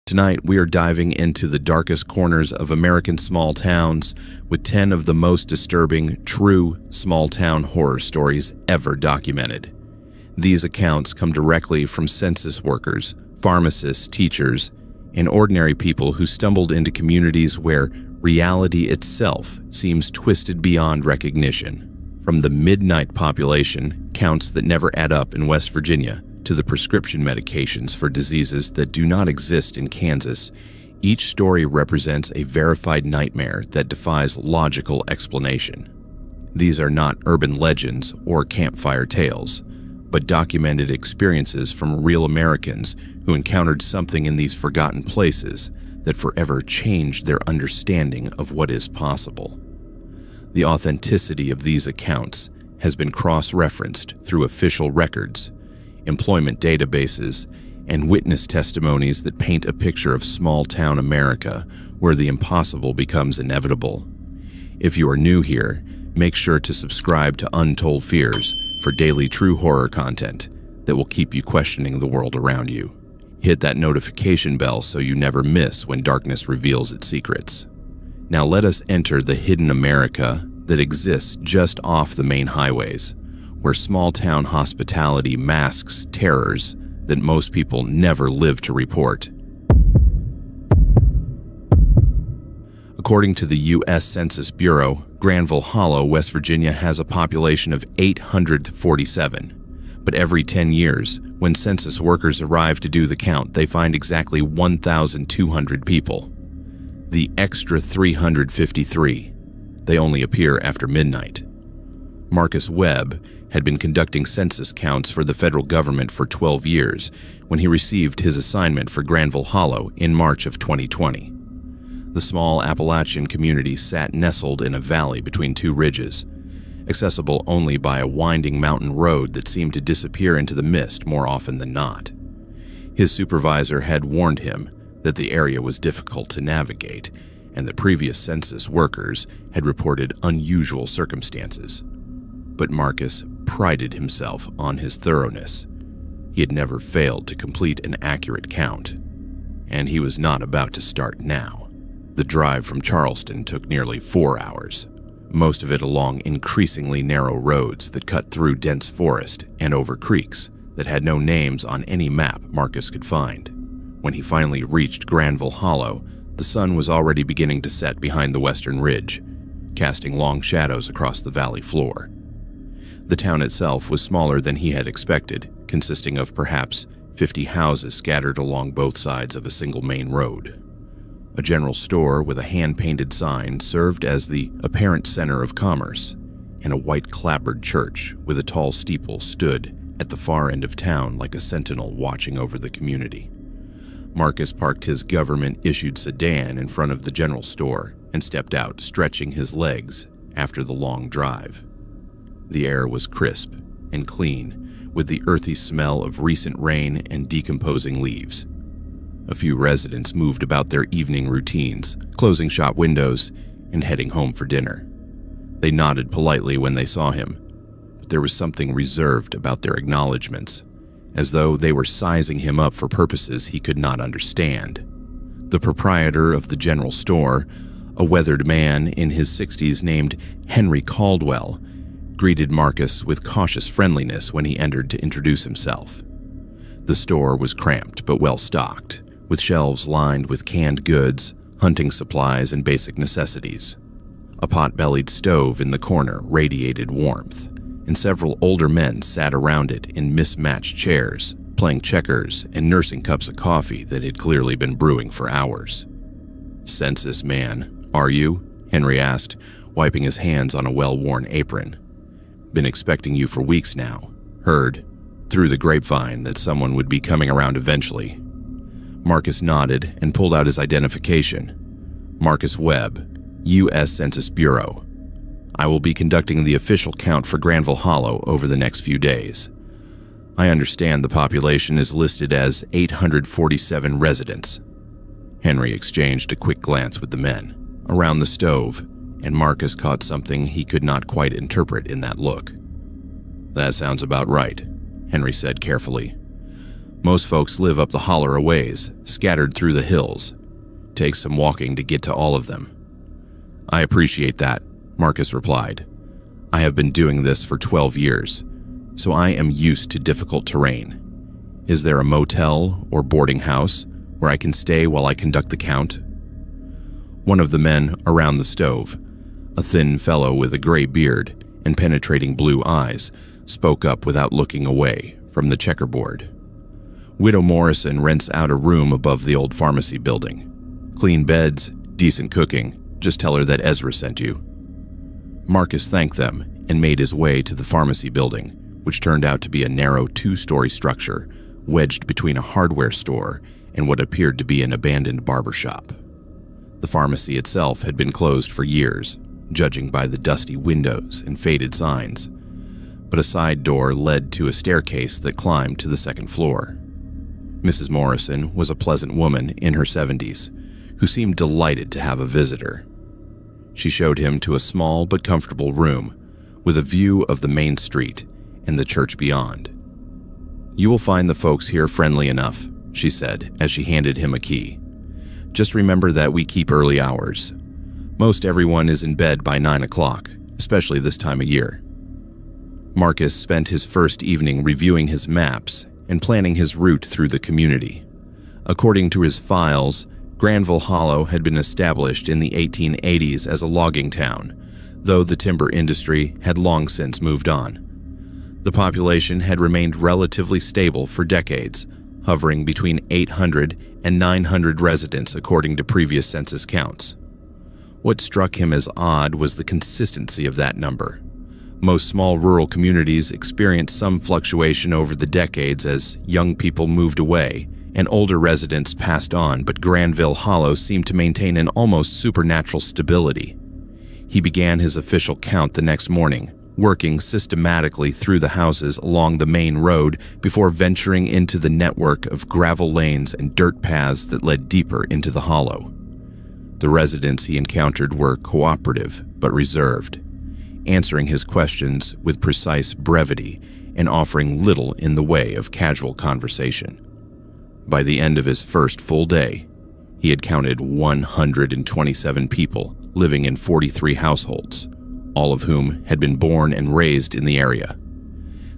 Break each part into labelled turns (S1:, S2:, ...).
S1: Tonight, we are diving into the darkest corners of American small towns with 10 of the most disturbing, true small-town horror stories ever documented. These accounts come directly from census workers, pharmacists, teachers, and ordinary people who stumbled into communities where reality itself seems twisted beyond recognition. From the midnight population, counts that never add up in West Virginia, to the prescription medications for diseases that do not exist in Kansas, each story represents a verified nightmare that defies logical explanation. These are not urban legends or campfire tales, but documented experiences from real Americans who encountered something in these forgotten places that forever changed their understanding of what is possible. The authenticity of these accounts has been cross-referenced through official records, employment databases, and witness testimonies that paint a picture of small-town America where the impossible becomes inevitable. If you are new here, make sure to subscribe to Untold Fears for daily true horror content that will keep you questioning the world around you. Hit that notification bell so you never miss when darkness reveals its secrets. Now let us enter the hidden America that exists just off the main highways, where small-town hospitality masks terrors that most people never live to report. According to the U.S. Census Bureau, Granville Hollow, West Virginia has a population of 847. But every 10 years, when census workers arrive to do the count, they find exactly 1,200 people. The extra 353, they only appear after midnight. Marcus Webb had been conducting census counts for the federal government for 12 years when he received his assignment for Granville Hollow in March of 2020. The small Appalachian community sat nestled in a valley between two ridges, accessible only by a winding mountain road that seemed to disappear into the mist more often than not. His supervisor had warned him that the area was difficult to navigate and that previous census workers had reported unusual circumstances. But Marcus prided himself on his thoroughness. He had never failed to complete an accurate count, and he was not about to start now. The drive from Charleston took nearly 4 hours, most of it along increasingly narrow roads that cut through dense forest and over creeks that had no names on any map Marcus could find. When he finally reached Granville Hollow, the sun was already beginning to set behind the western ridge, casting long shadows across the valley floor. The town itself was smaller than he had expected, consisting of perhaps 50 houses scattered along both sides of a single main road. A general store with a hand-painted sign served as the apparent center of commerce, and a white clapboard church with a tall steeple stood at the far end of town like a sentinel watching over the community. Marcus parked his government-issued sedan in front of the general store and stepped out, stretching his legs after the long drive. The air was crisp and clean, with the earthy smell of recent rain and decomposing leaves. A few residents moved about their evening routines, closing shop windows and heading home for dinner. They nodded politely when they saw him, but there was something reserved about their acknowledgments, as though they were sizing him up for purposes he could not understand. The proprietor of the general store, a weathered man in his 60s named Henry Caldwell, greeted Marcus with cautious friendliness when he entered to introduce himself. The store was cramped but well-stocked, with shelves lined with canned goods, hunting supplies, and basic necessities. A pot-bellied stove in the corner radiated warmth, and several older men sat around it in mismatched chairs, playing checkers and nursing cups of coffee that had clearly been brewing for hours. "Census man, are you?" Henry asked, wiping his hands on a well-worn apron. "Been expecting you for weeks now. Heard, through the grapevine, that someone would be coming around eventually." Marcus nodded and pulled out his identification. "Marcus Webb, U.S. Census Bureau. I will be conducting the official count for Granville Hollow over the next few days. I understand the population is listed as 847 residents." Henry exchanged a quick glance with the men around the stove, and Marcus caught something he could not quite interpret in that look. "That sounds about right," Henry said carefully. Most folks live up the holler a ways, scattered through the hills. Takes some walking to get to all of them." "I appreciate that," Marcus replied. "I have been doing this for 12 years, so I am used to difficult terrain. Is there a motel or boarding house where I can stay while I conduct the count?" One of the men around the stove, a thin fellow with a gray beard and penetrating blue eyes, spoke up without looking away from the checkerboard. "Widow Morrison rents out a room above the old pharmacy building. Clean beds, decent cooking. Just tell her that Ezra sent you." Marcus thanked them and made his way to the pharmacy building, which turned out to be a narrow 2-story structure wedged between a hardware store and what appeared to be an abandoned barber shop. The pharmacy itself had been closed for years, judging by the dusty windows and faded signs, but a side door led to a staircase that climbed to the second floor. Mrs. Morrison was a pleasant woman in her 70s who seemed delighted to have a visitor. She showed him to a small but comfortable room with a view of the main street and the church beyond. "You will find the folks here friendly enough," she said as she handed him a key. "Just remember that we keep early hours. Most everyone is in bed by 9 o'clock, especially this time of year." Marcus spent his first evening reviewing his maps and planning his route through the community. According to his files, Granville Hollow had been established in the 1880s as a logging town, though the timber industry had long since moved on. The population had remained relatively stable for decades, hovering between 800 and 900 residents according to previous census counts. What struck him as odd was the consistency of that number. Most small rural communities experienced some fluctuation over the decades as young people moved away and older residents passed on, but Granville Hollow seemed to maintain an almost supernatural stability. He began his official count the next morning, working systematically through the houses along the main road before venturing into the network of gravel lanes and dirt paths that led deeper into the hollow. The residents he encountered were cooperative but reserved, answering his questions with precise brevity and offering little in the way of casual conversation. By the end of his first full day, he had counted 127 people living in 43 households, all of whom had been born and raised in the area.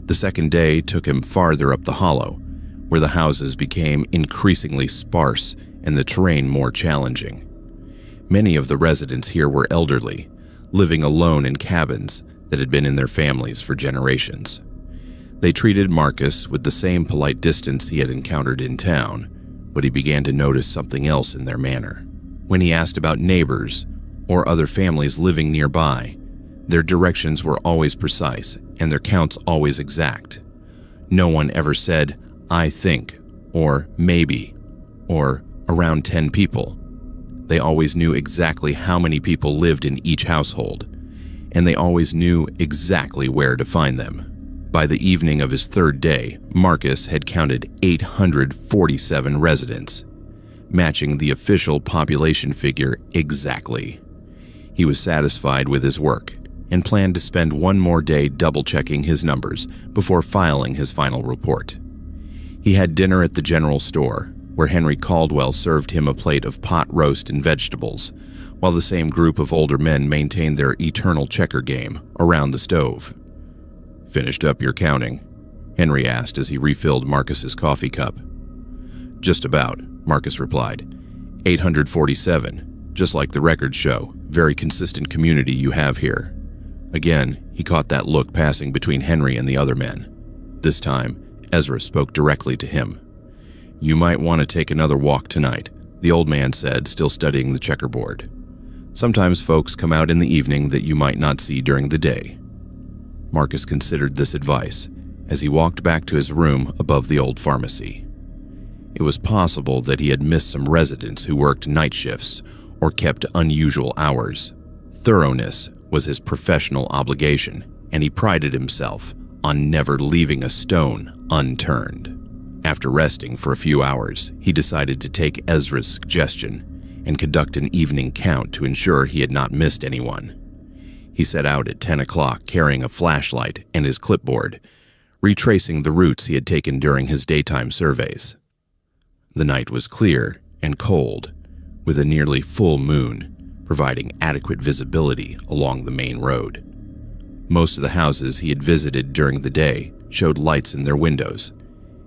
S1: The second day took him farther up the hollow, where the houses became increasingly sparse and the terrain more challenging. Many of the residents here were elderly, living alone in cabins that had been in their families for generations. They treated Marcus with the same polite distance he had encountered in town, but he began to notice something else in their manner. When he asked about neighbors or other families living nearby, their directions were always precise and their counts always exact. No one ever said, "I think," or "maybe," or "around 10 people." They always knew exactly how many people lived in each household, and they always knew exactly where to find them. By the evening of his third day, Marcus had counted 847 residents, matching the official population figure exactly. He was satisfied with his work and planned to spend one more day double-checking his numbers before filing his final report. He had dinner at the general store, where Henry Caldwell served him a plate of pot roast and vegetables, while the same group of older men maintained their eternal checker game around the stove. "Finished up your counting?" Henry asked as he refilled Marcus's coffee cup. "Just about," Marcus replied. 847, just like the records show. Very consistent community you have here. Again, he caught that look passing between Henry and the other men. This time, Ezra spoke directly to him. "You might want to take another walk tonight," the old man said, still studying the checkerboard. "Sometimes folks come out in the evening that you might not see during the day." Marcus considered this advice as he walked back to his room above the old pharmacy. It was possible that he had missed some residents who worked night shifts or kept unusual hours. Thoroughness was his professional obligation, and he prided himself on never leaving a stone unturned. After resting for a few hours, he decided to take Ezra's suggestion and conduct an evening count to ensure he had not missed anyone. He set out at 10 o'clock carrying a flashlight and his clipboard, retracing the routes he had taken during his daytime surveys. The night was clear and cold, with a nearly full moon, providing adequate visibility along the main road. Most of the houses he had visited during the day showed lights in their windows,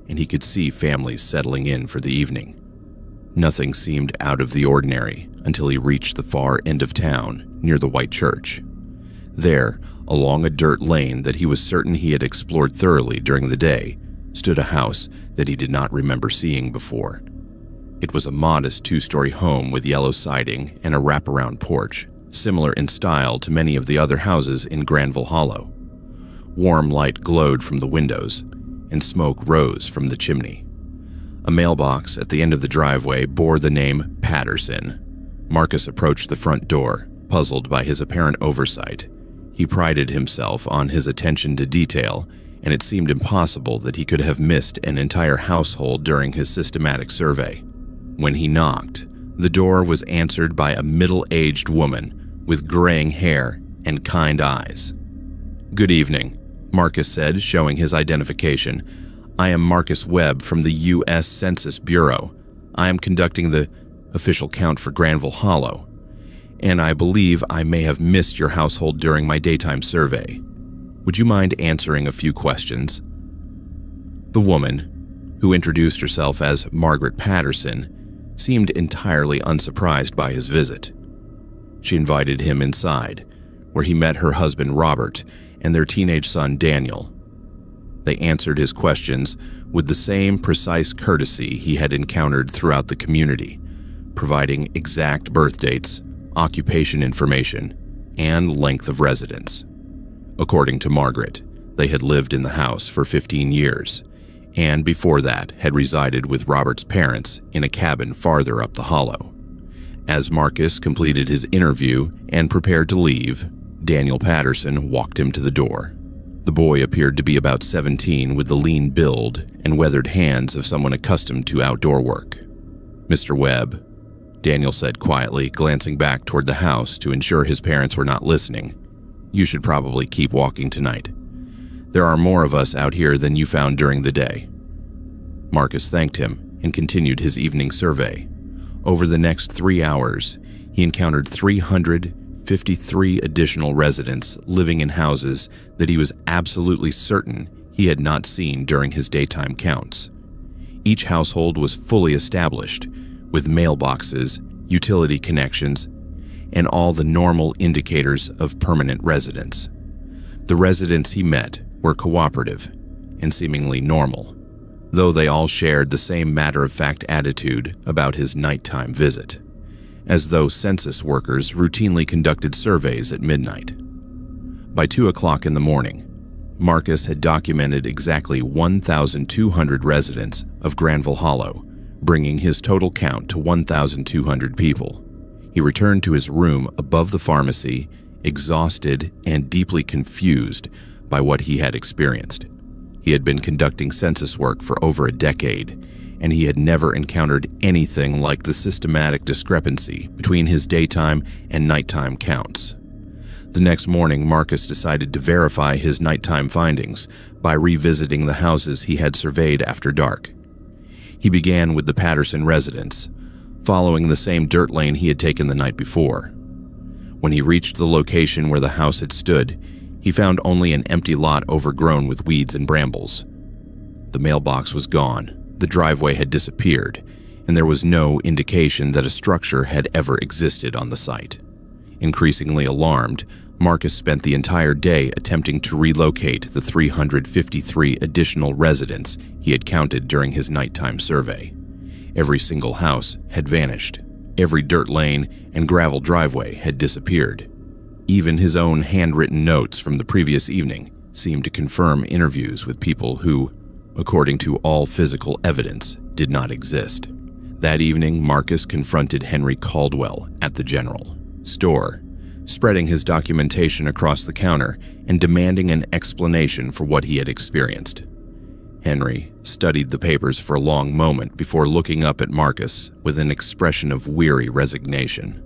S1: and he could see families settling in for the evening. Nothing seemed out of the ordinary until he reached the far end of town near the White Church. There, along a dirt lane that he was certain he had explored thoroughly during the day, stood a house that he did not remember seeing before. It was a modest two-story home with yellow siding and a wraparound porch, similar in style to many of the other houses in Granville Hollow. Warm light glowed from the windows, and smoke rose from the chimney. A mailbox at the end of the driveway bore the name Patterson. Marcus approached the front door, puzzled by his apparent oversight. He prided himself on his attention to detail, and it seemed impossible that he could have missed an entire household during his systematic survey. When he knocked, the door was answered by a middle-aged woman with graying hair and kind eyes. "Good evening," Marcus said, showing his identification. "I am Marcus Webb from the U.S. Census Bureau. I am conducting the official count for Granville Hollow, and I believe I may have missed your household during my daytime survey. Would you mind answering a few questions?" The woman, who introduced herself as Margaret Patterson, seemed entirely unsurprised by his visit. She invited him inside, where he met her husband Robert and their teenage son Daniel. They answered his questions with the same precise courtesy he had encountered throughout the community, providing exact birth dates, occupation information, and length of residence. According to Margaret, they had lived in the house for 15 years, and before that had resided with Robert's parents in a cabin farther up the hollow. As Marcus completed his interview and prepared to leave, Daniel Patterson walked him to the door. The boy appeared to be about 17 with the lean build and weathered hands of someone accustomed to outdoor work. "Mr. Webb," Daniel said quietly, glancing back toward the house to ensure his parents were not listening, "you should probably keep walking tonight. There are more of us out here than you found during the day." Marcus thanked him and continued his evening survey. Over the next 3 hours, he encountered 353 additional residents living in houses that he was absolutely certain he had not seen during his daytime counts. Each household was fully established, with mailboxes, utility connections, and all the normal indicators of permanent residence. The residents he met were cooperative and seemingly normal, though they all shared the same matter-of-fact attitude about his nighttime visit, as though census workers routinely conducted surveys at midnight. By 2 o'clock in the morning, Marcus had documented exactly 1,200 residents of Granville Hollow, bringing his total count to 1,200 people. He returned to his room above the pharmacy, exhausted and deeply confused by what he had experienced. He had been conducting census work for over a decade, and he had never encountered anything like the systematic discrepancy between his daytime and nighttime counts. The next morning, Marcus decided to verify his nighttime findings by revisiting the houses he had surveyed after dark. He began with the Patterson residence, following the same dirt lane he had taken the night before. When he reached the location where the house had stood, he found only an empty lot overgrown with weeds and brambles. The mailbox was gone, the driveway had disappeared, and there was no indication that a structure had ever existed on the site. Increasingly alarmed, Marcus spent the entire day attempting to relocate the 353 additional residents he had counted during his nighttime survey. Every single house had vanished. Every dirt lane and gravel driveway had disappeared. Even his own handwritten notes from the previous evening seemed to confirm interviews with people who, according to all physical evidence, did not exist. That evening, Marcus confronted Henry Caldwell at the general store, spreading his documentation across the counter and demanding an explanation for what he had experienced. Henry studied the papers for a long moment before looking up at Marcus with an expression of weary resignation.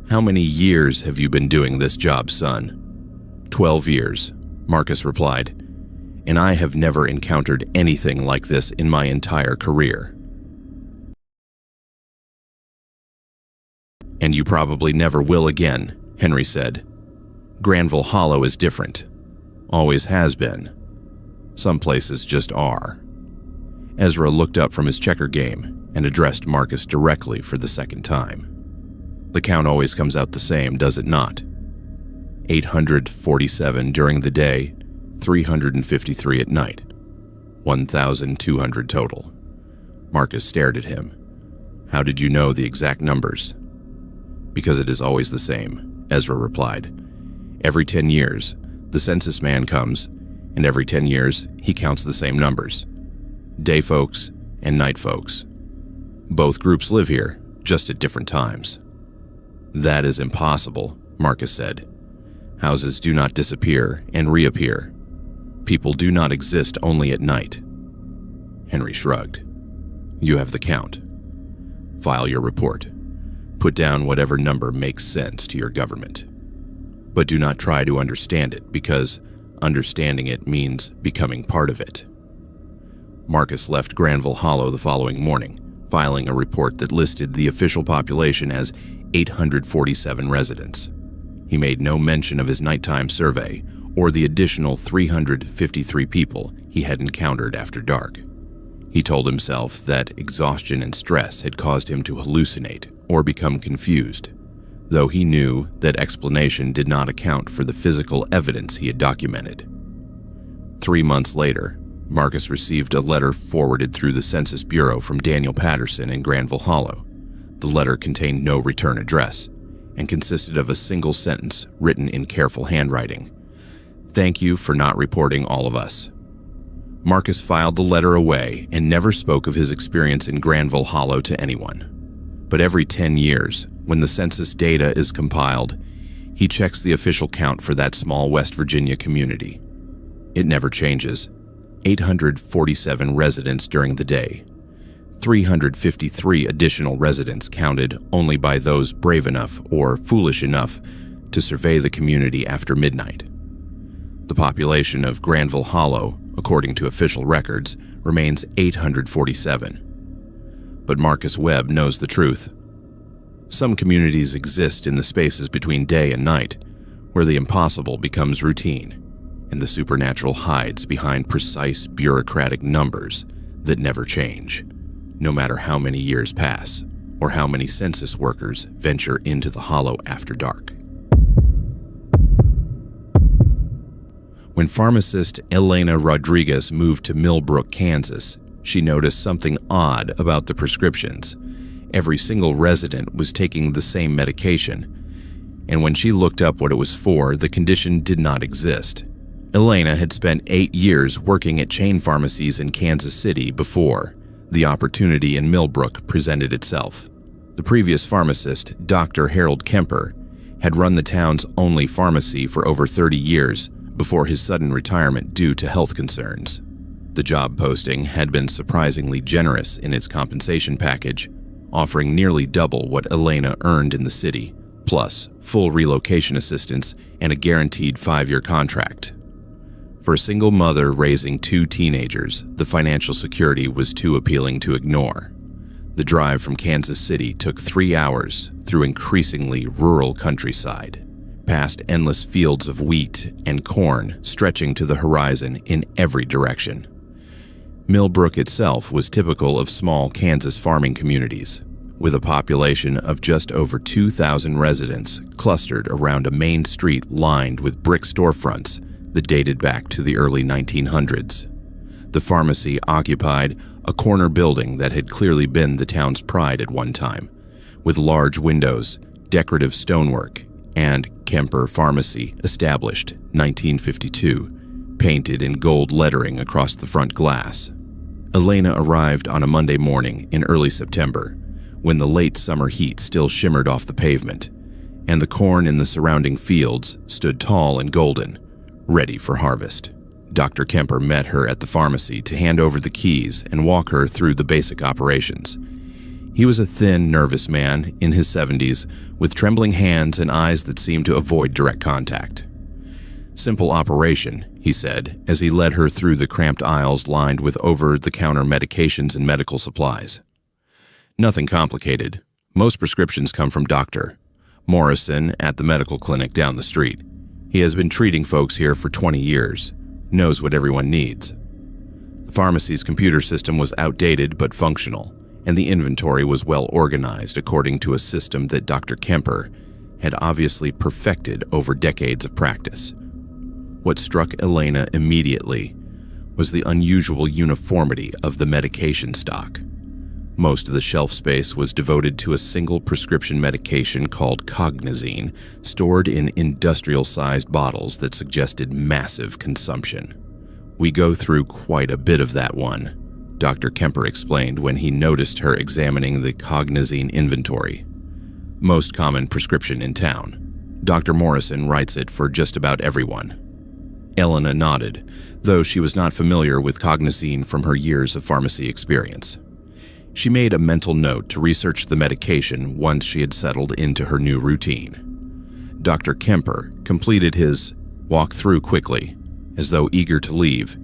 S1: "How many years have you been doing this job, son?" 12 years, Marcus replied. and I have never encountered anything like this in my entire career. And you probably never will again, Henry said. Granville Hollow is different. Always has been. Some places just are. Ezra looked up from his checker game and addressed Marcus directly for the second time. The count always comes out the same, does it not? 847 during the day, 353 at night. 1,200 total. Marcus stared at him. How did you know the exact numbers? Because it is always the same, Ezra replied. Every 10 years, the census man comes, and every 10 years, he counts the same numbers. Day folks and night folks. Both groups live here, just at different times. That is impossible, Marcus said. Houses do not disappear and reappear. People do not exist only at night. Henry shrugged. You have the count. File your report. Put down whatever number makes sense to your government. But do not try to understand it, because understanding it means becoming part of it. Marcus left Granville Hollow the following morning, filing a report that listed the official population as 847 residents. He made no mention of his nighttime survey or the additional 353 people he had encountered after dark. He told himself that exhaustion and stress had caused him to hallucinate or become confused, though he knew that explanation did not account for the physical evidence he had documented. 3 months later, Marcus received a letter forwarded through the Census Bureau from Daniel Patterson in Granville Hollow. The letter contained no return address and consisted of a single sentence written in careful handwriting. Thank you for not reporting all of us. Marcus filed the letter away and never spoke of his experience in Granville Hollow to anyone. But every 10 years, when the census data is compiled, he checks the official count for that small West Virginia community. It never changes. 847 residents during the day. 353 additional residents counted only by those brave enough or foolish enough to survey the community after midnight. The population of Granville Hollow, according to official records, remains 847. But Marcus Webb knows the truth. Some communities exist in the spaces between day and night, where the impossible becomes routine, and the supernatural hides behind precise bureaucratic numbers that never change, no matter how many years pass or how many census workers venture into the hollow after dark. When pharmacist Elena Rodriguez moved to Millbrook, Kansas, she noticed something odd about the prescriptions. Every single resident was taking the same medication, and when she looked up what it was for, the condition did not exist. Elena had spent 8 years working at chain pharmacies in Kansas City before the opportunity in Millbrook presented itself. The previous pharmacist, Dr. Harold Kemper, had run the town's only pharmacy for over 30 years before his sudden retirement due to health concerns. The job posting had been surprisingly generous in its compensation package, offering nearly double what Elena earned in the city, plus full relocation assistance and a guaranteed 5-year contract. For a single mother raising 2 teenagers, the financial security was too appealing to ignore. The drive from Kansas City took 3 hours through increasingly rural countryside, past endless fields of wheat and corn stretching to the horizon in every direction. Millbrook itself was typical of small Kansas farming communities, with a population of just over 2,000 residents clustered around a main street lined with brick storefronts that dated back to the early 1900s. The pharmacy occupied a corner building that had clearly been the town's pride at one time, with large windows, decorative stonework, and Kemper Pharmacy, established 1952, painted in gold lettering across the front glass. Elena arrived on a Monday morning in early September, when the late summer heat still shimmered off the pavement, and the corn in the surrounding fields stood tall and golden, ready for harvest. Dr. Kemper met her at the pharmacy to hand over the keys and walk her through the basic operations. He was a thin, nervous man in his 70s with trembling hands and eyes that seemed to avoid direct contact. Simple operation, he said, as he led her through the cramped aisles lined with over-the-counter medications and medical supplies. Nothing complicated. Most prescriptions come from Dr. Morrison at the medical clinic down the street. He has been treating folks here for 20 years, knows what everyone needs. The pharmacy's computer system was outdated but functional, and the inventory was well organized according to a system that Dr. Kemper had obviously perfected over decades of practice. What struck Elena immediately was the unusual uniformity of the medication stock. Most of the shelf space was devoted to a single prescription medication called cognizine, stored in industrial-sized bottles that suggested massive consumption. "We go through quite a bit of that one," Dr. Kemper explained when he noticed her examining the cognizine inventory. "Most common prescription in town. Dr. Morrison writes it for just about everyone." Elena nodded, though she was not familiar with cognizine from her years of pharmacy experience. She made a mental note to research the medication once she had settled into her new routine. Dr. Kemper completed his walk-through quickly, as though eager to leave,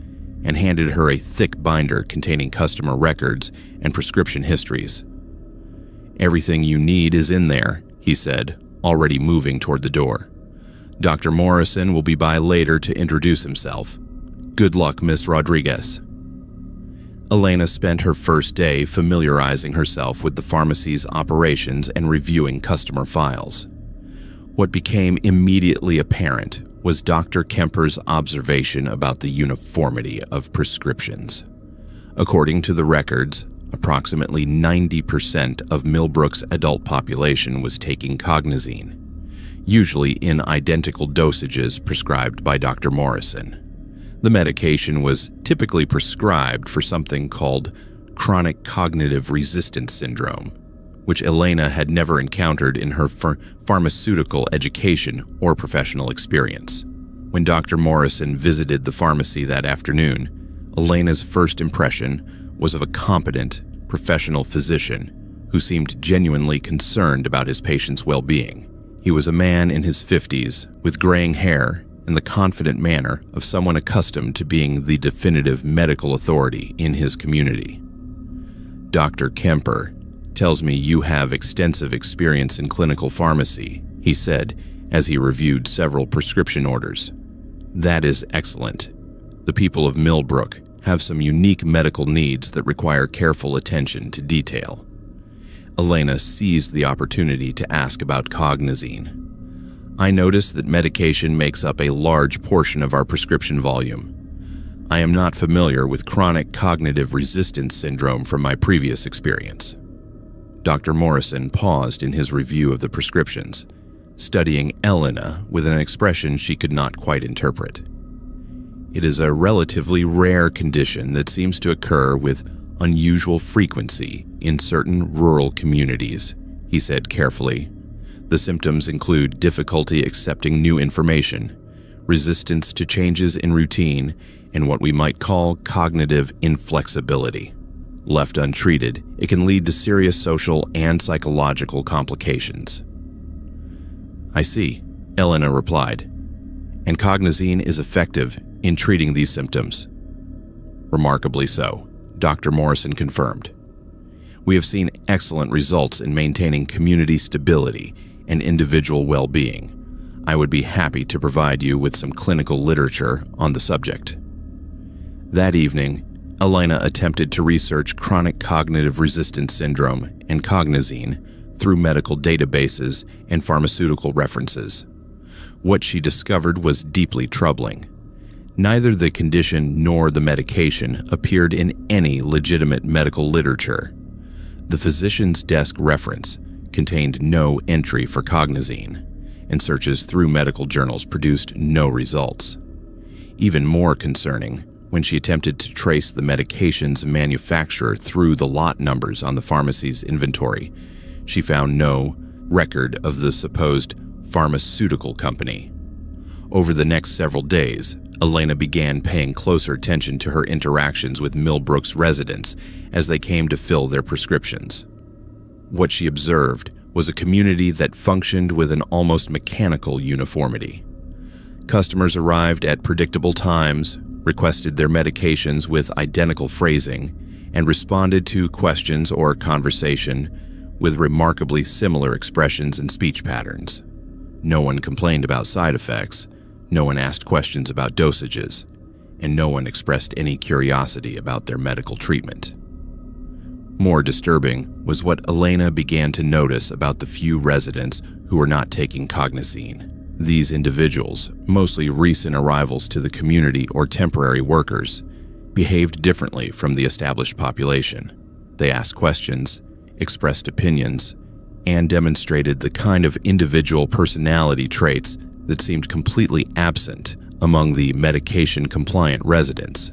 S1: and handed her a thick binder containing customer records and prescription histories. "Everything you need is in there," he said, already moving toward the door. "Dr. Morrison will be by later to introduce himself. Good luck, Miss Rodriguez." Elena spent her first day familiarizing herself with the pharmacy's operations and reviewing customer files. What became immediately apparent was Dr. Kemper's observation about the uniformity of prescriptions. According to the records, approximately 90% of Millbrook's adult population was taking cognizine, usually in identical dosages prescribed by Dr. Morrison. The medication was typically prescribed for something called chronic cognitive resistance syndrome, which Elena had never encountered in her pharmaceutical education or professional experience. When Dr. Morrison visited the pharmacy that afternoon, Elena's first impression was of a competent, professional physician who seemed genuinely concerned about his patient's well-being. He was a man in his 50s with graying hair and the confident manner of someone accustomed to being the definitive medical authority in his community. "Dr. Kemper tells me you have extensive experience in clinical pharmacy," he said as he reviewed several prescription orders. "That is excellent. The people of Millbrook have some unique medical needs that require careful attention to detail." Elena seized the opportunity to ask about cognizine. "I notice that medication makes up a large portion of our prescription volume. I am not familiar with chronic cognitive resistance syndrome from my previous experience." Dr. Morrison paused in his review of the prescriptions, studying Elena with an expression she could not quite interpret. "It is a relatively rare condition that seems to occur with unusual frequency in certain rural communities," he said carefully. "The symptoms include difficulty accepting new information, resistance to changes in routine, and what we might call cognitive inflexibility. Left untreated, it can lead to serious social and psychological complications." "I see," Elena replied. "And cognizine is effective in treating these symptoms?" "Remarkably so," Dr. Morrison confirmed. "We have seen excellent results in maintaining community stability and individual well-being. I would be happy to provide you with some clinical literature on the subject." That evening, Elena attempted to research chronic cognitive resistance syndrome and cognizine through medical databases and pharmaceutical references. What she discovered was deeply troubling. Neither the condition nor the medication appeared in any legitimate medical literature. The physician's desk reference contained no entry for cognizine, and searches through medical journals produced no results. Even more concerning, when she attempted to trace the medication's manufacturer through the lot numbers on the pharmacy's inventory, she found no record of the supposed pharmaceutical company. Over the next several days, Elena began paying closer attention to her interactions with Millbrook's residents as they came to fill their prescriptions. What she observed was a community that functioned with an almost mechanical uniformity. Customers arrived at predictable times, requested their medications with identical phrasing, and responded to questions or conversation with remarkably similar expressions and speech patterns. No one complained about side effects, no one asked questions about dosages, and no one expressed any curiosity about their medical treatment. More disturbing was what Elena began to notice about the few residents who were not taking cognizine. These individuals, mostly recent arrivals to the community or temporary workers, behaved differently from the established population. They asked questions, expressed opinions, and demonstrated the kind of individual personality traits that seemed completely absent among the medication-compliant residents.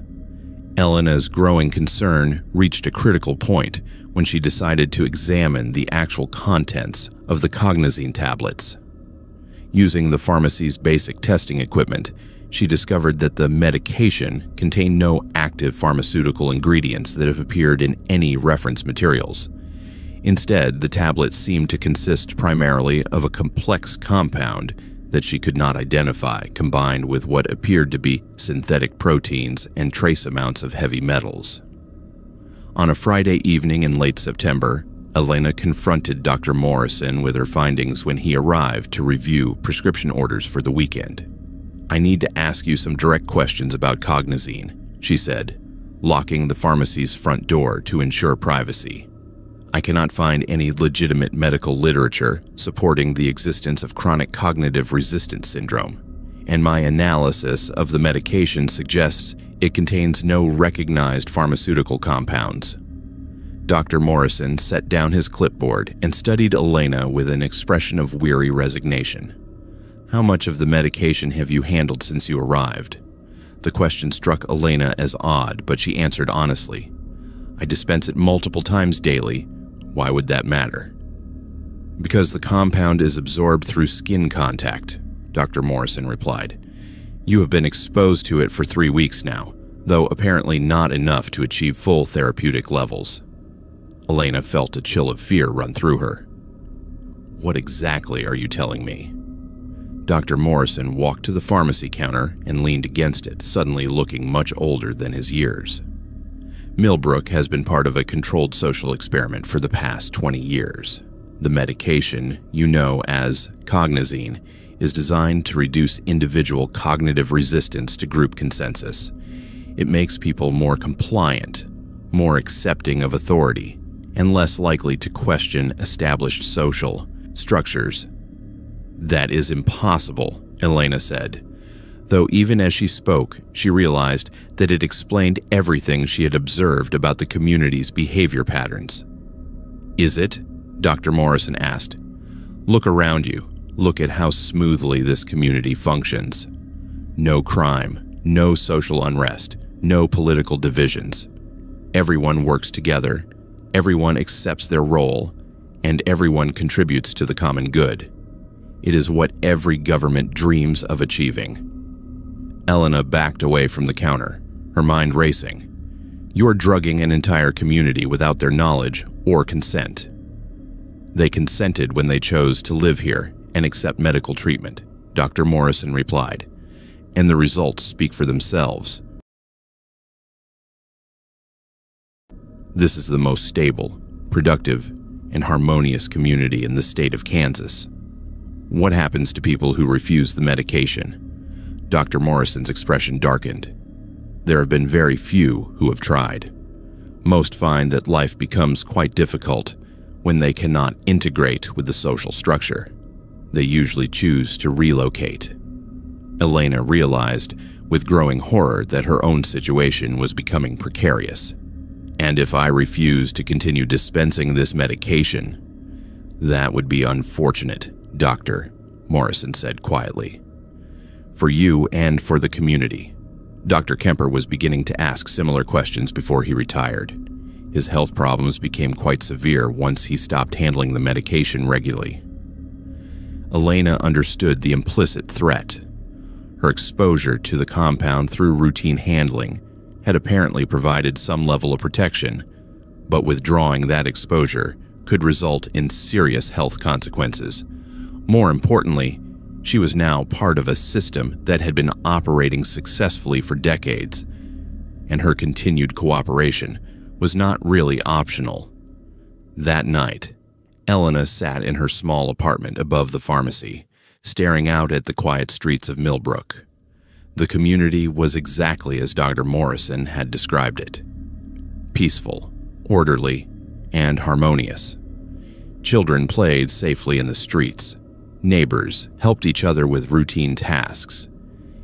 S1: Elena's growing concern reached a critical point when she decided to examine the actual contents of the cognizine tablets. Using the pharmacy's basic testing equipment, she discovered that the medication contained no active pharmaceutical ingredients that have appeared in any reference materials. Instead, the tablets seemed to consist primarily of a complex compound that she could not identify, combined with what appeared to be synthetic proteins and trace amounts of heavy metals. On a Friday evening in late September, Elena confronted Dr. Morrison with her findings when he arrived to review prescription orders for the weekend. "I need to ask you some direct questions about cognizine," she said, locking the pharmacy's front door to ensure privacy. "I cannot find any legitimate medical literature supporting the existence of chronic cognitive resistance syndrome, and my analysis of the medication suggests it contains no recognized pharmaceutical compounds." Dr. Morrison set down his clipboard and studied Elena with an expression of weary resignation. "How much of the medication have you handled since you arrived?" The question struck Elena as odd, but she answered honestly. "I dispense it multiple times daily. Why would that matter?" "Because the compound is absorbed through skin contact," Dr. Morrison replied. "You have been exposed to it for 3 weeks now, though apparently not enough to achieve full therapeutic levels." Elena felt a chill of fear run through her. "What exactly are you telling me?" Dr. Morrison walked to the pharmacy counter and leaned against it, suddenly looking much older than his years. "Millbrook has been part of a controlled social experiment for the past 20 years. The medication you know as cognizine is designed to reduce individual cognitive resistance to group consensus. It makes people more compliant, more accepting of authority, and less likely to question established social structures." "That is impossible," Elena said, though even as she spoke, she realized that it explained everything she had observed about the community's behavior patterns. "Is it?" Dr. Morrison asked. "Look around you. Look at how smoothly this community functions. No crime, no social unrest, no political divisions. Everyone works together, everyone accepts their role, and everyone contributes to the common good. It is what every government dreams of achieving." Elena backed away from the counter, her mind racing. "You're drugging an entire community without their knowledge or consent." "They consented when they chose to live here and accept medical treatment," Dr. Morrison replied, "and the results speak for themselves. This is the most stable, productive, and harmonious community in the state of Kansas." "What happens to people who refuse the medication?" Dr. Morrison's expression darkened. "There have been very few who have tried. Most find that life becomes quite difficult when they cannot integrate with the social structure. They usually choose to relocate." Elena realized with growing horror that her own situation was becoming precarious. "And if I refuse to continue dispensing this medication?" "That would be unfortunate, Doctor," Morrison said quietly. "For you and for the community." Dr. Kemper was beginning to ask similar questions before he retired. His health problems became quite severe once he stopped handling the medication regularly. Elena understood the implicit threat. Her exposure to the compound through routine handling had apparently provided some level of protection, but withdrawing that exposure could result in serious health consequences. More importantly, She was now part of a system that had been operating successfully for decades, and her continued cooperation was not really optional. That night, Elena sat in her small apartment above the pharmacy, staring out at the quiet streets of Millbrook. The community was exactly as Dr. Morrison had described it: peaceful, orderly, and harmonious. Children played safely in the streets, neighbors helped each other with routine tasks,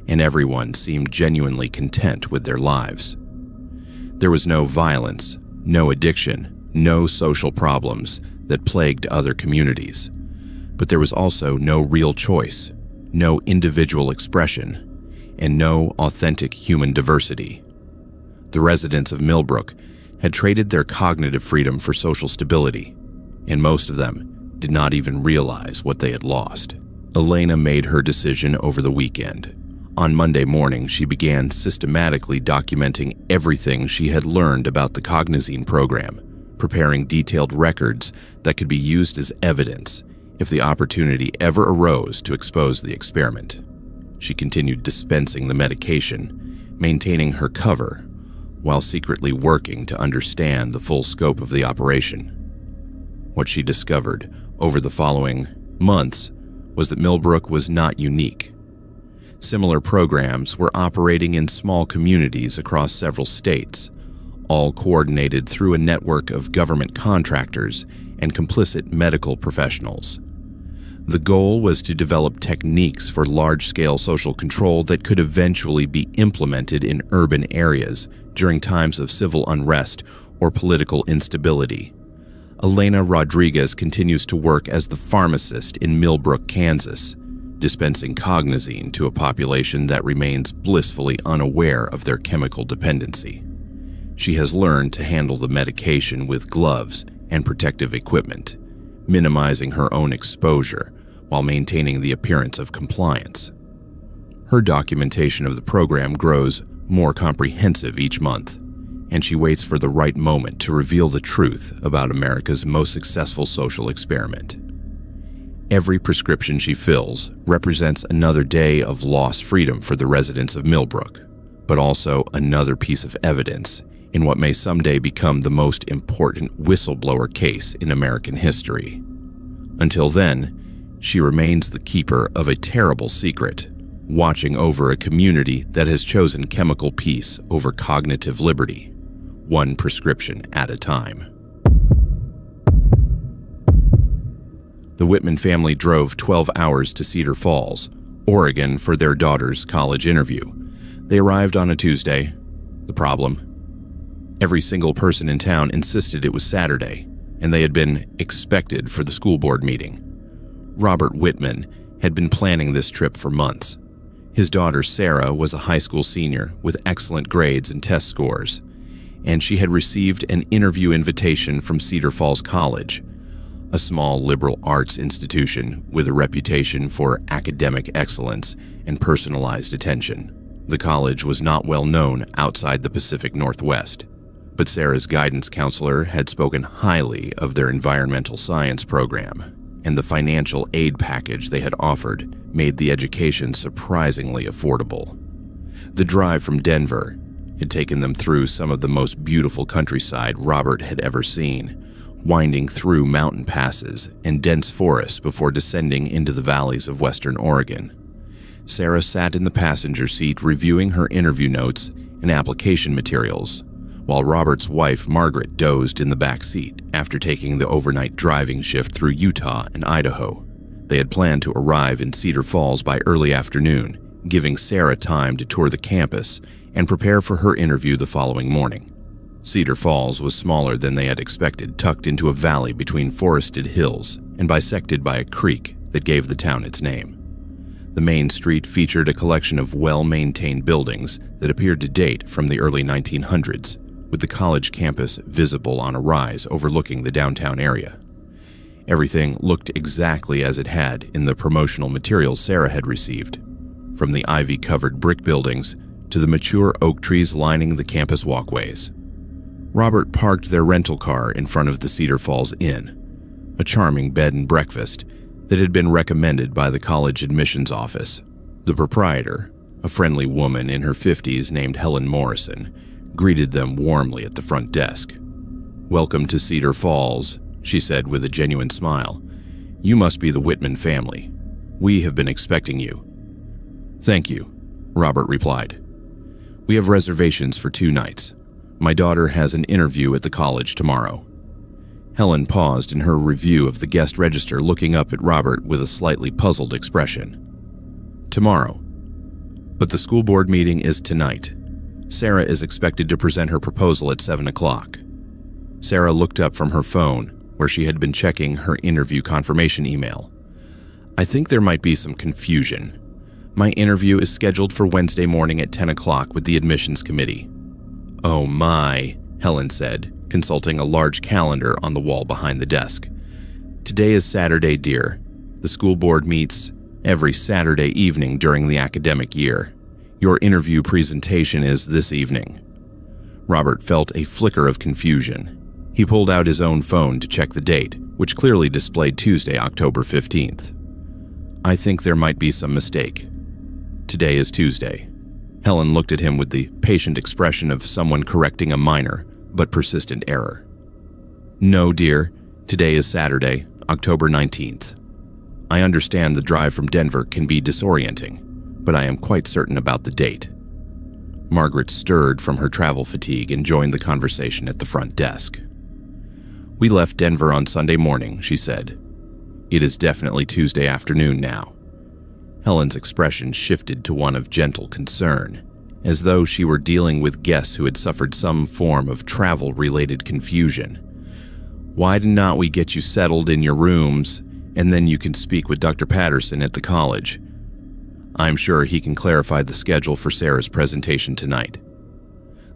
S1: and everyone seemed genuinely content with their lives. There was no violence, no addiction, no social problems that plagued other communities, but there was also no real choice, no individual expression, and no authentic human diversity. The residents of Millbrook had traded their cognitive freedom for social stability, and most of them did not even realize what they had lost. Elena made her decision over the weekend. On Monday morning, she began systematically documenting everything she had learned about the Cognizine program, preparing detailed records that could be used as evidence if the opportunity ever arose to expose the experiment. She continued dispensing the medication, maintaining her cover, while secretly working to understand the full scope of the operation. What she discovered over the following months was that Millbrook was not unique. Similar programs were operating in small communities across several states, all coordinated through a network of government contractors and complicit medical professionals. The goal was to develop techniques for large-scale social control that could eventually be implemented in urban areas during times of civil unrest or political instability. Elena Rodriguez continues to work as the pharmacist in Millbrook, Kansas, dispensing Cognizine to a population that remains blissfully unaware of their chemical dependency. She has learned to handle the medication with gloves and protective equipment, minimizing her own exposure while maintaining the appearance of compliance. Her documentation of the program grows more comprehensive each month, and she waits for the right moment to reveal the truth about America's most successful social experiment. Every prescription she fills represents another day of lost freedom for the residents of Millbrook, but also another piece of evidence in what may someday become the most important whistleblower case in American history. Until then, she remains the keeper of a terrible secret, watching over a community that has chosen chemical peace over cognitive liberty, one prescription at a time. The Whitman family drove 12 hours to Cedar Falls, Oregon for their daughter's college interview. They arrived on a Tuesday. The problem? Every single person in town insisted it was Saturday, and they had been expected for the school board meeting. Robert Whitman had been planning this trip for months. His daughter Sarah was a high school senior with excellent grades and test scores, and she had received an interview invitation from Cedar Falls College, a small liberal arts institution with a reputation for academic excellence and personalized attention. The college was not well known outside the Pacific Northwest, but Sarah's guidance counselor had spoken highly of their environmental science program, and the financial aid package they had offered made the education surprisingly affordable. The drive from Denver had taken them through some of the most beautiful countryside Robert had ever seen, winding through mountain passes and dense forests before descending into the valleys of western Oregon. Sarah sat in the passenger seat reviewing her interview notes and application materials, while Robert's wife, Margaret, dozed in the back seat after taking the overnight driving shift through Utah and Idaho. They had planned to arrive in Cedar Falls by early afternoon, giving Sarah time to tour the campus and prepare for her interview the following morning. Cedar Falls was smaller than they had expected, tucked into a valley between forested hills and bisected by a creek that gave the town its name. The main street featured a collection of well-maintained buildings that appeared to date from the early 1900s, with the college campus visible on a rise overlooking the downtown area. Everything looked exactly as it had in the promotional materials Sarah had received, from the ivy-covered brick buildings to the mature oak trees lining the campus walkways. Robert parked their rental car in front of the Cedar Falls Inn, a charming bed and breakfast that had been recommended by the college admissions office. The proprietor, a friendly woman in her 50s named Helen Morrison, greeted them warmly at the front desk. "Welcome to Cedar Falls," she said with a genuine smile. "You must be the Whitman family. We have been expecting you." "Thank you," Robert replied. "We have reservations for 2 nights. My daughter has an interview at the college tomorrow." Helen paused in her review of the guest register, looking up at Robert with a slightly puzzled expression. "Tomorrow. But the school board meeting is tonight. Sarah is expected to present her proposal at 7 o'clock. Sarah looked up from her phone, where she had been checking her interview confirmation email. "I think there might be some confusion. My interview is scheduled for Wednesday morning at 10 o'clock with the admissions committee." "Oh my," Helen said, consulting a large calendar on the wall behind the desk. "Today is Saturday, dear. The school board meets every Saturday evening during the academic year. Your interview presentation is this evening." Robert felt a flicker of confusion. He pulled out his own phone to check the date, which clearly displayed Tuesday, October 15th. "I think there might be some mistake. Today is Tuesday." Helen looked at him with the patient expression of someone correcting a minor but persistent error. "No, dear. Today is Saturday, October 19th. I understand the drive from Denver can be disorienting, but I am quite certain about the date." Margaret stirred from her travel fatigue and joined the conversation at the front desk. "We left Denver on Sunday morning," she said. "It is definitely Tuesday afternoon now." Helen's expression shifted to one of gentle concern, as though she were dealing with guests who had suffered some form of travel-related confusion. "Why did not we get you settled in your rooms, and then you can speak with Dr. Patterson at the college? I'm sure he can clarify the schedule for Sarah's presentation tonight."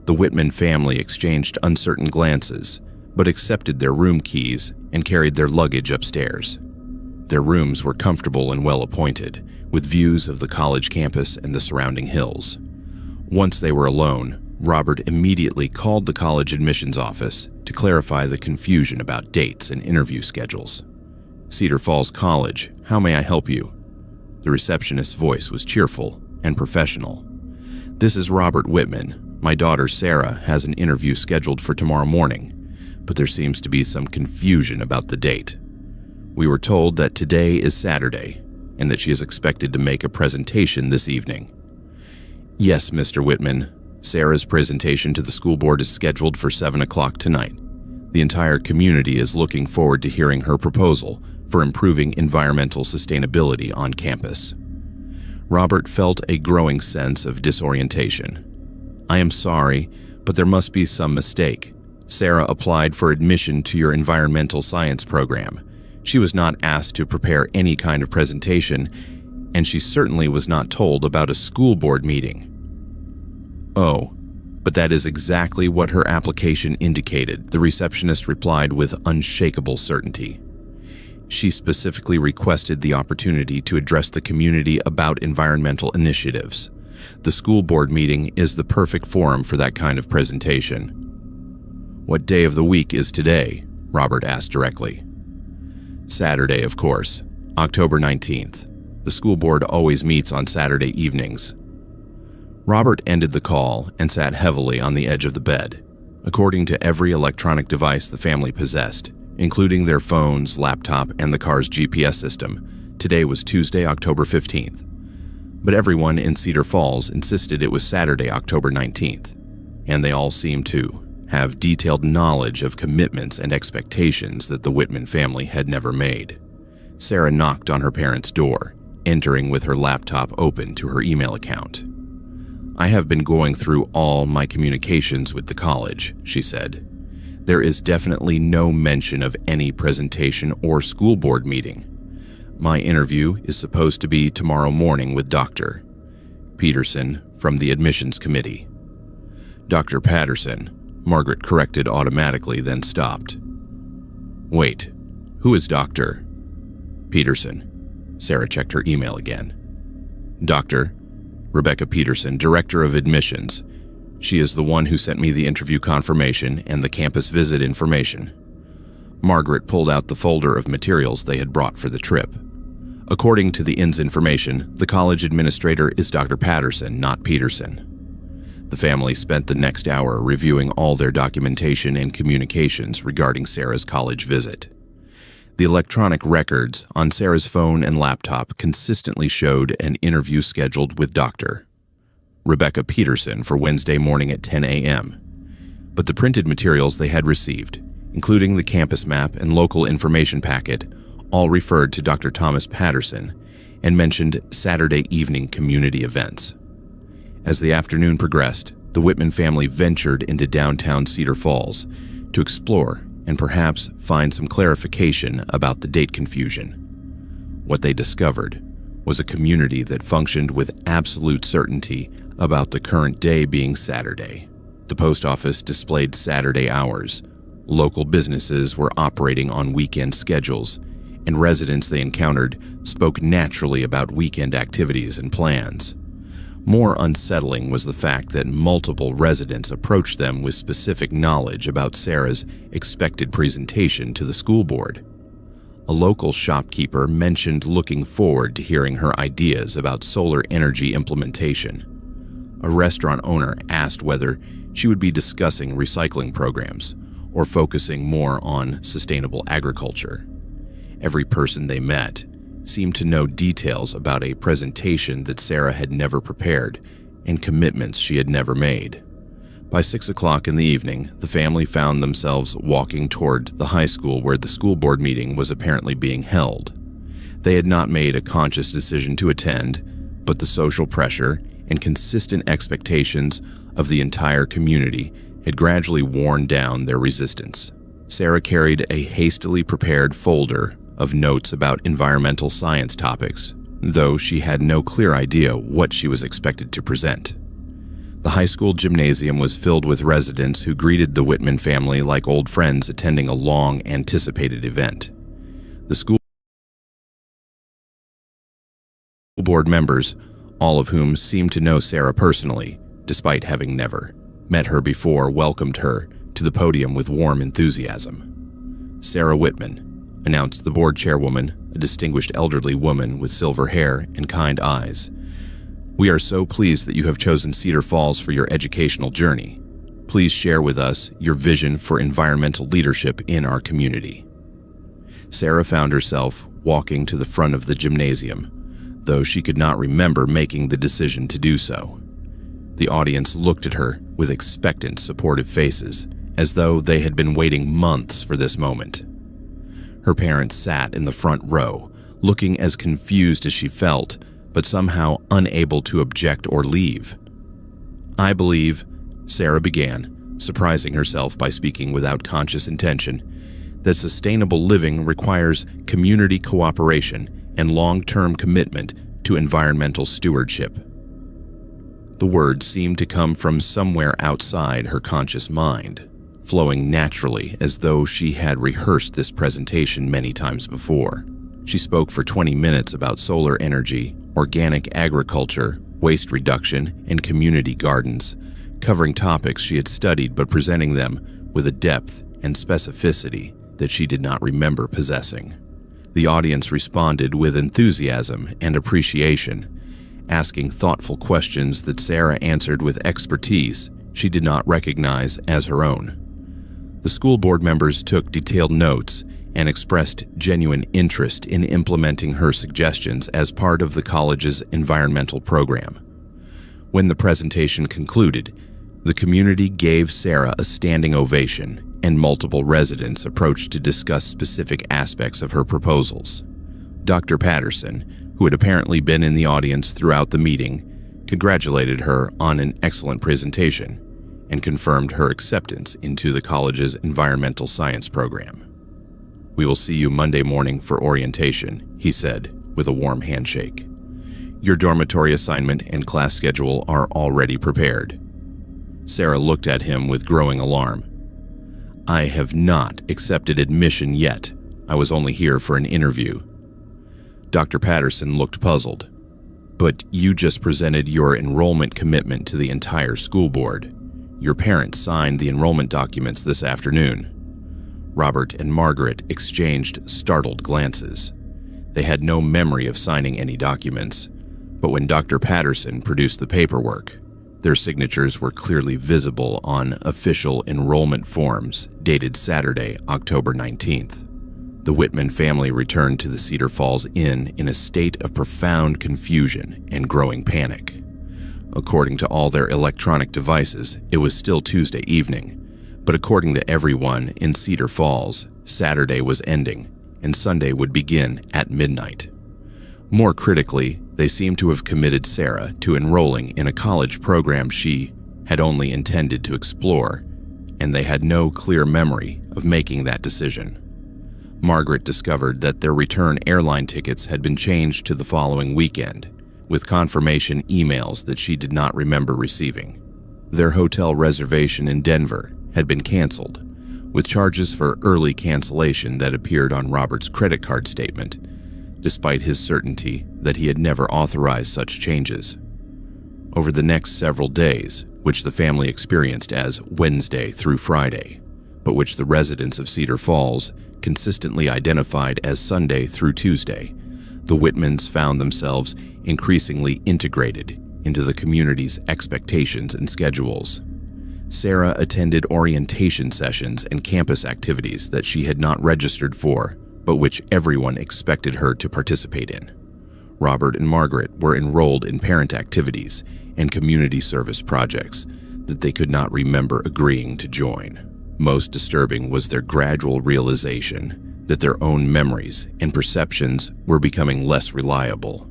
S1: The Whitman family exchanged uncertain glances, but accepted their room keys and carried their luggage upstairs. Their rooms were comfortable and well-appointed, with views of the college campus and the surrounding hills. Once they were alone, Robert immediately called the college admissions office to clarify the confusion about dates and interview schedules. "Cedar Falls College, how may I help you?" The receptionist's voice was cheerful and professional. "This is Robert Whitman. My daughter Sarah has an interview scheduled for tomorrow morning, but there seems to be some confusion about the date. We were told that today is Saturday and that she is expected to make a presentation this evening." "Yes, Mr. Whitman. Sarah's presentation to the school board is scheduled for 7 o'clock tonight. The entire community is looking forward to hearing her proposal for improving environmental sustainability on campus." Robert felt a growing sense of disorientation. "I am sorry, but there must be some mistake. Sarah applied for admission to your environmental science program. She was not asked to prepare any kind of presentation, and she certainly was not told about a school board meeting." "Oh, but that is exactly what her application indicated," the receptionist replied with unshakable certainty. "She specifically requested the opportunity to address the community about environmental initiatives. The school board meeting is the perfect forum for that kind of presentation." "What day of the week is today?" Robert asked directly. "Saturday, of course, October 19th. The school board always meets on Saturday evenings." Robert ended the call and sat heavily on the edge of the bed. According to every electronic device the family possessed, including their phones, laptop, and the car's GPS system, today was Tuesday, October 15th. But everyone in Cedar Falls insisted it was Saturday, October 19th, and they all seemed to have detailed knowledge of commitments and expectations that the Whitman family had never made. Sarah knocked on her parents' door, entering with her laptop open to her email account. "I have been going through all my communications with the college," she said. "There is definitely no mention of any presentation or school board meeting. My interview is supposed to be tomorrow morning with Dr. Peterson from the admissions committee." "Dr. Patterson," Margaret corrected automatically, then stopped. "Wait, who is Dr. Peterson?" Sarah checked her email again. "Dr. Rebecca Peterson, Director of Admissions. She is the one who sent me the interview confirmation and the campus visit information." Margaret pulled out the folder of materials they had brought for the trip. According to the inn's information, the college administrator is Dr. Patterson, not Peterson. The family spent the next hour reviewing all their documentation and communications regarding Sarah's college visit. The electronic records on Sarah's phone and laptop consistently showed an interview scheduled with Dr. Rebecca Peterson for Wednesday morning at 10 a.m. But the printed materials they had received, including the campus map and local information packet, all referred to Dr. Thomas Patterson and mentioned Saturday evening community events. As the afternoon progressed, the Whitman family ventured into downtown Cedar Falls to explore and perhaps find some clarification about the date confusion. What they discovered was a community that functioned with absolute certainty about the current day being Saturday. The post office displayed Saturday hours, local businesses were operating on weekend schedules, and residents they encountered spoke naturally about weekend activities and plans. More unsettling was the fact that multiple residents approached them with specific knowledge about Sarah's expected presentation to the school board. A local shopkeeper mentioned looking forward to hearing her ideas about solar energy implementation. A restaurant owner asked whether she would be discussing recycling programs or focusing more on sustainable agriculture. Every person they met seemed to know details about a presentation that Sarah had never prepared and commitments she had never made. By 6 o'clock in the evening, the family found themselves walking toward the high school where the school board meeting was apparently being held. They had not made a conscious decision to attend, but the social pressure and consistent expectations of the entire community had gradually worn down their resistance. Sarah carried a hastily prepared folder of notes about environmental science topics, though she had no clear idea what she was expected to present. The high school gymnasium was filled with residents who greeted the Whitman family like old friends attending a long-anticipated event. The school board members, all of whom seemed to know Sarah personally, despite having never met her before, welcomed her to the podium with warm enthusiasm. Sarah Whitman, announced the board chairwoman, a distinguished elderly woman with silver hair and kind eyes. We are so pleased that you have chosen Cedar Falls for your educational journey. Please share with us your vision for environmental leadership in our community. Sarah found herself walking to the front of the gymnasium, though she could not remember making the decision to do so. The audience looked at her with expectant, supportive faces, as though they had been waiting months for this moment. Her parents sat in the front row, looking as confused as she felt, but somehow unable to object or leave. I believe, Sarah began, surprising herself by speaking without conscious intention, that sustainable living requires community cooperation and long-term commitment to environmental stewardship. The words seemed to come from somewhere outside her conscious mind, flowing naturally as though she had rehearsed this presentation many times before. She spoke for 20 minutes about solar energy, organic agriculture, waste reduction, and community gardens, covering topics she had studied but presenting them with a depth and specificity that she did not remember possessing. The audience responded with enthusiasm and appreciation, asking thoughtful questions that Sarah answered with expertise she did not recognize as her own. The school board members took detailed notes and expressed genuine interest in implementing her suggestions as part of the college's environmental program. When the presentation concluded, the community gave Sarah a standing ovation, and multiple residents approached to discuss specific aspects of her proposals. Dr. Patterson, who had apparently been in the audience throughout the meeting, congratulated her on an excellent presentation and confirmed her acceptance into the college's environmental science program. We will see you Monday morning for orientation, he said, with a warm handshake. Your dormitory assignment and class schedule are already prepared. Sarah looked at him with growing alarm. I have not accepted admission yet. I was only here for an interview. Dr. Patterson looked puzzled. But you just presented your enrollment commitment to the entire school board. Your parents signed the enrollment documents this afternoon. Robert and Margaret exchanged startled glances. They had no memory of signing any documents, but when Dr. Patterson produced the paperwork, their signatures were clearly visible on official enrollment forms dated Saturday, October 19th. The Whitman family returned to the Cedar Falls Inn in a state of profound confusion and growing panic. According to all their electronic devices, it was still Tuesday evening, but according to everyone in Cedar Falls, Saturday was ending and Sunday would begin at midnight. More critically, they seemed to have committed Sarah to enrolling in a college program she had only intended to explore, and they had no clear memory of making that decision. Margaret discovered that their return airline tickets had been changed to the following weekend, with confirmation emails that she did not remember receiving. Their hotel reservation in Denver had been canceled, with charges for early cancellation that appeared on Robert's credit card statement, despite his certainty that he had never authorized such changes. Over the next several days, which the family experienced as Wednesday through Friday, but which the residents of Cedar Falls consistently identified as Sunday through Tuesday, the Whitmans found themselves increasingly integrated into the community's expectations and schedules. Sarah attended orientation sessions and campus activities that she had not registered for, but which everyone expected her to participate in. Robert and Margaret were enrolled in parent activities and community service projects that they could not remember agreeing to join. Most disturbing was their gradual realization that their own memories and perceptions were becoming less reliable.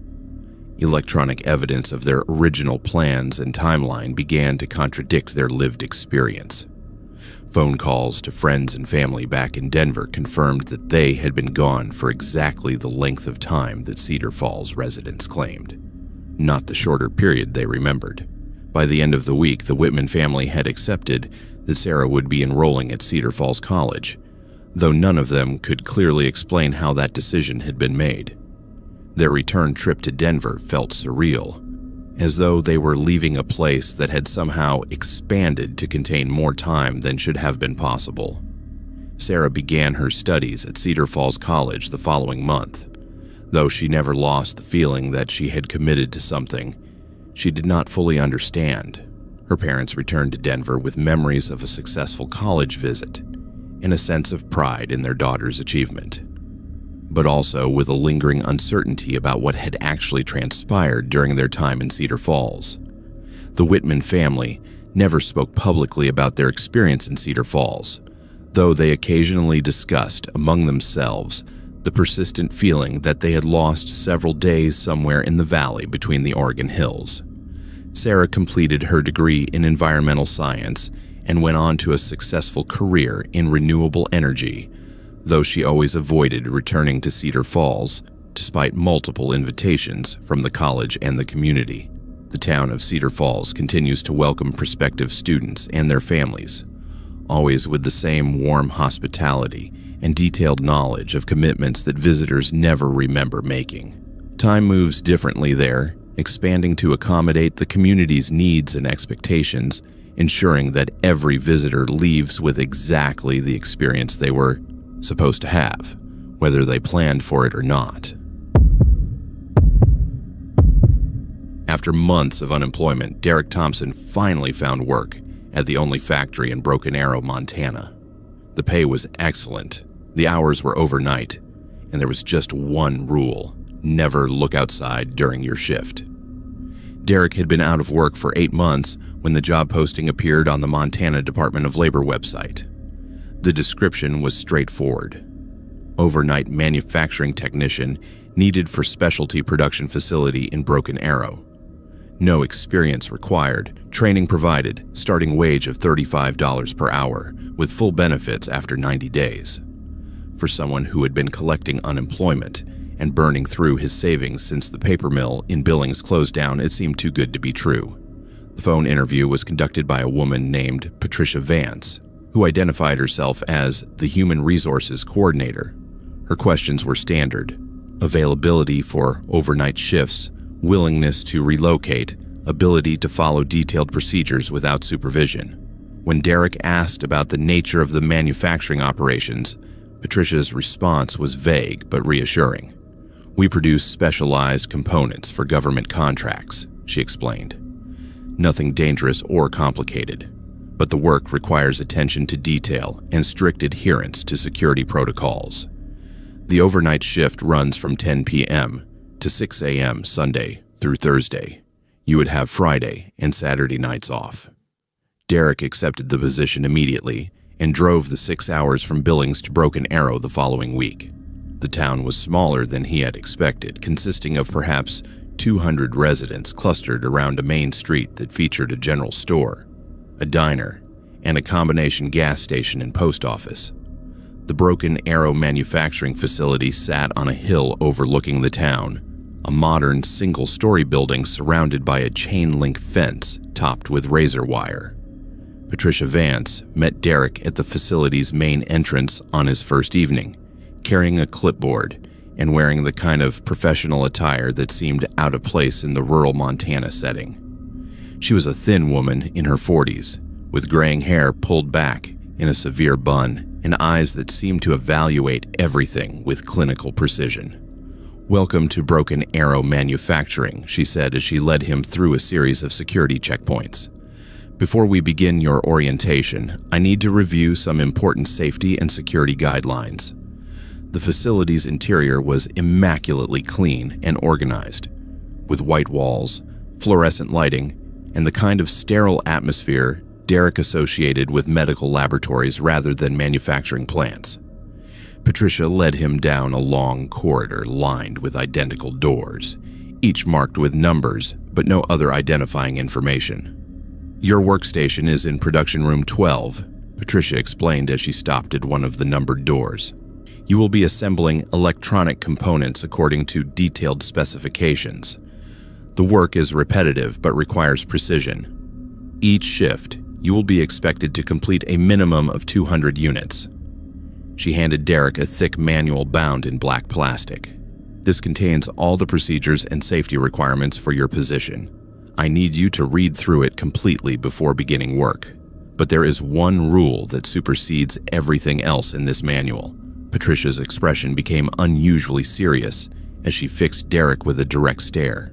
S1: Electronic evidence of their original plans and timeline began to contradict their lived experience. Phone calls to friends and family back in Denver confirmed that they had been gone for exactly the length of time that Cedar Falls residents claimed, not the shorter period they remembered. By the end of the week, the Whitman family had accepted that Sarah would be enrolling at Cedar Falls College, though none of them could clearly explain how that decision had been made. Their return trip to Denver felt surreal, as though they were leaving a place that had somehow expanded to contain more time than should have been possible. Sarah began her studies at Cedar Falls College the following month. Though she never lost the feeling that she had committed to something she did not fully understand, her parents returned to Denver with memories of a successful college visit and a sense of pride in their daughter's achievement, but also with a lingering uncertainty about what had actually transpired during their time in Cedar Falls. The Whitman family never spoke publicly about their experience in Cedar Falls, though they occasionally discussed among themselves the persistent feeling that they had lost several days somewhere in the valley between the Oregon Hills. Sarah completed her degree in environmental science and went on to a successful career in renewable energy, though she always avoided returning to Cedar Falls despite multiple invitations from the college and the community. The town of Cedar Falls continues to welcome prospective students and their families, always with the same warm hospitality and detailed knowledge of commitments that visitors never remember making. Time moves differently there, expanding to accommodate the community's needs and expectations, ensuring that every visitor leaves with exactly the experience they were supposed to have, whether they planned for it or not. After months of unemployment, Derek Thompson finally found work at the only factory in Broken Arrow, Montana. The pay was excellent, the hours were overnight, and there was just one rule: never look outside during your shift. Derek had been out of work for 8 months when the job posting appeared on the Montana Department of Labor website. The description was straightforward: overnight manufacturing technician needed for specialty production facility in Broken Arrow. No experience required, training provided, starting wage of $35 per hour, with full benefits after 90 days. For someone who had been collecting unemployment and burning through his savings since the paper mill in Billings closed down, it seemed too good to be true. The phone interview was conducted by a woman named Patricia Vance, who identified herself as the Human Resources Coordinator. Her questions were standard: availability for overnight shifts, willingness to relocate, ability to follow detailed procedures without supervision. When Derek asked about the nature of the manufacturing operations, Patricia's response was vague but reassuring. "We produce specialized components for government contracts," she explained. "Nothing dangerous or complicated, but the work requires attention to detail and strict adherence to security protocols. The overnight shift runs from 10 p.m. to 6 a.m. Sunday through Thursday. You would have Friday and Saturday nights off." Derek accepted the position immediately and drove the 6 hours from Billings to Broken Arrow the following week. The town was smaller than he had expected, consisting of perhaps 200 residents clustered around a main street that featured a general store, a diner, and a combination gas station and post office. The Broken Arrow manufacturing facility sat on a hill overlooking the town, a modern single-story building surrounded by a chain-link fence topped with razor wire. Patricia Vance met Derek at the facility's main entrance on his first evening, carrying a clipboard and wearing the kind of professional attire that seemed out of place in the rural Montana setting. She was a thin woman in her 40s, with graying hair pulled back in a severe bun and eyes that seemed to evaluate everything with clinical precision. "Welcome to Broken Arrow Manufacturing," she said as she led him through a series of security checkpoints. "Before we begin your orientation, I need to review some important safety and security guidelines." The facility's interior was immaculately clean and organized, with white walls, fluorescent lighting, and the kind of sterile atmosphere Derek associated with medical laboratories rather than manufacturing plants. Patricia led him down a long corridor lined with identical doors, each marked with numbers but no other identifying information. "Your workstation is in production room 12, Patricia explained as she stopped at one of the numbered doors. "You will be assembling electronic components according to detailed specifications. The work is repetitive but requires precision. Each shift, you will be expected to complete a minimum of 200 units. She handed Derek a thick manual bound in black plastic. "This contains all the procedures and safety requirements for your position. I need you to read through it completely before beginning work. But there is one rule that supersedes everything else in this manual." Patricia's expression became unusually serious as she fixed Derek with a direct stare.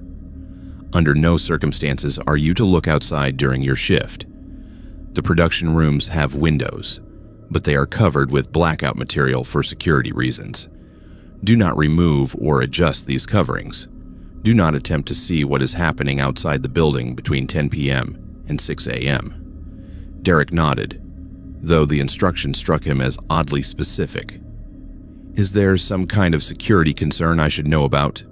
S1: "Under no circumstances are you to look outside during your shift. The production rooms have windows, but they are covered with blackout material for security reasons. Do not remove or adjust these coverings. Do not attempt to see what is happening outside the building between 10 p.m. and 6 a.m. Derek nodded, though the instruction struck him as oddly specific. "Is there some kind of security concern I should know about?"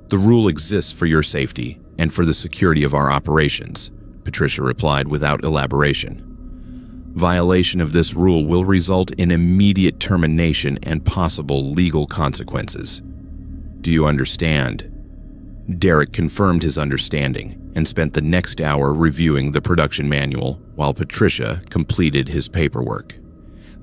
S1: "The rule exists for your safety and for the security of our operations," Patricia replied without elaboration. "Violation of this rule will result in immediate termination and possible legal consequences. Do you understand?" Derek confirmed his understanding and spent the next hour reviewing the production manual while Patricia completed his paperwork.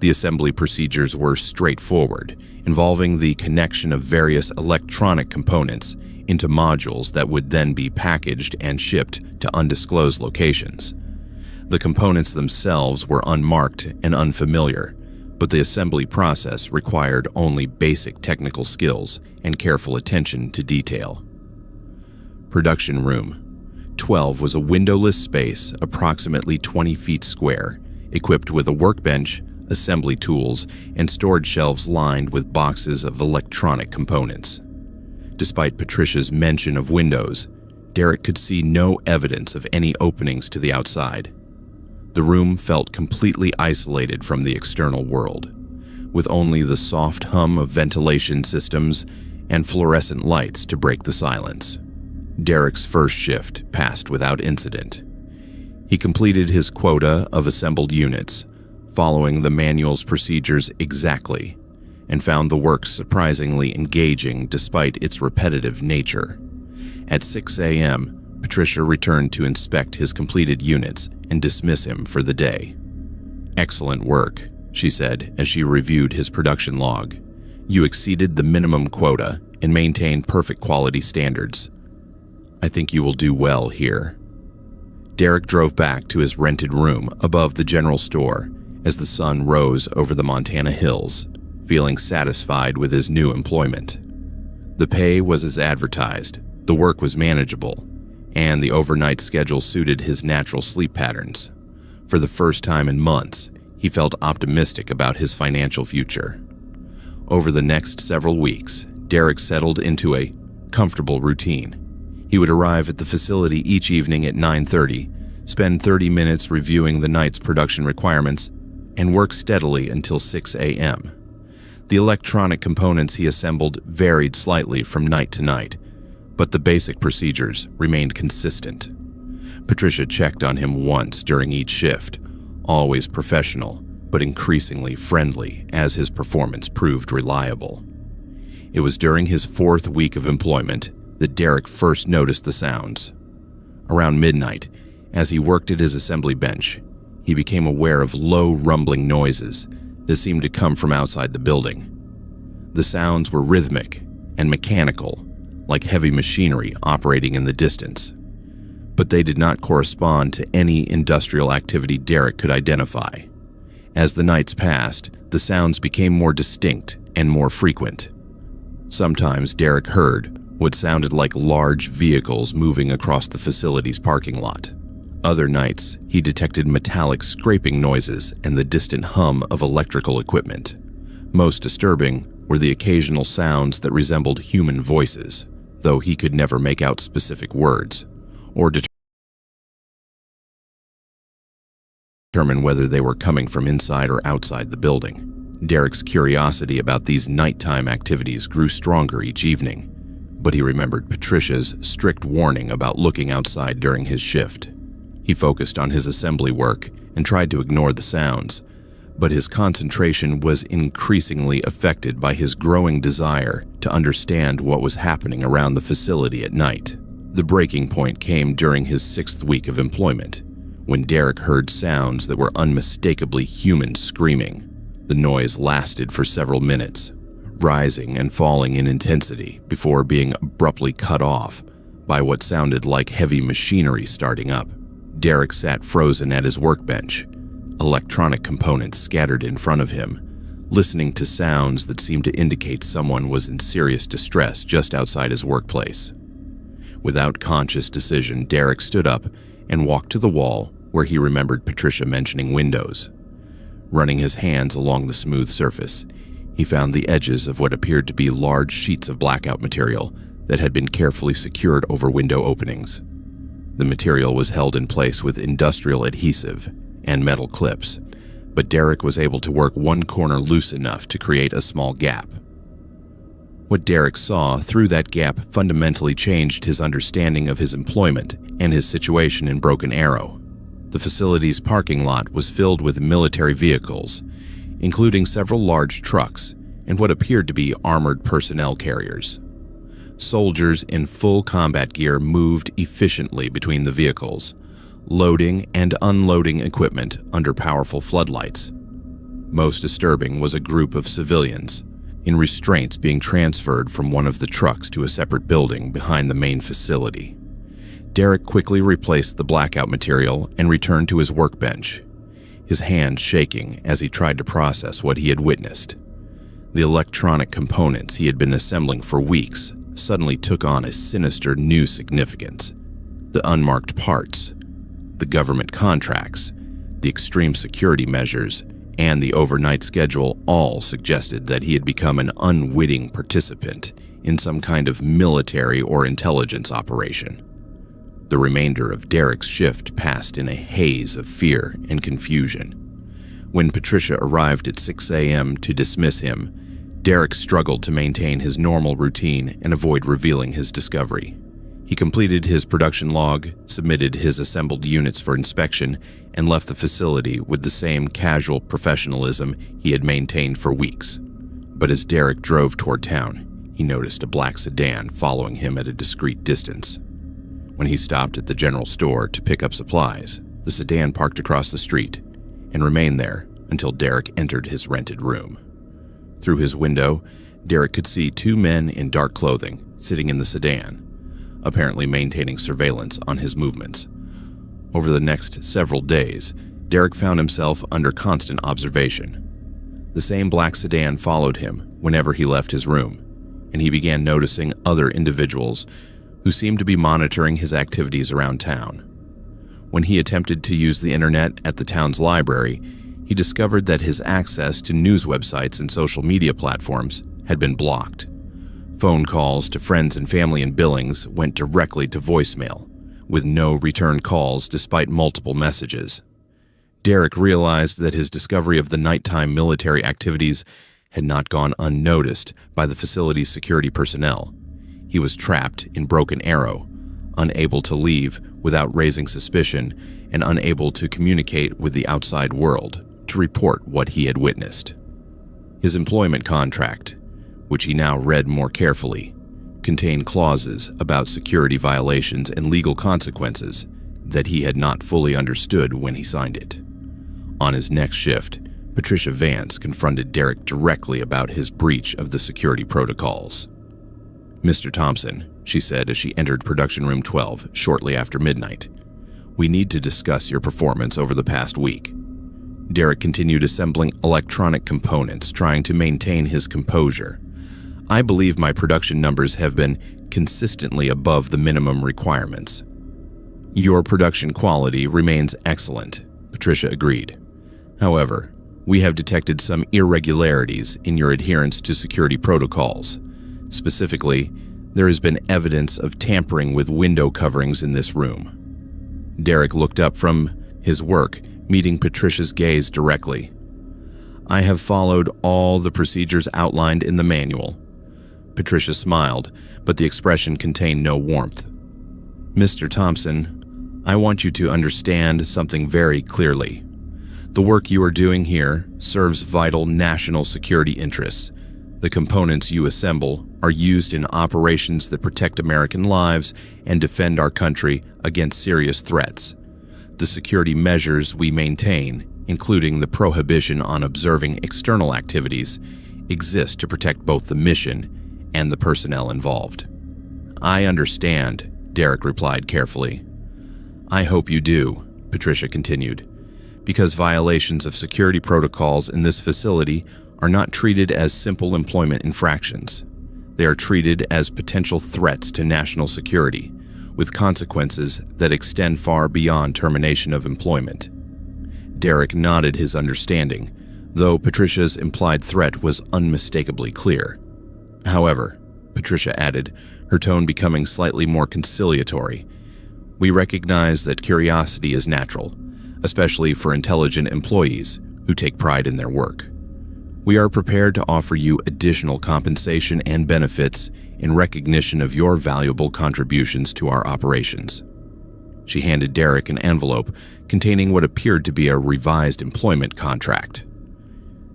S1: The assembly procedures were straightforward, involving the connection of various electronic components into modules that would then be packaged and shipped to undisclosed locations. The components themselves were unmarked and unfamiliar, but the assembly process required only basic technical skills and careful attention to detail. Production Room 12 was a windowless space approximately 20 feet square, equipped with a workbench, assembly tools, and storage shelves lined with boxes of electronic components. Despite Patricia's mention of windows, Derek could see no evidence of any openings to the outside. The room felt completely isolated from the external world, with only the soft hum of ventilation systems and fluorescent lights to break the silence. Derek's first shift passed without incident. He completed his quota of assembled units, following the manual's procedures exactly, and found the work surprisingly engaging despite its repetitive nature. At 6 a.m., Patricia returned to inspect his completed units and dismiss him for the day. "Excellent work," she said as she reviewed his production log. "You exceeded the minimum quota and maintained perfect quality standards. I think you will do well here." Derek drove back to his rented room above the general store as the sun rose over the Montana hills, feeling satisfied with his new employment. The pay was as advertised, the work was manageable, and the overnight schedule suited his natural sleep patterns. For the first time in months, he felt optimistic about his financial future. Over the next several weeks, Derek settled into a comfortable routine. He would arrive at the facility each evening at 9:30, spend 30 minutes reviewing the night's production requirements, and work steadily until 6 a.m. The electronic components he assembled varied slightly from night to night, but the basic procedures remained consistent. Patricia checked on him once during each shift, always professional, but increasingly friendly as his performance proved reliable. It was during his 4th week of employment that Derek first noticed the sounds. Around midnight, as he worked at his assembly bench, he became aware of low rumbling noises that seemed to come from outside the building. The sounds were rhythmic and mechanical, like heavy machinery operating in the distance. But they did not correspond to any industrial activity Derek could identify. As the nights passed, the sounds became more distinct and more frequent. Sometimes Derek heard what sounded like large vehicles moving across the facility's parking lot. Other nights, he detected metallic scraping noises and the distant hum of electrical equipment. Most disturbing were the occasional sounds that resembled human voices, though he could never make out specific words, or determine whether they were coming from inside or outside the building. Derek's curiosity about these nighttime activities grew stronger each evening, but he remembered Patricia's strict warning about looking outside during his shift. He focused on his assembly work and tried to ignore the sounds, but his concentration was increasingly affected by his growing desire to understand what was happening around the facility at night. The breaking point came during his 6th week of employment, when Derek heard sounds that were unmistakably human screaming. The noise lasted for several minutes, rising and falling in intensity before being abruptly cut off by what sounded like heavy machinery starting up. Derek sat frozen at his workbench, electronic components scattered in front of him, listening to sounds that seemed to indicate someone was in serious distress just outside his workplace. Without conscious decision, Derek stood up and walked to the wall where he remembered Patricia mentioning windows. Running his hands along the smooth surface, he found the edges of what appeared to be large sheets of blackout material that had been carefully secured over window openings. The material was held in place with industrial adhesive and metal clips, but Derek was able to work one corner loose enough to create a small gap. What Derek saw through that gap fundamentally changed his understanding of his employment and his situation in Broken Arrow. The facility's parking lot was filled with military vehicles, including several large trucks and what appeared to be armored personnel carriers. Soldiers in full combat gear moved efficiently between the vehicles, loading and unloading equipment under powerful floodlights. Most disturbing was a group of civilians in restraints being transferred from one of the trucks to a separate building behind the main facility. Derek quickly replaced the blackout material and returned to his workbench, his hands shaking as he tried to process what he had witnessed. The electronic components he had been assembling for weeks suddenly took on a sinister new significance. The unmarked parts, the government contracts, the extreme security measures, and the overnight schedule all suggested that he had become an unwitting participant in some kind of military or intelligence operation. The remainder of Derek's shift passed in a haze of fear and confusion. When Patricia arrived at 6 a.m. to dismiss him, Derek struggled to maintain his normal routine and avoid revealing his discovery. He completed his production log, submitted his assembled units for inspection, and left the facility with the same casual professionalism he had maintained for weeks. But as Derek drove toward town, he noticed a black sedan following him at a discreet distance. When he stopped at the general store to pick up supplies, the sedan parked across the street and remained there until Derek entered his rented room. Through his window, Derek could see 2 men in dark clothing sitting in the sedan, apparently maintaining surveillance on his movements. Over the next several days, Derek found himself under constant observation. The same black sedan followed him whenever he left his room, and he began noticing other individuals who seemed to be monitoring his activities around town. When he attempted to use the internet at the town's library, he discovered that his access to news websites and social media platforms had been blocked. Phone calls to friends and family in Billings went directly to voicemail, with no return calls despite multiple messages. Derek realized that his discovery of the nighttime military activities had not gone unnoticed by the facility's security personnel. He was trapped in Broken Arrow, unable to leave without raising suspicion and unable to communicate with the outside world to report what he had witnessed. His employment contract, which he now read more carefully, contained clauses about security violations and legal consequences that he had not fully understood when he signed it. On his next shift, Patricia Vance confronted Derek directly about his breach of the security protocols. "Mr. Thompson," she said as she entered production room 12 shortly after midnight, "we need to discuss your performance over the past week." Derek continued assembling electronic components, trying to maintain his composure. "I believe my production numbers have been consistently above the minimum requirements." "Your production quality remains excellent," Patricia agreed. "However, we have detected some irregularities in your adherence to security protocols. Specifically, there has been evidence of tampering with window coverings in this room." Derek looked up from his work, meeting Patricia's gaze directly. "I have followed all the procedures outlined in the manual." Patricia smiled, but the expression contained no warmth. "Mr. Thompson, I want you to understand something very clearly. The work you are doing here serves vital national security interests. The components you assemble are used in operations that protect American lives and defend our country against serious threats. The security measures we maintain, including the prohibition on observing external activities, exist to protect both the mission and the personnel involved." "I understand," Derek replied carefully. "I hope you do," Patricia continued, "because violations of security protocols in this facility are not treated as simple employment infractions. They are treated as potential threats to national security, with consequences that extend far beyond termination of employment." Derek nodded his understanding, though Patricia's implied threat was unmistakably clear. "However," Patricia added, her tone becoming slightly more conciliatory, "we recognize that curiosity is natural, especially for intelligent employees who take pride in their work. We are prepared to offer you additional compensation and benefits in recognition of your valuable contributions to our operations." She handed Derek an envelope containing what appeared to be a revised employment contract.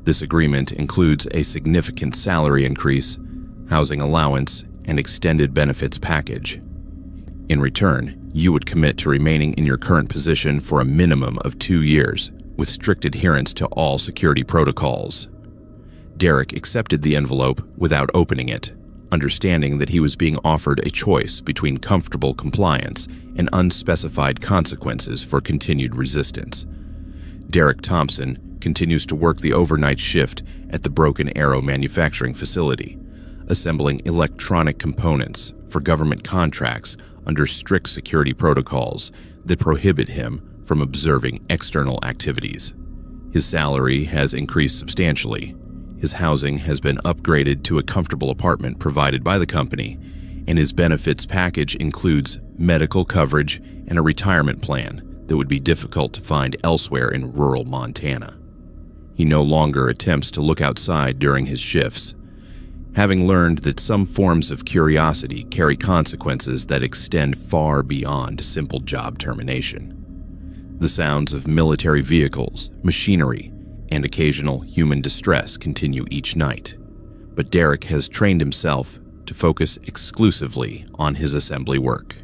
S1: This agreement includes a significant salary increase, housing allowance, and extended benefits package. In return, you would commit to remaining in your current position for a minimum of 2 years, with strict adherence to all security protocols. Derek accepted the envelope without opening it, understanding that he was being offered a choice between comfortable compliance and unspecified consequences for continued resistance. Derek Thompson continues to work the overnight shift at the Broken Arrow manufacturing facility, assembling electronic components for government contracts under strict security protocols that prohibit him from observing external activities. His salary has increased substantially. His housing has been upgraded to a comfortable apartment provided by the company, and his benefits package includes medical coverage and a retirement plan that would be difficult to find elsewhere in rural Montana. He no longer attempts to look outside during his shifts, having learned that some forms of curiosity carry consequences that extend far beyond simple job termination. The sounds of military vehicles, machinery, and occasional human distress continue each night, but Derek has trained himself to focus exclusively on his assembly work,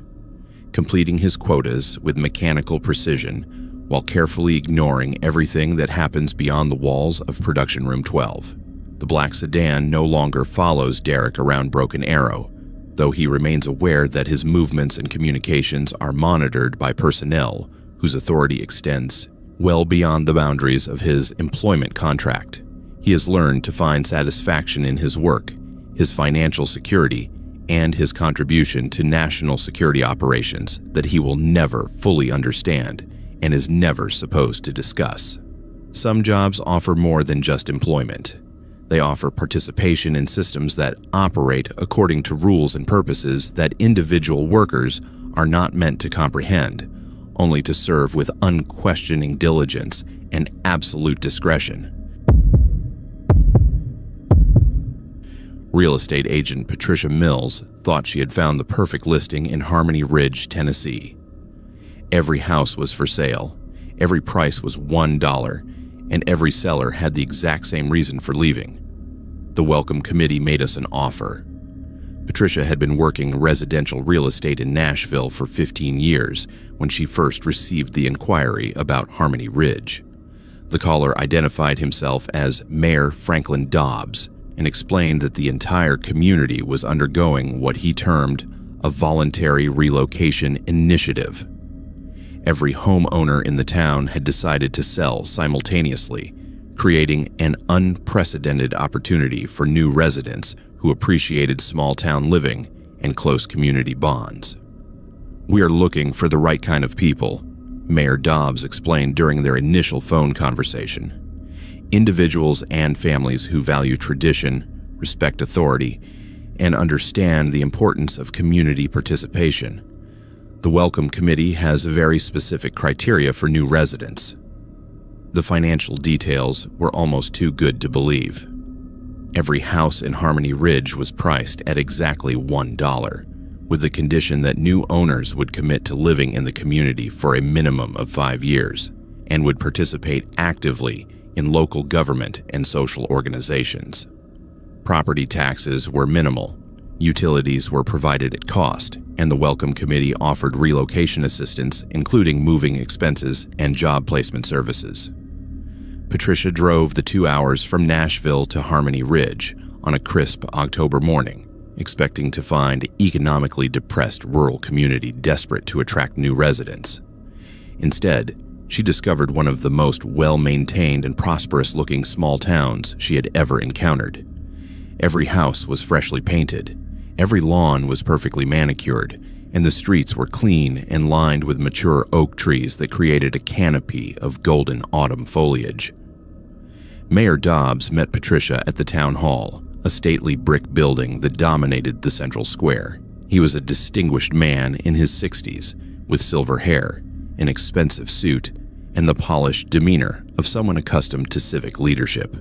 S1: completing his quotas with mechanical precision while carefully ignoring everything that happens beyond the walls of Production Room 12. The black sedan no longer follows Derek around Broken Arrow, though he remains aware that his movements and communications are monitored by personnel whose authority extends well beyond the boundaries of his employment contract. He has learned to find satisfaction in his work, his financial security, and his contribution to national security operations that he will never fully understand and is never supposed to discuss. Some jobs offer more than just employment. They offer participation in systems that operate according to rules and purposes that individual workers are not meant to comprehend, only to serve with unquestioning diligence and absolute discretion. Real estate agent Patricia Mills thought she had found the perfect listing in Harmony Ridge, Tennessee. Every house was for sale, every price was $1, and every seller had the exact same reason for leaving. The welcome committee made us an offer. Patricia had been working residential real estate in Nashville for 15 years when she first received the inquiry about Harmony Ridge. The caller identified himself as Mayor Franklin Dobbs and explained that the entire community was undergoing what he termed a voluntary relocation initiative. Every homeowner in the town had decided to sell simultaneously, creating an unprecedented opportunity for new residents who appreciated small-town living and close community bonds. "We are looking for the right kind of people," Mayor Dobbs explained during their initial phone conversation. "Individuals and families who value tradition, respect authority, and understand the importance of community participation. The Welcome Committee has very specific criteria for new residents." The financial details were almost too good to believe. Every house in Harmony Ridge was priced at exactly $1, with the condition that new owners would commit to living in the community for a minimum of 5 years and would participate actively in local government and social organizations. Property taxes were minimal, utilities were provided at cost, and the Welcome Committee offered relocation assistance, including moving expenses and job placement services. Patricia drove the 2 hours from Nashville to Harmony Ridge on a crisp October morning, expecting to find an economically depressed rural community desperate to attract new residents. Instead, she discovered one of the most well-maintained and prosperous-looking small towns she had ever encountered. Every house was freshly painted, every lawn was perfectly manicured, and the streets were clean and lined with mature oak trees that created a canopy of golden autumn foliage. Mayor Dobbs met Patricia at the town hall, a stately brick building that dominated the central square. He was a distinguished man in his 60s, with silver hair, an expensive suit, and the polished demeanor of someone accustomed to civic leadership.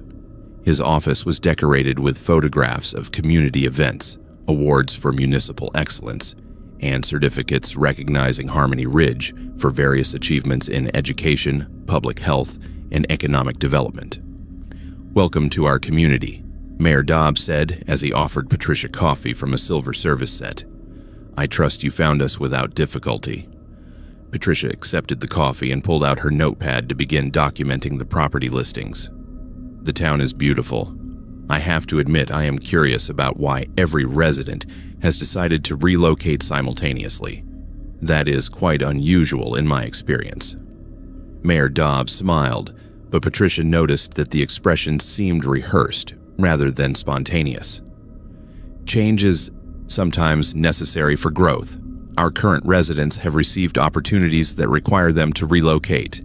S1: His office was decorated with photographs of community events, awards for municipal excellence, and certificates recognizing Harmony Ridge for various achievements in education, public health, and economic development. "Welcome to our community," Mayor Dobbs said as he offered Patricia coffee from a silver service set. "I trust you found us without difficulty." Patricia accepted the coffee and pulled out her notepad to begin documenting the property listings. "The town is beautiful. I have to admit I am curious about why every resident has decided to relocate simultaneously. That is quite unusual in my experience." Mayor Dobbs smiled, but Patricia noticed that the expression seemed rehearsed rather than spontaneous. "Change is sometimes necessary for growth. Our current residents have received opportunities that require them to relocate,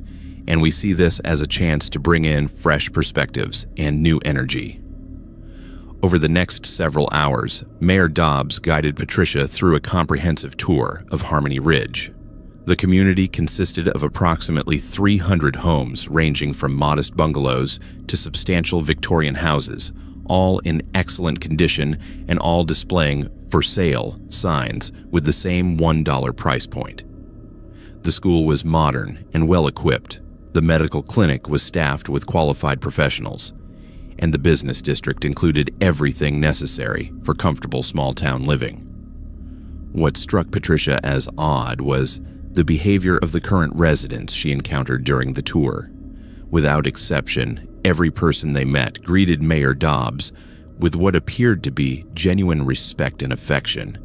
S1: and we see this as a chance to bring in fresh perspectives and new energy." Over the next several hours, Mayor Dobbs guided Patricia through a comprehensive tour of Harmony Ridge. The community consisted of approximately 300 homes ranging from modest bungalows to substantial Victorian houses, all in excellent condition and all displaying "for sale" signs with the same $1 price point. The school was modern and well-equipped. The medical clinic was staffed with qualified professionals, and the business district included everything necessary for comfortable small-town living. What struck Patricia as odd was the behavior of the current residents she encountered during the tour. Without exception, every person they met greeted Mayor Dobbs with what appeared to be genuine respect and affection,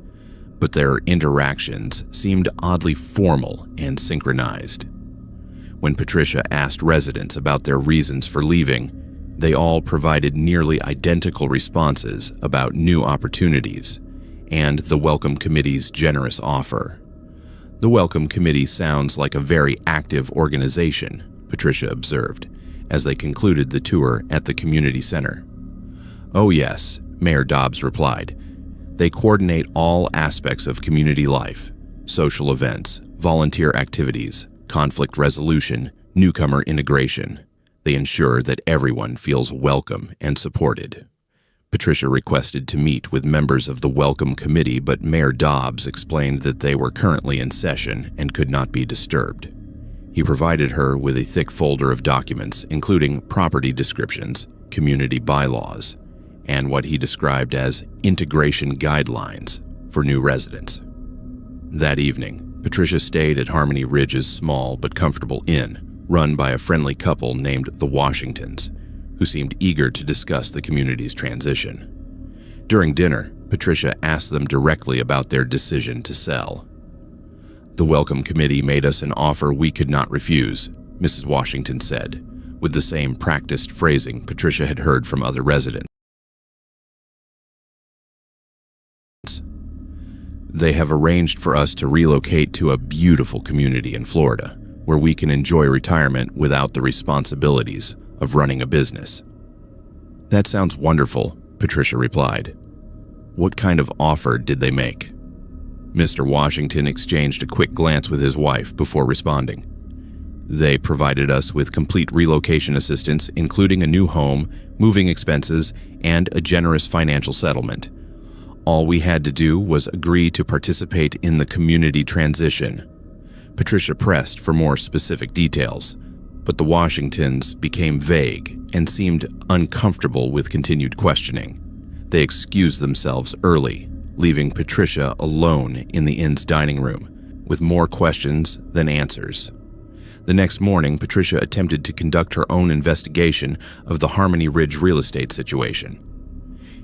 S1: but their interactions seemed oddly formal and synchronized. When Patricia asked residents about their reasons for leaving, They all provided nearly identical responses about new opportunities and the Welcome Committee's generous offer. The Welcome Committee sounds like a very active organization, Patricia observed, as they concluded the tour at the community center. Oh yes, Mayor Dobbs replied. They coordinate all aspects of community life, social events, volunteer activities, conflict resolution, newcomer integration. They ensure that everyone feels welcome and supported. Patricia requested to meet with members of the Welcome Committee, but Mayor Dobbs explained that they were currently in session and could not be disturbed. He provided her with a thick folder of documents, including property descriptions, community bylaws, and what he described as integration guidelines for new residents. That evening, Patricia stayed at Harmony Ridge's small but comfortable inn, run by a friendly couple named the Washingtons, who seemed eager to discuss the community's transition. During dinner, Patricia asked them directly about their decision to sell. The Welcome Committee made us an offer we could not refuse, Mrs. Washington said, with the same practiced phrasing Patricia had heard from other residents. They have arranged for us to relocate to a beautiful community in Florida, where we can enjoy retirement without the responsibilities of running a business. That sounds wonderful, Patricia replied. What kind of offer did they make? Mr. Washington exchanged a quick glance with his wife before responding. They provided us with complete relocation assistance, including a new home, moving expenses, and a generous financial settlement. All we had to do was agree to participate in the community transition. Patricia pressed for more specific details, but the Washingtons became vague and seemed uncomfortable with continued questioning. They excused themselves early, leaving Patricia alone in the inn's dining room, with more questions than answers. The next morning, Patricia attempted to conduct her own investigation of the Harmony Ridge real estate situation.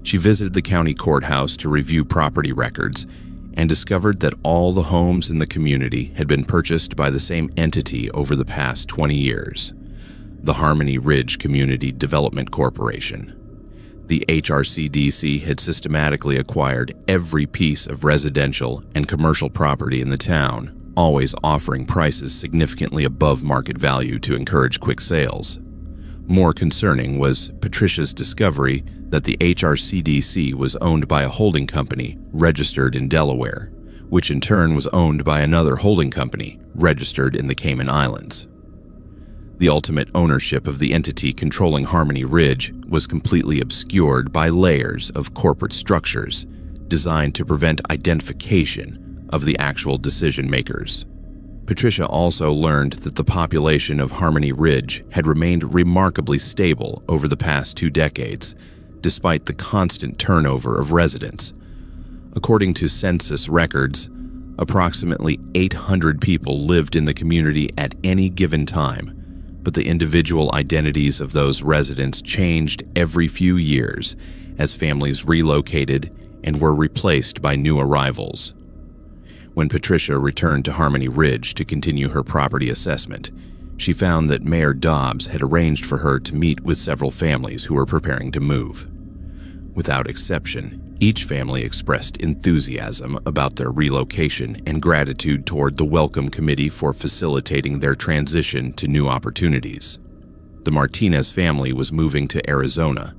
S1: She visited the county courthouse to review property records and discovered that all the homes in the community had been purchased by the same entity over the past 20 years, the Harmony Ridge Community Development Corporation. The HRCDC had systematically acquired every piece of residential and commercial property in the town, always offering prices significantly above market value to encourage quick sales. More concerning was Patricia's discovery that the HRCDC was owned by a holding company registered in Delaware, which in turn was owned by another holding company registered in the Cayman Islands. The ultimate ownership of the entity controlling Harmony Ridge was completely obscured by layers of corporate structures designed to prevent identification of the actual decision makers. Patricia also learned that the population of Harmony Ridge had remained remarkably stable over the past 2 decades, despite the constant turnover of residents. According to census records, approximately 800 people lived in the community at any given time, but the individual identities of those residents changed every few years as families relocated and were replaced by new arrivals. When Patricia returned to Harmony Ridge to continue her property assessment, she found that Mayor Dobbs had arranged for her to meet with several families who were preparing to move. Without exception, each family expressed enthusiasm about their relocation and gratitude toward the Welcome Committee for facilitating their transition to new opportunities. The Martinez family was moving to Arizona,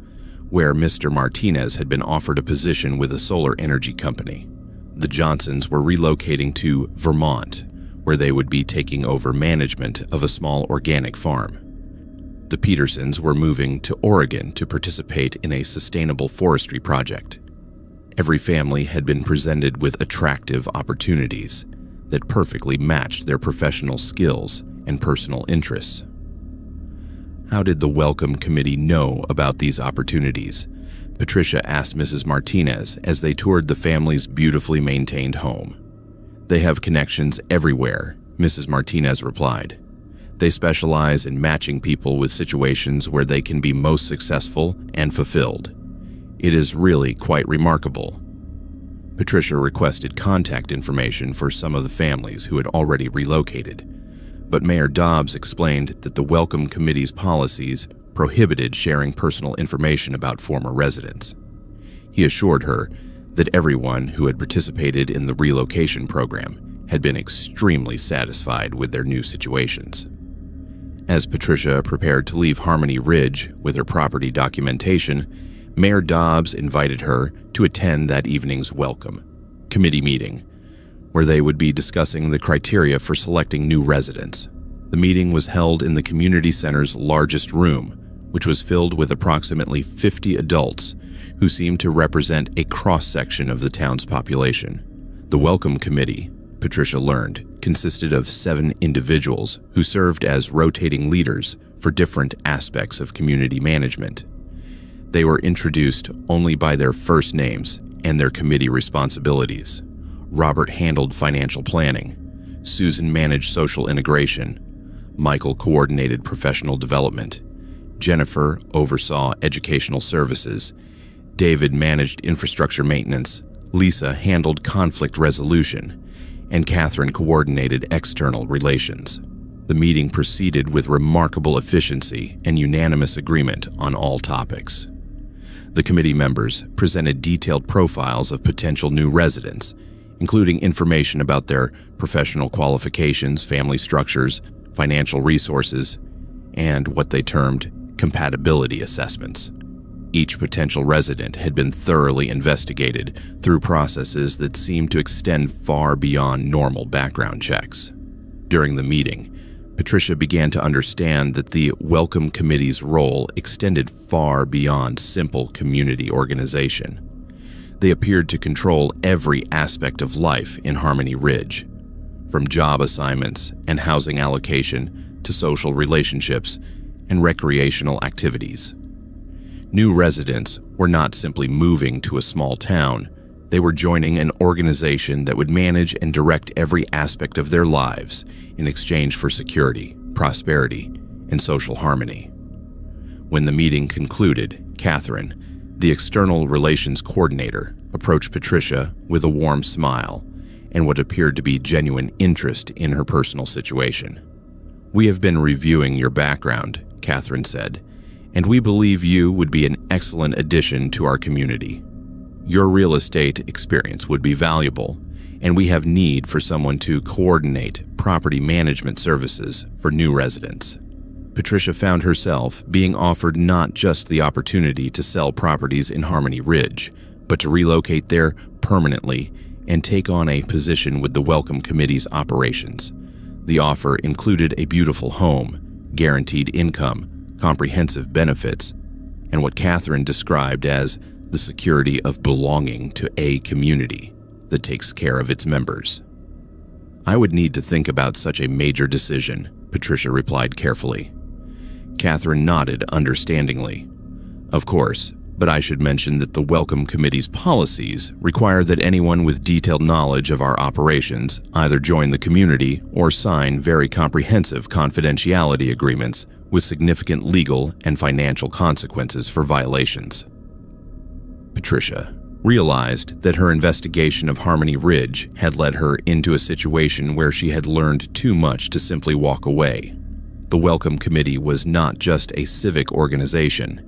S1: where Mr. Martinez had been offered a position with a solar energy company. The Johnsons were relocating to Vermont, where they would be taking over management of a small organic farm. The Petersons were moving to Oregon to participate in a sustainable forestry project. Every family had been presented with attractive opportunities that perfectly matched their professional skills and personal interests. How did the Welcome Committee know about these opportunities? Patricia asked Mrs. Martinez as they toured the family's beautifully maintained home. They have connections everywhere, Mrs. Martinez replied. They specialize in matching people with situations where they can be most successful and fulfilled. It is really quite remarkable. Patricia requested contact information for some of the families who had already relocated, but Mayor Dobbs explained that the Welcome Committee's policies prohibited sharing personal information about former residents. He assured her that everyone who had participated in the relocation program had been extremely satisfied with their new situations. As Patricia prepared to leave Harmony Ridge with her property documentation, Mayor Dobbs invited her to attend that evening's welcome committee meeting, where they would be discussing the criteria for selecting new residents. The meeting was held in the community center's largest room, which was filled with approximately 50 adults who seemed to represent a cross-section of the town's population. The welcome committee, Patricia learned, consisted of 7 individuals who served as rotating leaders for different aspects of community management. They were introduced only by their first names and their committee responsibilities. Robert handled financial planning, Susan managed social integration, Michael coordinated professional development, Jennifer oversaw educational services, David managed infrastructure maintenance, Lisa handled conflict resolution, and Catherine coordinated external relations. The meeting proceeded with remarkable efficiency and unanimous agreement on all topics. The committee members presented detailed profiles of potential new residents, including information about their professional qualifications, family structures, financial resources, and what they termed compatibility assessments. Each potential resident had been thoroughly investigated through processes that seemed to extend far beyond normal background checks. During the meeting, Patricia began to understand that the Welcome Committee's role extended far beyond simple community organization. They appeared to control every aspect of life in Harmony Ridge, from job assignments and housing allocation to social relationships and recreational activities. New residents were not simply moving to a small town, they were joining an organization that would manage and direct every aspect of their lives in exchange for security, prosperity, and social harmony. When the meeting concluded, Catherine, the external relations coordinator, approached Patricia with a warm smile and what appeared to be genuine interest in her personal situation. "We have been reviewing your background," Catherine said, "and we believe you would be an excellent addition to our community. Your real estate experience would be valuable, and we have need for someone to coordinate property management services for new residents." Patricia found herself being offered not just the opportunity to sell properties in Harmony Ridge, but to relocate there permanently and take on a position with the Welcome Committee's operations. The offer included a beautiful home, guaranteed income, comprehensive benefits, and what Catherine described as the security of belonging to a community that takes care of its members. "I would need to think about such a major decision," Patricia replied carefully. Catherine nodded understandingly. "Of course, but I should mention that the Welcome Committee's policies require that anyone with detailed knowledge of our operations either join the community or sign very comprehensive confidentiality agreements with significant legal and financial consequences for violations." Patricia realized that her investigation of Harmony Ridge had led her into a situation where she had learned too much to simply walk away. The Welcome Committee was not just a civic organization.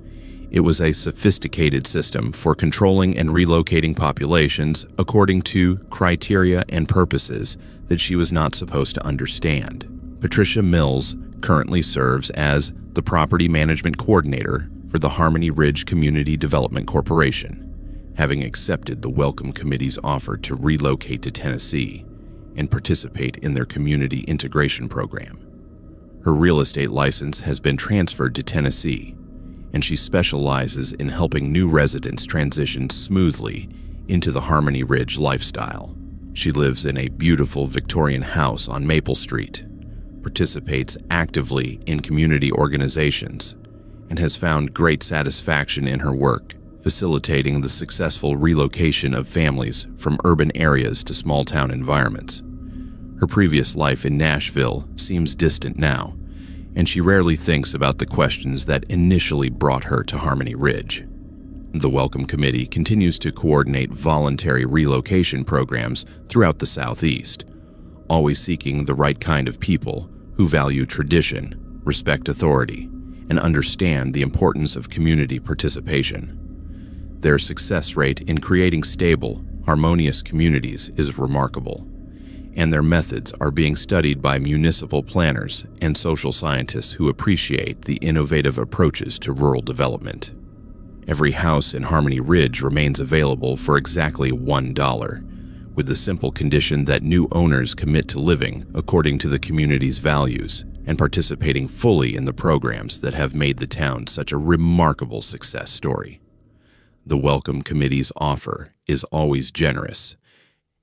S1: It was a sophisticated system for controlling and relocating populations according to criteria and purposes that she was not supposed to understand. Patricia Mills currently serves as the Property Management Coordinator for the Harmony Ridge Community Development Corporation, having accepted the Welcome Committee's offer to relocate to Tennessee and participate in their community integration program. Her real estate license has been transferred to Tennessee, and she specializes in helping new residents transition smoothly into the Harmony Ridge lifestyle. She lives in a beautiful Victorian house on Maple Street, participates actively in community organizations, and has found great satisfaction in her work, facilitating the successful relocation of families from urban areas to small-town environments. Her previous life in Nashville seems distant now, and she rarely thinks about the questions that initially brought her to Harmony Ridge. The Welcome Committee continues to coordinate voluntary relocation programs throughout the Southeast, always seeking the right kind of people who value tradition, respect authority, and understand the importance of community participation. Their success rate in creating stable, harmonious communities is remarkable, and their methods are being studied by municipal planners and social scientists who appreciate the innovative approaches to rural development. Every house in Harmony Ridge remains available for exactly $1, with the simple condition that new owners commit to living according to the community's values and participating fully in the programs that have made the town such a remarkable success story. The Welcome Committee's offer is always generous,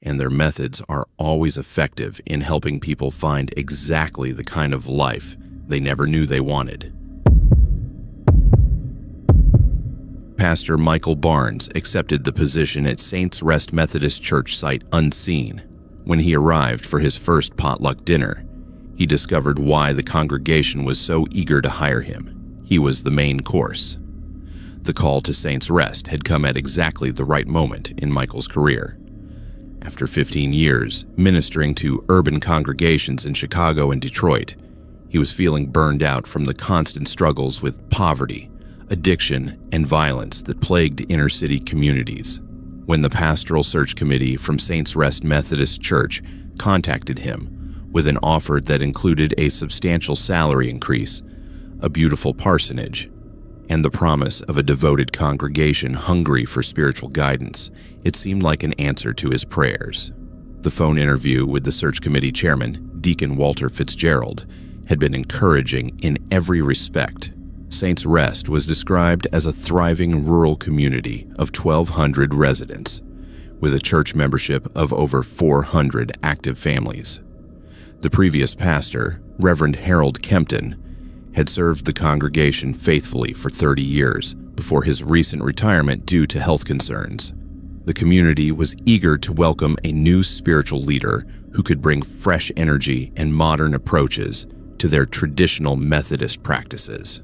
S1: and their methods are always effective in helping people find exactly the kind of life they never knew they wanted. Pastor Michael Barnes accepted the position at Saints Rest Methodist Church site unseen. When he arrived for his first potluck dinner, he discovered why the congregation was so eager to hire him. He was the main course. The call to Saints Rest had come at exactly the right moment in Michael's career. After 15 years ministering to urban congregations in Chicago and Detroit, he was feeling burned out from the constant struggles with poverty, addiction, and violence that plagued inner-city communities. When the Pastoral Search Committee from Saints Rest Methodist Church contacted him with an offer that included a substantial salary increase, a beautiful parsonage, and the promise of a devoted congregation hungry for spiritual guidance, it seemed like an answer to his prayers. The phone interview with the search committee chairman, Deacon Walter Fitzgerald, had been encouraging in every respect. Saints Rest was described as a thriving rural community of 1,200 residents, with a church membership of over 400 active families. The previous pastor, Reverend Harold Kempton, had served the congregation faithfully for 30 years before his recent retirement due to health concerns. The community was eager to welcome a new spiritual leader who could bring fresh energy and modern approaches to their traditional Methodist practices.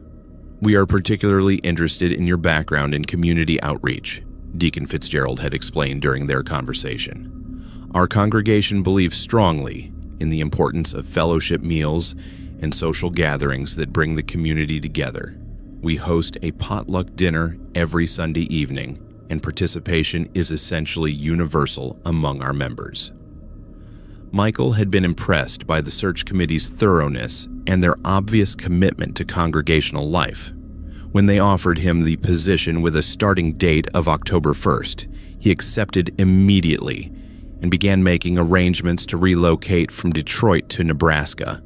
S1: "We are particularly interested in your background in community outreach," Deacon Fitzgerald had explained during their conversation. "Our congregation believes strongly in the importance of fellowship meals and social gatherings that bring the community together. We host a potluck dinner every Sunday evening, and participation is essentially universal among our members." Michael had been impressed by the search committee's thoroughness and their obvious commitment to congregational life. When they offered him the position with a starting date of October 1st, he accepted immediately and began making arrangements to relocate from Detroit to Nebraska.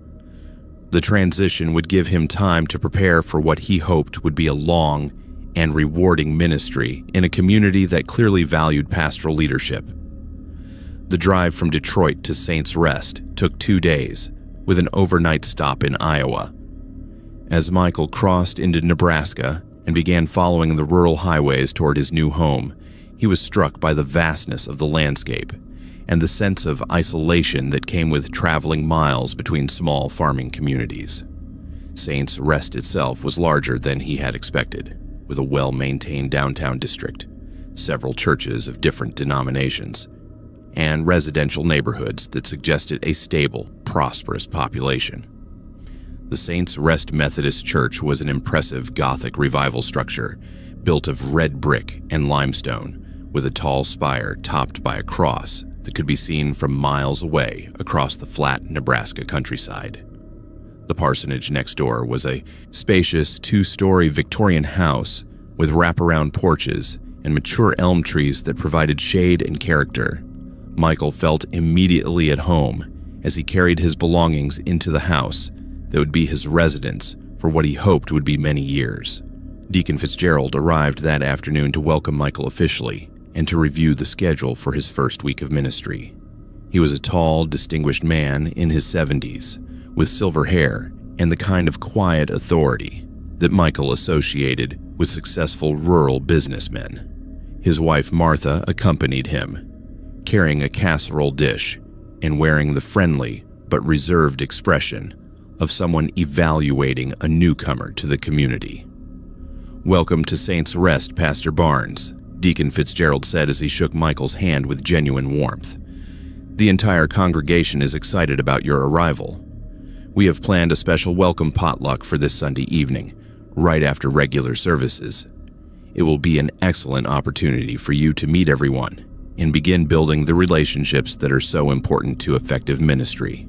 S1: The transition would give him time to prepare for what he hoped would be a long and rewarding ministry in a community that clearly valued pastoral leadership. The drive from Detroit to Saints Rest took 2 days, with an overnight stop in Iowa. As Michael crossed into Nebraska and began following the rural highways toward his new home, he was struck by the vastness of the landscape and the sense of isolation that came with traveling miles between small farming communities. Saints Rest itself was larger than he had expected, with a well-maintained downtown district, several churches of different denominations, and residential neighborhoods that suggested a stable, prosperous population. The Saints Rest Methodist Church was an impressive Gothic revival structure built of red brick and limestone, with a tall spire topped by a cross that could be seen from miles away across the flat Nebraska countryside. The parsonage next door was a spacious 2-story Victorian house with wraparound porches and mature elm trees that provided shade and character. Michael felt immediately at home as he carried his belongings into the house that would be his residence for what he hoped would be many years. Deacon Fitzgerald arrived that afternoon to welcome Michael officially and to review the schedule for his first week of ministry. He was a tall, distinguished man in his 70s, with silver hair and the kind of quiet authority that Michael associated with successful rural businessmen. His wife Martha accompanied him, carrying a casserole dish and wearing the friendly but reserved expression of someone evaluating a newcomer to the community. "Welcome to Saints Rest, Pastor Barnes," Deacon Fitzgerald said as he shook Michael's hand with genuine warmth. "The entire congregation is excited about your arrival. We have planned a special welcome potluck for this Sunday evening, right after regular services. It will be an excellent opportunity for you to meet everyone and begin building the relationships that are so important to effective ministry."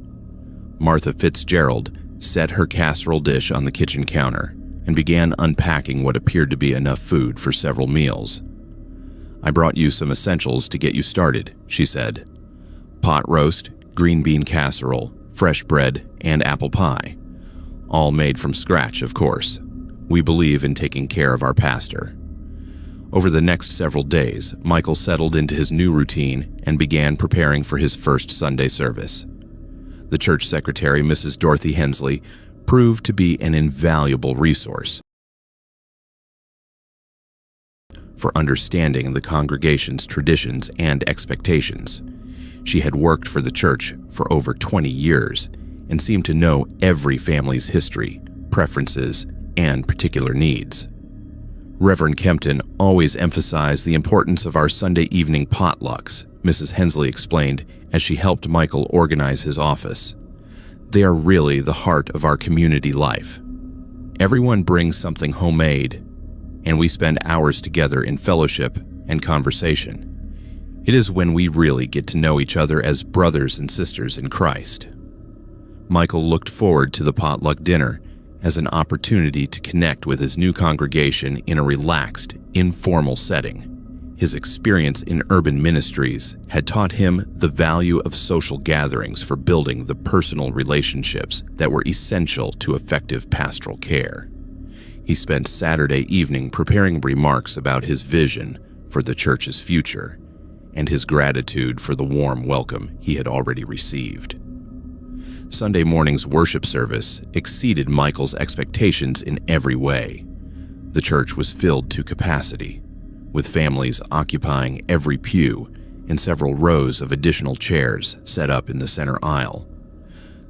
S1: Martha Fitzgerald set her casserole dish on the kitchen counter and began unpacking what appeared to be enough food for several meals. "I brought you some essentials to get you started," she said. "Pot roast, green bean casserole, fresh bread, and apple pie. All made from scratch, of course. We believe in taking care of our pastor." Over the next several days, Michael settled into his new routine and began preparing for his first Sunday service. The church secretary, Mrs. Dorothy Hensley, proved to be an invaluable resource for understanding the congregation's traditions and expectations. She had worked for the church for over 20 years and seemed to know every family's history, preferences, and particular needs. Reverend Kempton always emphasized the importance of our Sunday evening potlucks, Mrs. Hensley explained as she helped Michael organize his office. "They are really the heart of our community life. Everyone brings something homemade, and we spend hours together in fellowship and conversation. It is when we really get to know each other as brothers and sisters in Christ." Michael looked forward to the potluck dinner as an opportunity to connect with his new congregation in a relaxed, informal setting. His experience in urban ministries had taught him the value of social gatherings for building the personal relationships that were essential to effective pastoral care. He spent Saturday evening preparing remarks about his vision for the church's future and his gratitude for the warm welcome he had already received. Sunday morning's worship service exceeded Michael's expectations in every way. The church was filled to capacity, with families occupying every pew and several rows of additional chairs set up in the center aisle.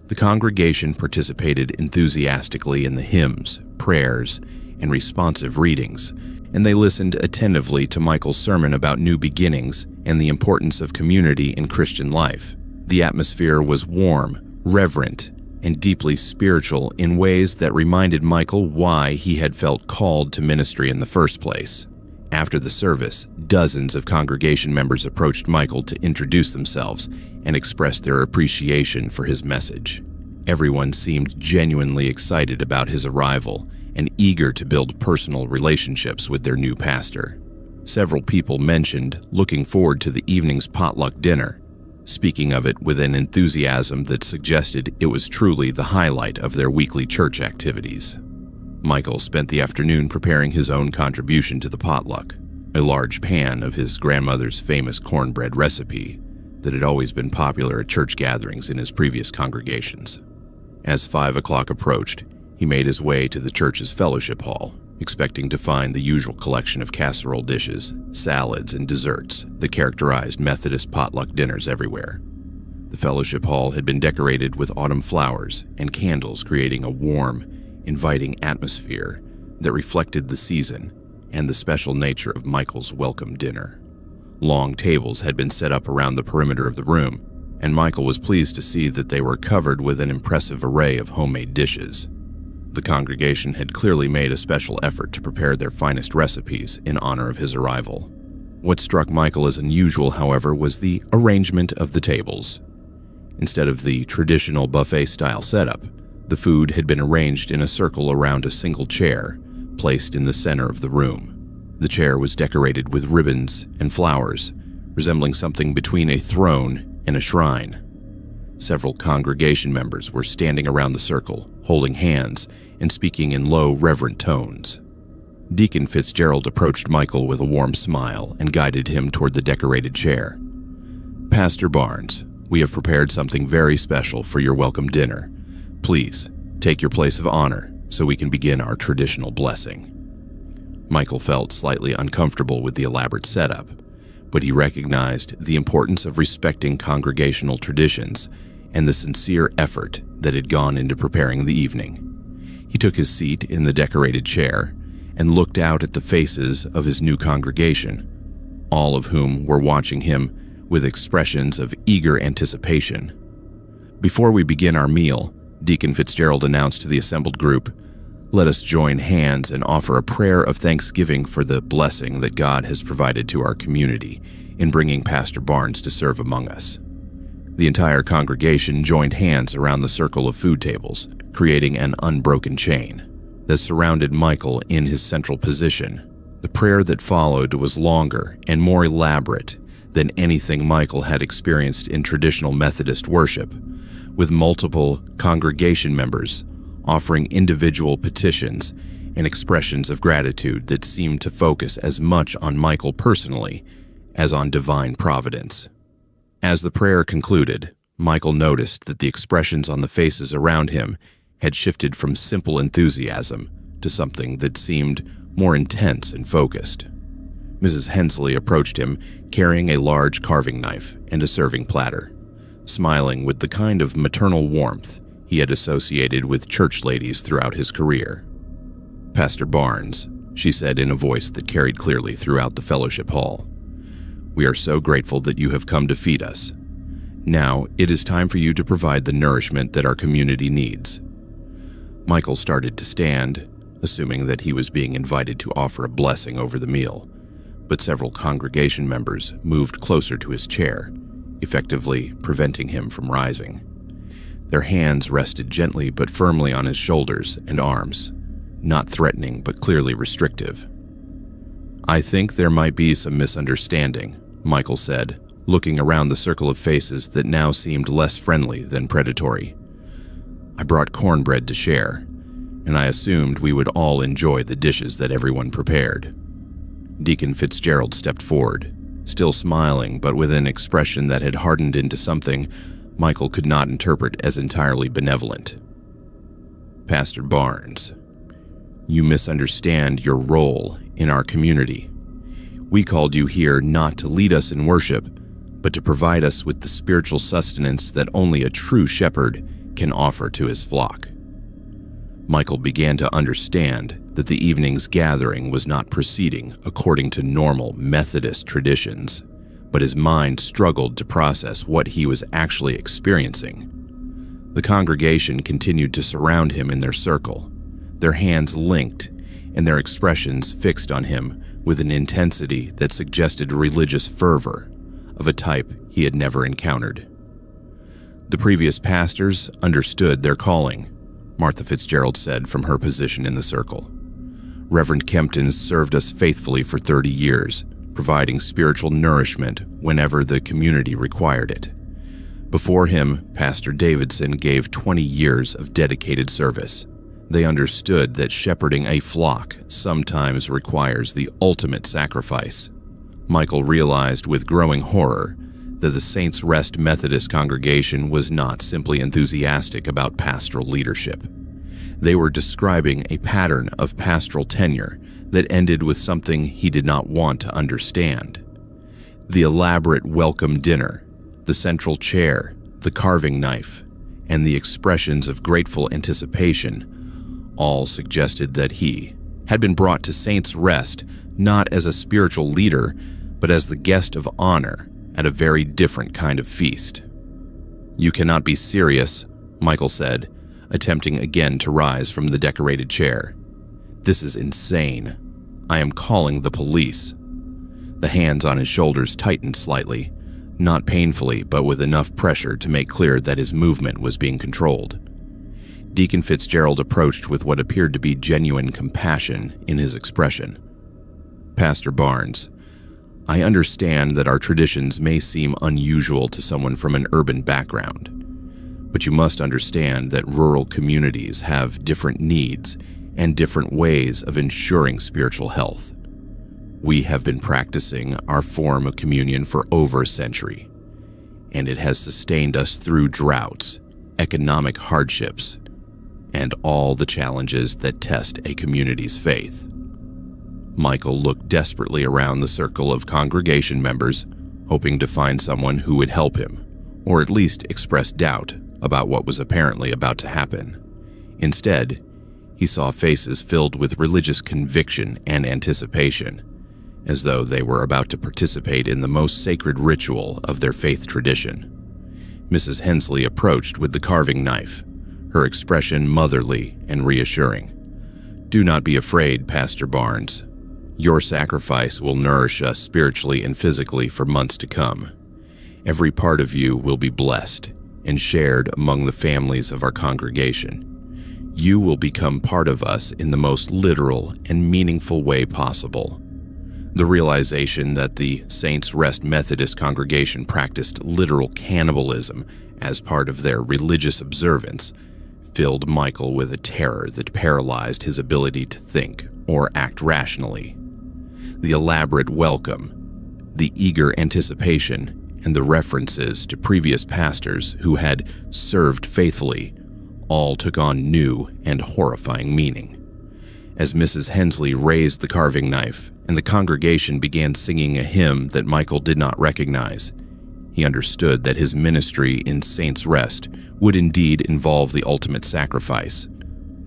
S1: The congregation participated enthusiastically in the hymns, prayers, and responsive readings, and they listened attentively to Michael's sermon about new beginnings and the importance of community in Christian life. The atmosphere was warm, reverent, and deeply spiritual in ways that reminded Michael why he had felt called to ministry in the first place. After the service, dozens of congregation members approached Michael to introduce themselves and express their appreciation for his message. Everyone seemed genuinely excited about his arrival and eager to build personal relationships with their new pastor. Several people mentioned looking forward to the evening's potluck dinner, speaking of it with an enthusiasm that suggested it was truly the highlight of their weekly church activities. Michael spent the afternoon preparing his own contribution to the potluck, a large pan of his grandmother's famous cornbread recipe that had always been popular at church gatherings in his previous congregations. As 5 o'clock approached, he made his way to the church's fellowship hall, expecting to find the usual collection of casserole dishes, salads, and desserts that characterized Methodist potluck dinners everywhere. The fellowship hall had been decorated with autumn flowers and candles, creating a warm, inviting atmosphere that reflected the season and the special nature of Michael's welcome dinner. Long tables had been set up around the perimeter of the room, and Michael was pleased to see that they were covered with an impressive array of homemade dishes. The congregation had clearly made a special effort to prepare their finest recipes in honor of his arrival. What struck Michael as unusual, however, was the arrangement of the tables. Instead of the traditional buffet-style setup, the food had been arranged in a circle around a single chair, placed in the center of the room. The chair was decorated with ribbons and flowers, resembling something between a throne and a shrine. Several congregation members were standing around the circle, holding hands and speaking in low, reverent tones. Deacon Fitzgerald approached Michael with a warm smile and guided him toward the decorated chair. "Pastor Barnes, we have prepared something very special for your welcome dinner. Please, take your place of honor so we can begin our traditional blessing." Michael felt slightly uncomfortable with the elaborate setup, but he recognized the importance of respecting congregational traditions and the sincere effort that had gone into preparing the evening. He took his seat in the decorated chair and looked out at the faces of his new congregation, all of whom were watching him with expressions of eager anticipation. "Before we begin our meal," Deacon Fitzgerald announced to the assembled group, Let us join hands and offer a prayer of thanksgiving for the blessing that God has provided to our community in bringing Pastor Barnes to serve among us." The entire congregation joined hands around the circle of food tables, creating an unbroken chain that surrounded Michael in his central position. The prayer that followed was longer and more elaborate than anything Michael had experienced in traditional Methodist worship, with multiple congregation members offering individual petitions and expressions of gratitude that seemed to focus as much on Michael personally as on divine providence. As the prayer concluded, Michael noticed that the expressions on the faces around him had shifted from simple enthusiasm to something that seemed more intense and focused. Mrs. Hensley approached him carrying a large carving knife and a serving platter, smiling with the kind of maternal warmth he had associated with church ladies throughout his career. "Pastor Barnes," she said in a voice that carried clearly throughout the fellowship hall, "we are so grateful that you have come to feed us. Now it is time for you to provide the nourishment that our community needs." Michael started to stand, assuming that he was being invited to offer a blessing over the meal, but several congregation members moved closer to his chair, effectively preventing him from rising. Their hands rested gently but firmly on his shoulders and arms, not threatening but clearly restrictive. "I think there might be some misunderstanding," Michael said, looking around the circle of faces that now seemed less friendly than predatory. "I brought cornbread to share, and I assumed we would all enjoy the dishes that everyone prepared." Deacon Fitzgerald stepped forward, still smiling but with an expression that had hardened into something Michael could not interpret as entirely benevolent. "Pastor Barnes, you misunderstand your role in our community. We called you here not to lead us in worship, but to provide us with the spiritual sustenance that only a true shepherd can offer to his flock." Michael began to understand that the evening's gathering was not proceeding according to normal Methodist traditions, but his mind struggled to process what he was actually experiencing. The congregation continued to surround him in their circle, their hands linked and their expressions fixed on him with an intensity that suggested religious fervor of a type he had never encountered. "The previous pastors understood their calling," Martha Fitzgerald said from her position in the circle. "Reverend Kempton served us faithfully for 30 years, providing spiritual nourishment whenever the community required it. Before him, Pastor Davidson gave 20 years of dedicated service. They understood that shepherding a flock sometimes requires the ultimate sacrifice." Michael realized with growing horror that the Saints Rest Methodist congregation was not simply enthusiastic about pastoral leadership. They were describing a pattern of pastoral tenure that ended with something he did not want to understand. The elaborate welcome dinner, the central chair, the carving knife, and the expressions of grateful anticipation all suggested that he had been brought to Saints Rest not as a spiritual leader, but as the guest of honor at a very different kind of feast. "You cannot be serious," Michael said, attempting again to rise from the decorated chair. "This is insane. I am calling the police." The hands on his shoulders tightened slightly, not painfully but with enough pressure to make clear that his movement was being controlled. Deacon Fitzgerald approached with what appeared to be genuine compassion in his expression. "Pastor Barnes, I understand that our traditions may seem unusual to someone from an urban background, but you must understand that rural communities have different needs and different ways of ensuring spiritual health. We have been practicing our form of communion for over a century, and it has sustained us through droughts, economic hardships, and all the challenges that test a community's faith." Michael looked desperately around the circle of congregation members, hoping to find someone who would help him, or at least express doubt about what was apparently about to happen. Instead, he saw faces filled with religious conviction and anticipation, as though they were about to participate in the most sacred ritual of their faith tradition. Mrs. Hensley approached with the carving knife, her expression motherly and reassuring. Do not be afraid, Pastor Barnes. Your sacrifice will nourish us spiritually and physically for months to come. Every part of you will be blessed and shared among the families of our congregation. You will become part of us in the most literal and meaningful way possible. The realization that the Saints Rest Methodist congregation practiced literal cannibalism as part of their religious observance filled Michael with a terror that paralyzed his ability to think or act rationally. The elaborate welcome, the eager anticipation, and the references to previous pastors who had served faithfully all took on new and horrifying meaning. As Mrs. Hensley raised the carving knife and the congregation began singing a hymn that Michael did not recognize, he understood that his ministry in Saints Rest would indeed involve the ultimate sacrifice,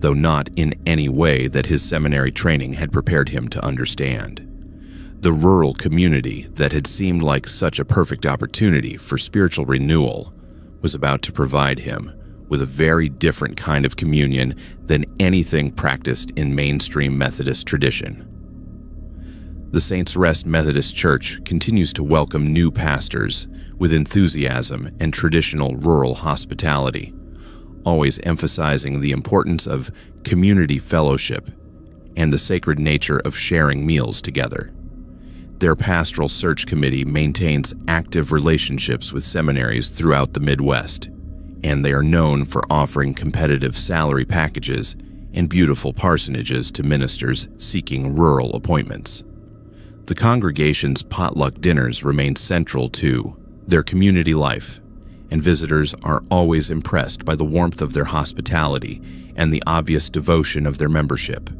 S1: though not in any way that his seminary training had prepared him to understand. The rural community that had seemed like such a perfect opportunity for spiritual renewal was about to provide him with a very different kind of communion than anything practiced in mainstream Methodist tradition. The Saints Rest Methodist Church continues to welcome new pastors with enthusiasm and traditional rural hospitality, always emphasizing the importance of community fellowship and the sacred nature of sharing meals together. Their pastoral search committee maintains active relationships with seminaries throughout the Midwest, and they are known for offering competitive salary packages and beautiful parsonages to ministers seeking rural appointments. The congregation's potluck dinners remain central to their community life, and visitors are always impressed by the warmth of their hospitality and the obvious devotion of their membership.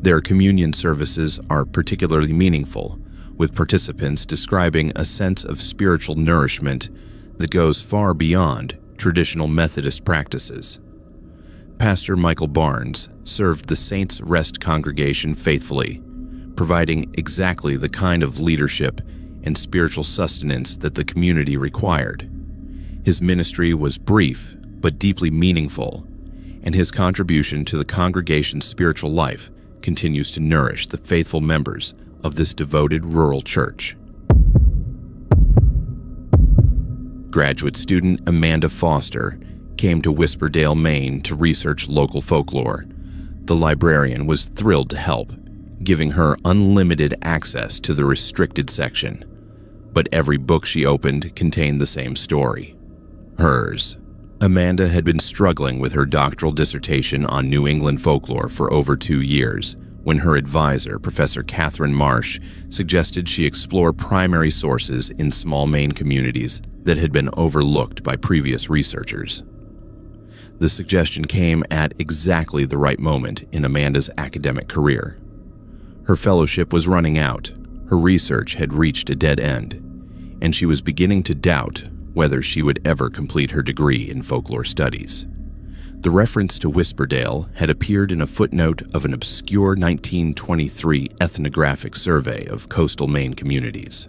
S1: Their communion services are particularly meaningful, with participants describing a sense of spiritual nourishment that goes far beyond traditional Methodist practices. Pastor Michael Barnes served the Saints Rest congregation faithfully, providing exactly the kind of leadership and spiritual sustenance that the community required. His ministry was brief but deeply meaningful, and his contribution to the congregation's spiritual life continues to nourish the faithful members of this devoted rural church. Graduate student Amanda Foster came to Whisperdale, Maine to research local folklore. The librarian was thrilled to help, giving her unlimited access to the restricted section. But every book she opened contained the same story: hers. Amanda had been struggling with her doctoral dissertation on New England folklore for over 2 years when her advisor, Professor Catherine Marsh, suggested she explore primary sources in small Maine communities that had been overlooked by previous researchers. The suggestion came at exactly the right moment in Amanda's academic career. Her fellowship was running out, her research had reached a dead end, and she was beginning to doubt whether she would ever complete her degree in folklore studies. The reference to Whisperdale had appeared in a footnote of an obscure 1923 ethnographic survey of coastal Maine communities.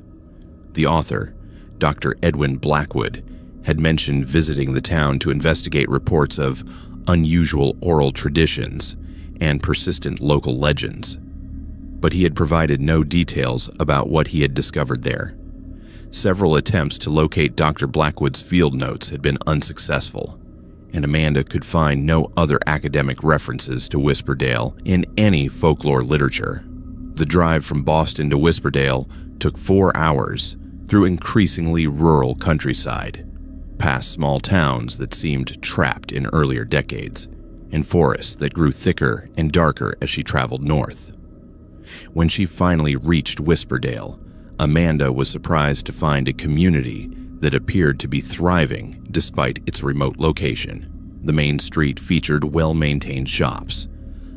S1: The author, Dr. Edwin Blackwood, had mentioned visiting the town to investigate reports of unusual oral traditions and persistent local legends, but he had provided no details about what he had discovered there. Several attempts to locate Dr. Blackwood's field notes had been unsuccessful, and Amanda could find no other academic references to Whisperdale in any folklore literature. The drive from Boston to Whisperdale took 4 hours through increasingly rural countryside, past small towns that seemed trapped in earlier decades, and forests that grew thicker and darker as she traveled north. When she finally reached Whisperdale, Amanda was surprised to find a community that appeared to be thriving despite its remote location. The main street featured well-maintained shops,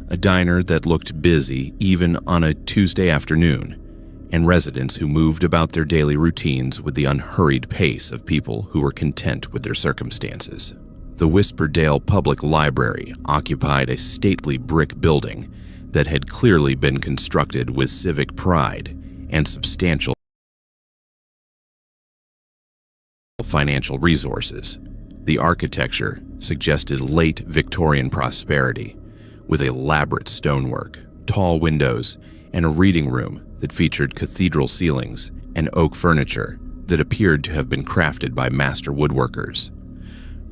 S1: a diner that looked busy even on a Tuesday afternoon, and residents who moved about their daily routines with the unhurried pace of people who were content with their circumstances. The Whisperdale Public Library occupied a stately brick building that had clearly been constructed with civic pride and substantial financial resources. The architecture suggested late Victorian prosperity, with elaborate stonework, tall windows, and a reading room that featured cathedral ceilings and oak furniture that appeared to have been crafted by master woodworkers.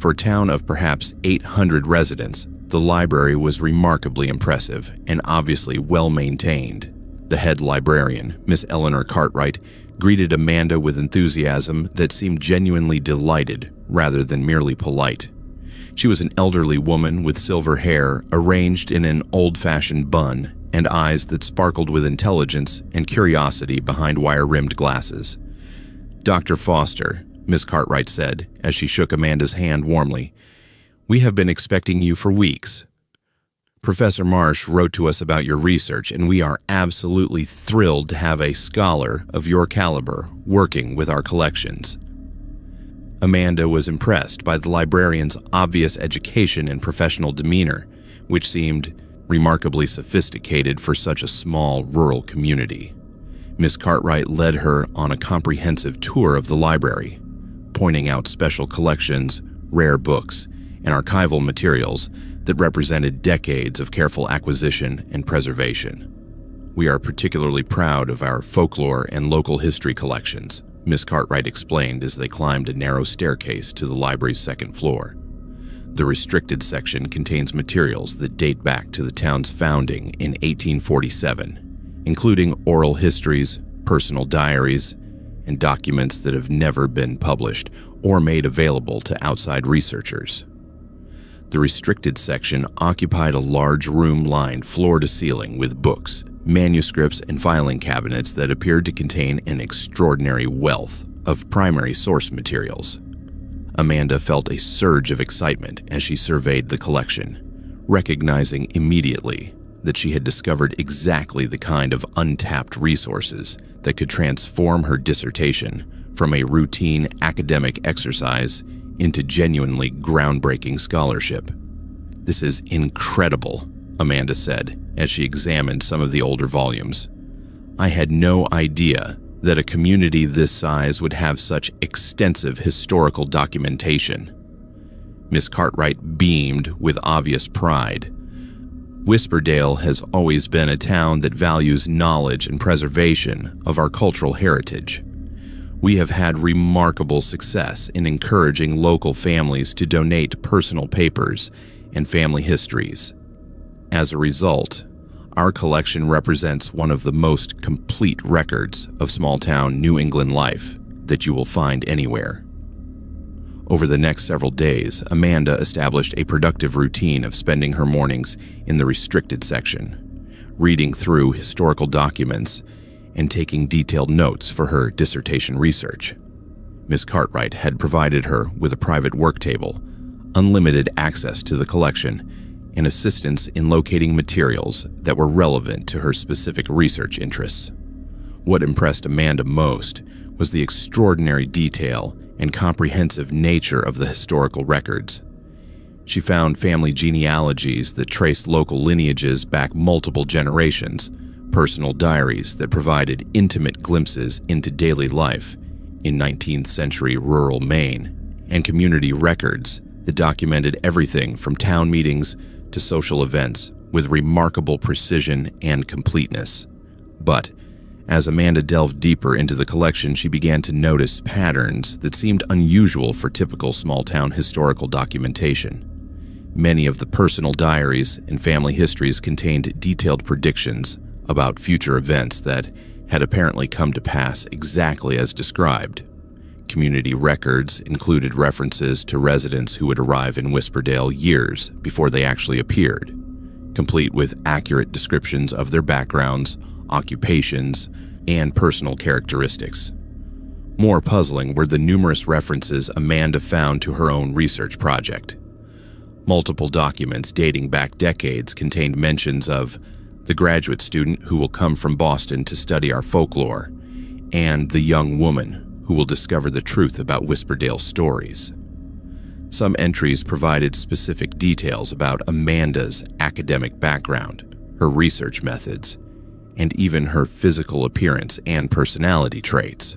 S1: For a town of perhaps 800 residents, the library was remarkably impressive and obviously well-maintained. The head librarian, Miss Eleanor Cartwright, greeted Amanda with enthusiasm that seemed genuinely delighted rather than merely polite. She was an elderly woman with silver hair arranged in an old-fashioned bun and eyes that sparkled with intelligence and curiosity behind wire-rimmed glasses. "Dr. Foster," Miss Cartwright said as she shook Amanda's hand warmly, "we have been expecting you for weeks. Professor Marsh wrote to us about your research, and we are absolutely thrilled to have a scholar of your caliber working with our collections." Amanda was impressed by the librarian's obvious education and professional demeanor, which seemed remarkably sophisticated for such a small rural community. Miss Cartwright led her on a comprehensive tour of the library, pointing out special collections, rare books, and archival materials that represented decades of careful acquisition and preservation. "We are particularly proud of our folklore and local history collections," Miss Cartwright explained as they climbed a narrow staircase to the library's second floor. The restricted section contains materials that date back to the town's founding in 1847, including oral histories, personal diaries, and documents that have never been published or made available to outside researchers. The restricted section occupied a large room lined floor to ceiling with books, manuscripts, and filing cabinets that appeared to contain an extraordinary wealth of primary source materials. Amanda felt a surge of excitement as she surveyed the collection, recognizing immediately that she had discovered exactly the kind of untapped resources that could transform her dissertation from a routine academic exercise into genuinely groundbreaking scholarship. "This is incredible," Amanda said as she examined some of the older volumes. "I had no idea that a community this size would have such extensive historical documentation." Miss Cartwright beamed with obvious pride. "Whisperdale has always been a town that values knowledge and preservation of our cultural heritage. We have had remarkable success in encouraging local families to donate personal papers and family histories. As a result, our collection represents one of the most complete records of small-town New England life that you will find anywhere." Over the next several days, Amanda established a productive routine of spending her mornings in the restricted section, reading through historical documents and taking detailed notes for her dissertation research. Miss Cartwright had provided her with a private work table, unlimited access to the collection, and assistance in locating materials that were relevant to her specific research interests. What impressed Amanda most was the extraordinary detail and comprehensive nature of the historical records. She found family genealogies that traced local lineages back multiple generations, personal diaries that provided intimate glimpses into daily life in 19th century rural Maine, and community records that documented everything from town meetings to social events with remarkable precision and completeness. But as Amanda delved deeper into the collection, she began to notice patterns that seemed unusual for typical small-town historical documentation. Many of the personal diaries and family histories contained detailed predictions about future events that had apparently come to pass exactly as described. Community records included references to residents who would arrive in Whisperdale years before they actually appeared, complete with accurate descriptions of their backgrounds, occupations, and personal characteristics. More puzzling were the numerous references Amanda found to her own research project. Multiple documents dating back decades contained mentions of the graduate student who will come from Boston to study our folklore, and the young woman who will discover the truth about Whisperdale stories. Some entries provided specific details about Amanda's academic background, her research methods, and even her physical appearance and personality traits.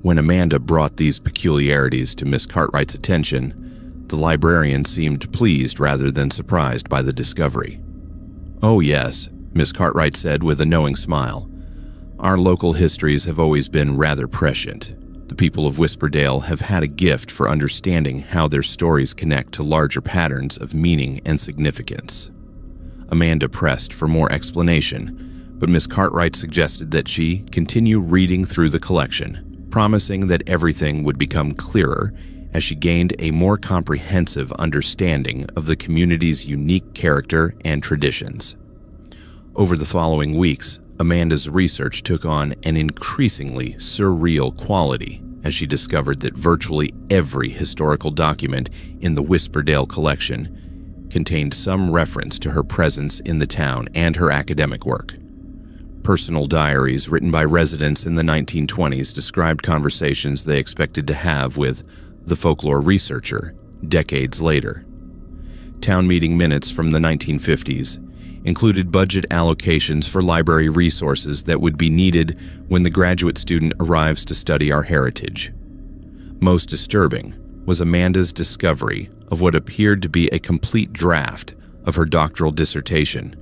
S1: When Amanda brought these peculiarities to Miss Cartwright's attention, the librarian seemed pleased rather than surprised by the discovery. "Oh yes," Miss Cartwright said with a knowing smile. "Our local histories have always been rather prescient. The people of Whisperdale have had a gift for understanding how their stories connect to larger patterns of meaning and significance." Amanda pressed for more explanation, but Miss Cartwright suggested that she continue reading through the collection, promising that everything would become clearer as she gained a more comprehensive understanding of the community's unique character and traditions. Over the following weeks, Amanda's research took on an increasingly surreal quality as she discovered that virtually every historical document in the Whisperdale collection contained some reference to her presence in the town and her academic work. Personal diaries written by residents in the 1920s described conversations they expected to have with the folklore researcher decades later. Town meeting minutes from the 1950s included budget allocations for library resources that would be needed when the graduate student arrives to study our heritage. Most disturbing was Amanda's discovery of what appeared to be a complete draft of her doctoral dissertation,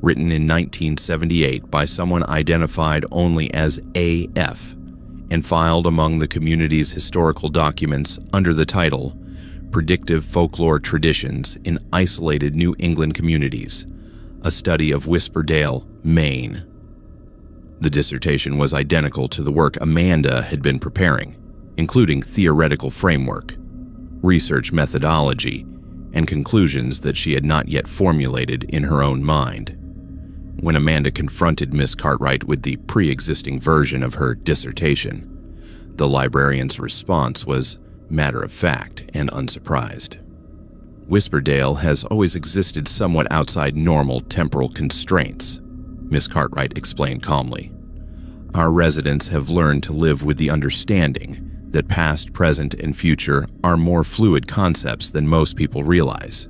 S1: written in 1978 by someone identified only as A.F. and filed among the community's historical documents under the title Predictive Folklore Traditions in Isolated New England Communities, a study of Whisperdale, Maine. The dissertation was identical to the work Amanda had been preparing, including theoretical framework, research methodology, and conclusions that she had not yet formulated in her own mind. When Amanda confronted Miss Cartwright with the pre-existing version of her dissertation, the librarian's response was matter-of-fact and unsurprised. Whisperdale has always existed somewhat outside normal temporal constraints, Miss Cartwright explained calmly. Our residents have learned to live with the understanding that past, present, and future are more fluid concepts than most people realize.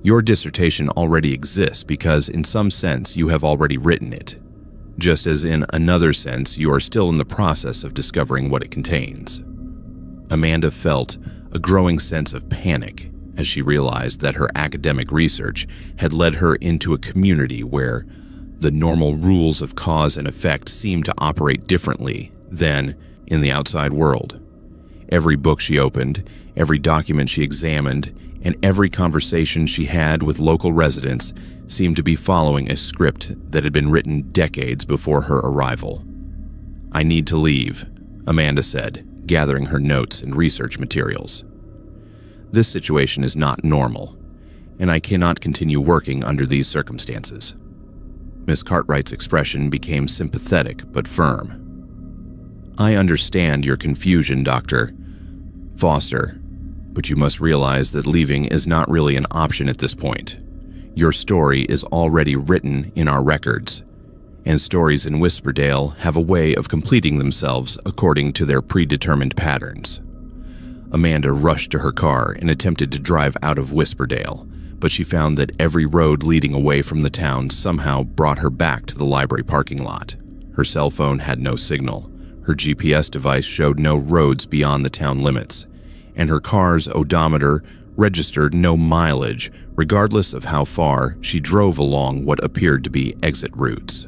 S1: Your dissertation already exists because in some sense you have already written it, just as in another sense you are still in the process of discovering what it contains. Amanda felt a growing sense of panic as she realized that her academic research had led her into a community where the normal rules of cause and effect seemed to operate differently than in the outside world. Every book she opened, every document she examined, and every conversation she had with local residents seemed to be following a script that had been written decades before her arrival. "I need to leave," Amanda said, gathering her notes and research materials. "This situation is not normal, and I cannot continue working under these circumstances." Miss Cartwright's expression became sympathetic but firm. "I understand your confusion, Dr. Foster, but you must realize that leaving is not really an option at this point. Your story is already written in our records, and stories in Whisperdale have a way of completing themselves according to their predetermined patterns." Amanda rushed to her car and attempted to drive out of Whisperdale, but she found that every road leading away from the town somehow brought her back to the library parking lot. Her cell phone had no signal, her GPS device showed no roads beyond the town limits, and her car's odometer registered no mileage regardless of how far she drove along what appeared to be exit routes.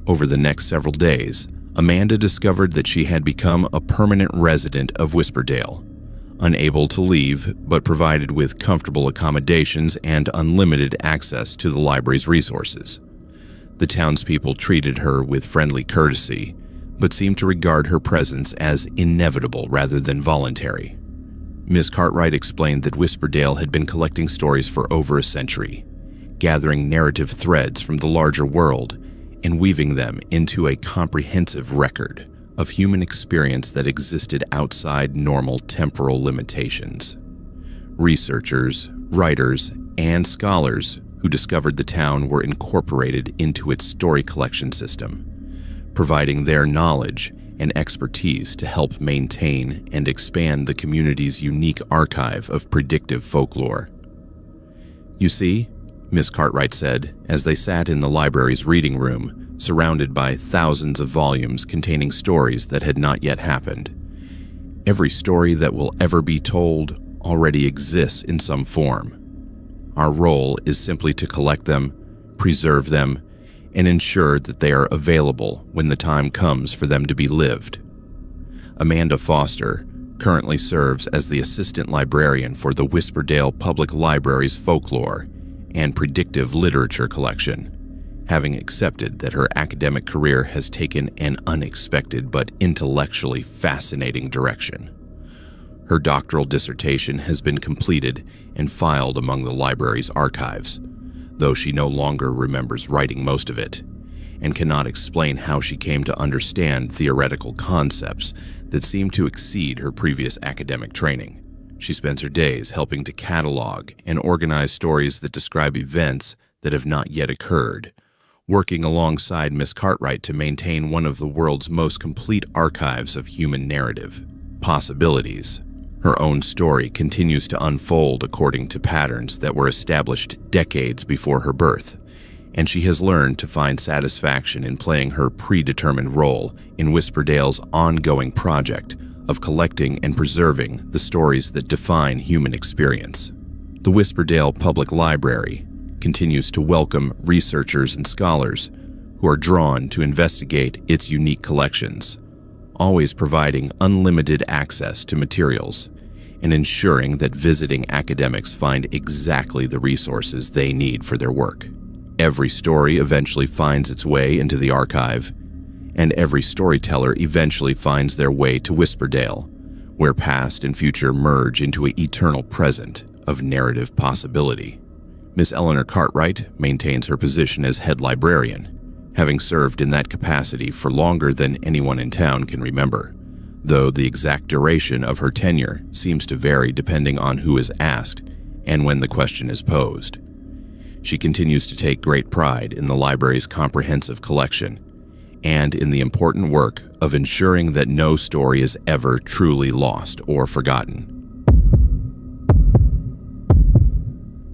S1: Over the next several days, Amanda discovered that she had become a permanent resident of Whisperdale, unable to leave but provided with comfortable accommodations and unlimited access to the library's resources. The townspeople treated her with friendly courtesy, but seemed to regard her presence as inevitable rather than voluntary. Miss Cartwright explained that Whisperdale had been collecting stories for over a century, gathering narrative threads from the larger world and weaving them into a comprehensive record of human experience that existed outside normal temporal limitations. Researchers, writers, and scholars who discovered the town were incorporated into its story collection system, providing their knowledge and expertise to help maintain and expand the community's unique archive of predictive folklore. "You see," Miss Cartwright said as they sat in the library's reading room, surrounded by thousands of volumes containing stories that had not yet happened. "Every story that will ever be told already exists in some form. Our role is simply to collect them, preserve them, and ensure that they are available when the time comes for them to be lived. Amanda Foster currently serves as the assistant librarian for the Whisperdale Public Library's folklore and predictive literature collection, having accepted that her academic career has taken an unexpected but intellectually fascinating direction. Her doctoral dissertation has been completed and filed among the library's archives, though she no longer remembers writing most of it, and cannot explain how she came to understand theoretical concepts that seem to exceed her previous academic training. She spends her days helping to catalog and organize stories that describe events that have not yet occurred, working alongside Miss Cartwright to maintain one of the world's most complete archives of human narrative, possibilities. Her own story continues to unfold according to patterns that were established decades before her birth, and she has learned to find satisfaction in playing her predetermined role in Whisperdale's ongoing project of collecting and preserving the stories that define human experience. The Whisperdale Public Library continues to welcome researchers and scholars who are drawn to investigate its unique collections, always providing unlimited access to materials and ensuring that visiting academics find exactly the resources they need for their work. Every story eventually finds its way into the archive, and every storyteller eventually finds their way to Whisperdale, where past and future merge into an eternal present of narrative possibility. Miss Eleanor Cartwright maintains her position as head librarian, having served in that capacity for longer than anyone in town can remember, though the exact duration of her tenure seems to vary depending on who is asked and when the question is posed. She continues to take great pride in the library's comprehensive collection and in the important work of ensuring that no story is ever truly lost or forgotten.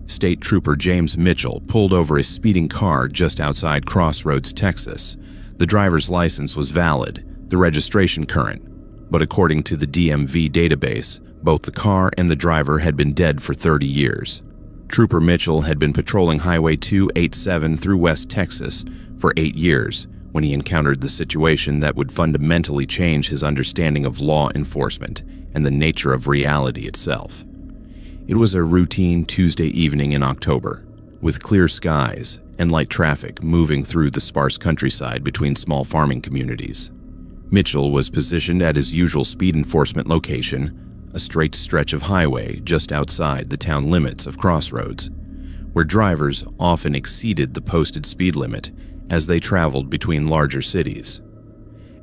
S1: State Trooper James Mitchell pulled over a speeding car just outside Crossroads, Texas. The driver's license was valid, the registration current, but according to the DMV database, both the car and the driver had been dead for 30 years. Trooper Mitchell had been patrolling Highway 287 through West Texas for 8 years when he encountered the situation that would fundamentally change his understanding of law enforcement and the nature of reality itself. It was a routine Tuesday evening in October, with clear skies and light traffic moving through the sparse countryside between small farming communities. Mitchell was positioned at his usual speed enforcement location, a straight stretch of highway just outside the town limits of Crossroads, where drivers often exceeded the posted speed limit as they traveled between larger cities.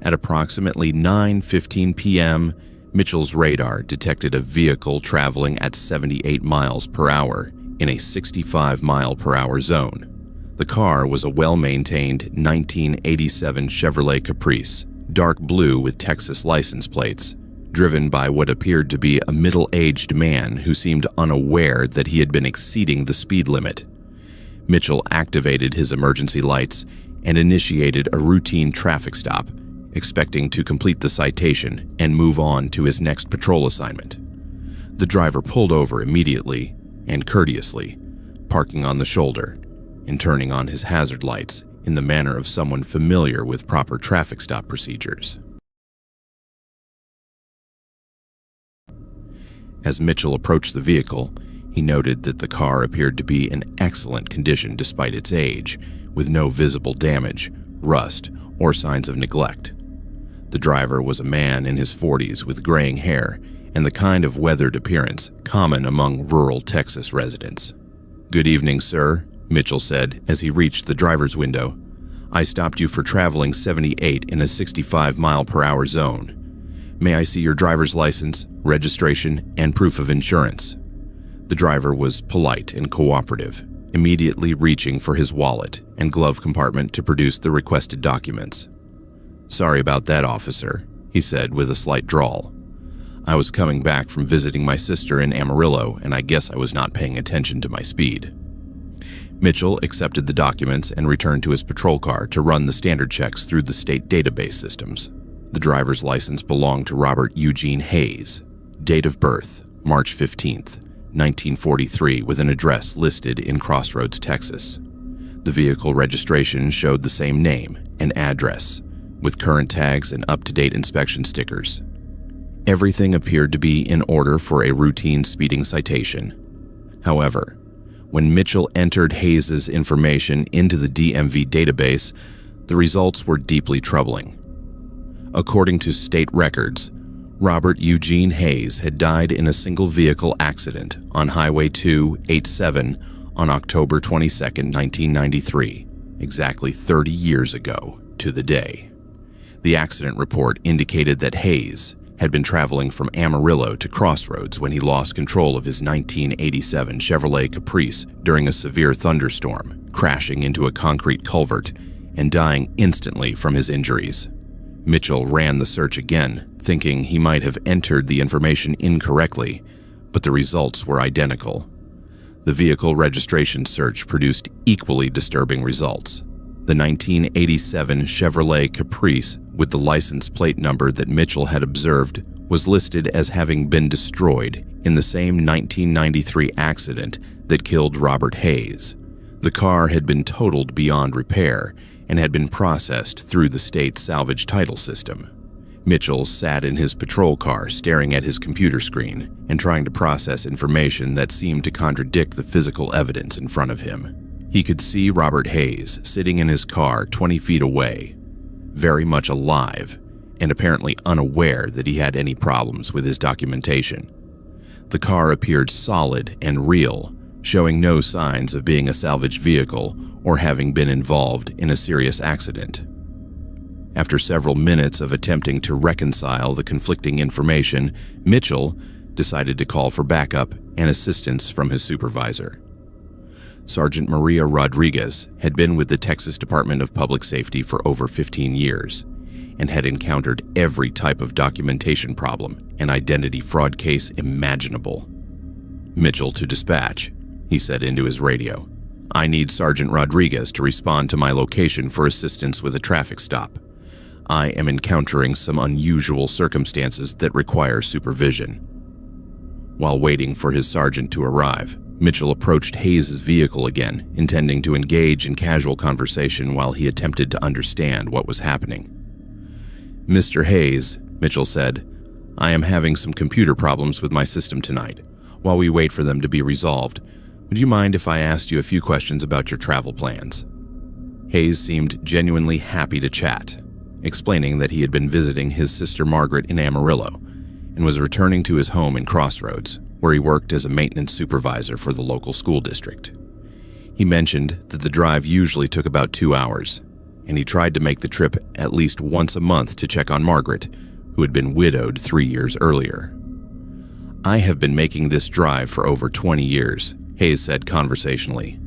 S1: At approximately 9:15 p.m., Mitchell's radar detected a vehicle traveling at 78 miles per hour in a 65-mile-per-hour zone. The car was a well-maintained 1987 Chevrolet Caprice, dark blue with Texas license plates, driven by what appeared to be a middle-aged man who seemed unaware that he had been exceeding the speed limit. Mitchell activated his emergency lights and initiated a routine traffic stop, expecting to complete the citation and move on to his next patrol assignment. The driver pulled over immediately and courteously, parking on the shoulder and turning on his hazard lights in the manner of someone familiar with proper traffic stop procedures. As Mitchell approached the vehicle, he noted that the car appeared to be in excellent condition despite its age, with no visible damage, rust, or signs of neglect. The driver was a man in his 40s with graying hair and the kind of weathered appearance common among rural Texas residents. "Good evening, sir," Mitchell said as he reached the driver's window. "I stopped you for traveling 78 in a 65-mile-per-hour zone. May I see your driver's license, registration, and proof of insurance?" The driver was polite and cooperative, immediately reaching for his wallet and glove compartment to produce the requested documents. "Sorry about that, officer," he said with a slight drawl. "I was coming back from visiting my sister in Amarillo, and I guess I was not paying attention to my speed." Mitchell accepted the documents and returned to his patrol car to run the standard checks through the state database systems. The driver's license belonged to Robert Eugene Hayes. Date of birth, March 15th, 1943, with an address listed in Crossroads, Texas. The vehicle registration showed the same name and address, with current tags and up-to-date inspection stickers. Everything appeared to be in order for a routine speeding citation. However, when Mitchell entered Hayes's information into the DMV database, the results were deeply troubling. According to state records, Robert Eugene Hayes had died in a single-vehicle accident on Highway 287 on October 22, 1993, exactly 30 years ago to the day. The accident report indicated that Hayes had been traveling from Amarillo to Crossroads when he lost control of his 1987 Chevrolet Caprice during a severe thunderstorm, crashing into a concrete culvert and dying instantly from his injuries. Mitchell ran the search again, thinking he might have entered the information incorrectly, but the results were identical. The vehicle registration search produced equally disturbing results. The 1987 Chevrolet Caprice with the license plate number that Mitchell had observed was listed as having been destroyed in the same 1993 accident that killed Robert Hayes. The car had been totaled beyond repair and had been processed through the state's salvage title system. Mitchell sat in his patrol car staring at his computer screen and trying to process information that seemed to contradict the physical evidence in front of him. He could see Robert Hayes sitting in his car 20 feet away, very much alive, and apparently unaware that he had any problems with his documentation. The car appeared solid and real, showing no signs of being a salvaged vehicle or having been involved in a serious accident. After several minutes of attempting to reconcile the conflicting information, Mitchell decided to call for backup and assistance from his supervisor. Sergeant Maria Rodriguez had been with the Texas Department of Public Safety for over 15 years and had encountered every type of documentation problem and identity fraud case imaginable. "Mitchell to dispatch," he said into his radio. "I need Sergeant Rodriguez to respond to my location for assistance with a traffic stop. I am encountering some unusual circumstances that require supervision." While waiting for his sergeant to arrive, Mitchell approached Hayes' vehicle again, intending to engage in casual conversation while he attempted to understand what was happening. "Mr. Hayes," Mitchell said, "I am having some computer problems with my system tonight. While we wait for them to be resolved, would you mind if I asked you a few questions about your travel plans?" Hayes seemed genuinely happy to chat, explaining that he had been visiting his sister Margaret in Amarillo and was returning to his home in Crossroads, where he worked as a maintenance supervisor for the local school district. He mentioned that the drive usually took about 2 hours, and he tried to make the trip at least once a month to check on Margaret, who had been widowed 3 years earlier. "I have been making this drive for over 20 years, Hayes said conversationally.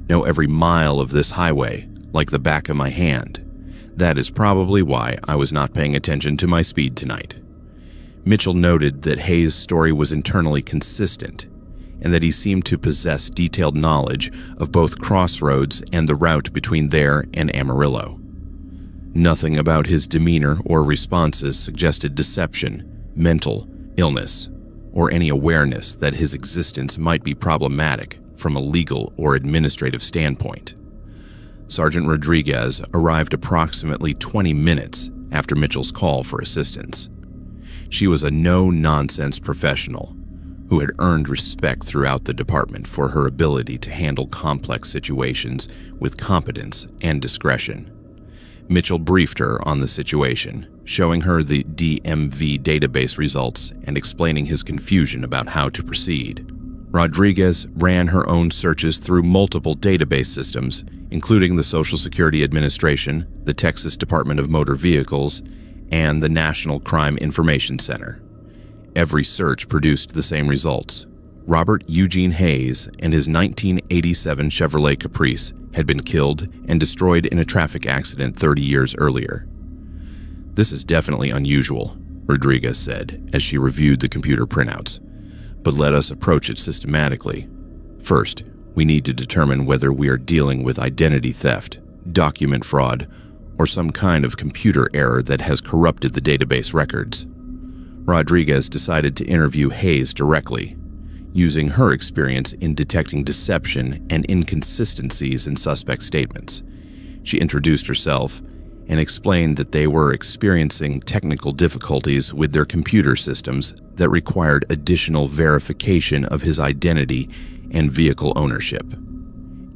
S1: "Know every mile of this highway like the back of my hand. That is probably why I was not paying attention to my speed tonight." Mitchell noted that Hayes' story was internally consistent and that he seemed to possess detailed knowledge of both Crossroads and the route between there and Amarillo. Nothing about his demeanor or responses suggested deception, mental illness, or any awareness that his existence might be problematic from a legal or administrative standpoint. Sergeant Rodriguez arrived approximately 20 minutes after Mitchell's call for assistance. She was a no-nonsense professional who had earned respect throughout the department for her ability to handle complex situations with competence and discretion. Mitchell briefed her on the situation, showing her the DMV database results and explaining his confusion about how to proceed. Rodriguez ran her own searches through multiple database systems, including the Social Security Administration, the Texas Department of Motor Vehicles, and the National Crime Information Center. Every search produced the same results. Robert Eugene Hayes and his 1987 Chevrolet Caprice had been killed and destroyed in a traffic accident 30 years earlier. "This is definitely unusual," Rodriguez said as she reviewed the computer printouts. "But let us approach it systematically. First, we need to determine whether we are dealing with identity theft, document fraud, or some kind of computer error that has corrupted the database records." Rodriguez decided to interview Hayes directly. using her experience in detecting deception and inconsistencies in suspect statements. She introduced herself and explained that they were experiencing technical difficulties with their computer systems that required additional verification of his identity and vehicle ownership.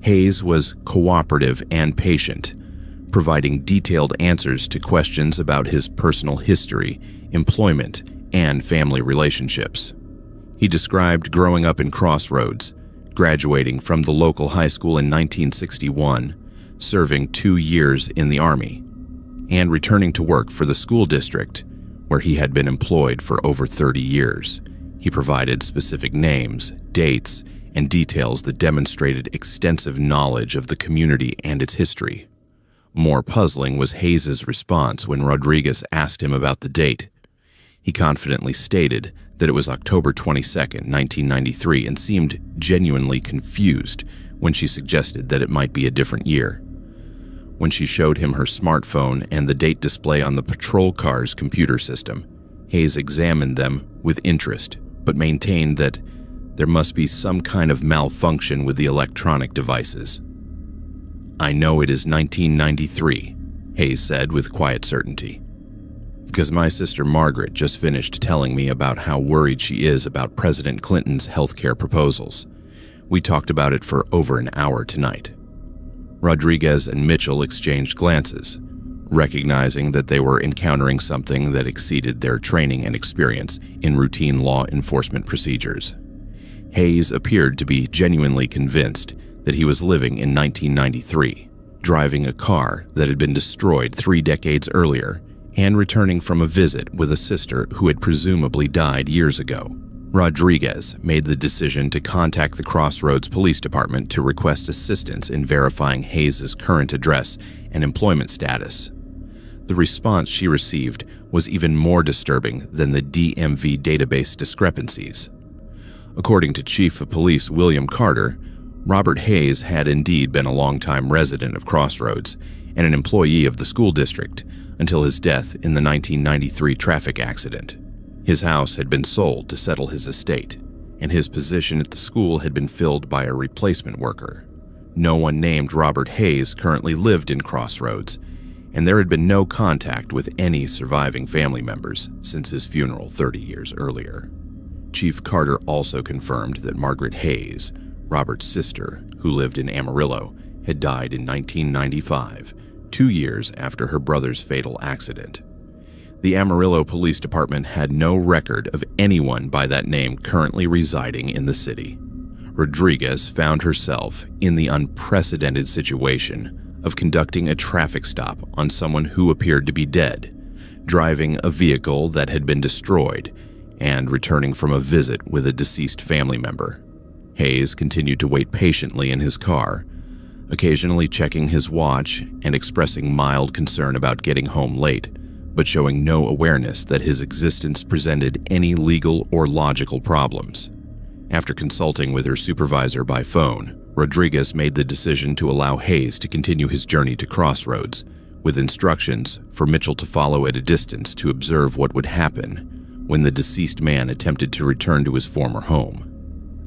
S1: Hayes was cooperative and patient, providing detailed answers to questions about his personal history, employment, and family relationships. He described growing up in Crossroads, graduating from the local high school in 1961, serving 2 years in the Army, and returning to work for the school district, where he had been employed for over 30 years. He provided specific names, dates, and details that demonstrated extensive knowledge of the community and its history. More puzzling was Hayes's response when Rodriguez asked him about the date. He confidently stated that it was October 22, 1993, and seemed genuinely confused when she suggested that it might be a different year. When she showed him her smartphone and the date display on the patrol car's computer system, Hayes examined them with interest, but maintained that there must be some kind of malfunction with the electronic devices. "I know it is 1993, Hayes said with quiet certainty, "because my sister Margaret just finished telling me about how worried she is about President Clinton's healthcare proposals. We talked about it for over an hour tonight." Rodriguez and Mitchell exchanged glances, recognizing that they were encountering something that exceeded their training and experience in routine law enforcement procedures. Hayes appeared to be genuinely convinced that he was living in 1993, driving a car that had been destroyed 3 decades earlier, and returning from a visit with a sister who had presumably died years ago. Rodriguez made the decision to contact the Crossroads Police Department to request assistance in verifying Hayes's current address and employment status. The response she received was even more disturbing than the DMV database discrepancies. According to Chief of Police William Carter, Robert Hayes had indeed been a longtime resident of Crossroads and an employee of the school district until his death in the 1993 traffic accident. His house had been sold to settle his estate, and his position at the school had been filled by a replacement worker. No one named Robert Hayes currently lived in Crossroads, and there had been no contact with any surviving family members since his funeral 30 years earlier. Chief Carter also confirmed that Margaret Hayes, Robert's sister, who lived in Amarillo, had died in 1995, 2 years after her brother's fatal accident. The Amarillo Police Department had no record of anyone by that name currently residing in the city. Rodriguez found herself in the unprecedented situation of conducting a traffic stop on someone who appeared to be dead, driving a vehicle that had been destroyed, and returning from a visit with a deceased family member. Hayes continued to wait patiently in his car, occasionally checking his watch and expressing mild concern about getting home late, but showing no awareness that his existence presented any legal or logical problems. After consulting with her supervisor by phone, Rodriguez made the decision to allow Hayes to continue his journey to Crossroads, with instructions for Mitchell to follow at a distance to observe what would happen when the deceased man attempted to return to his former home.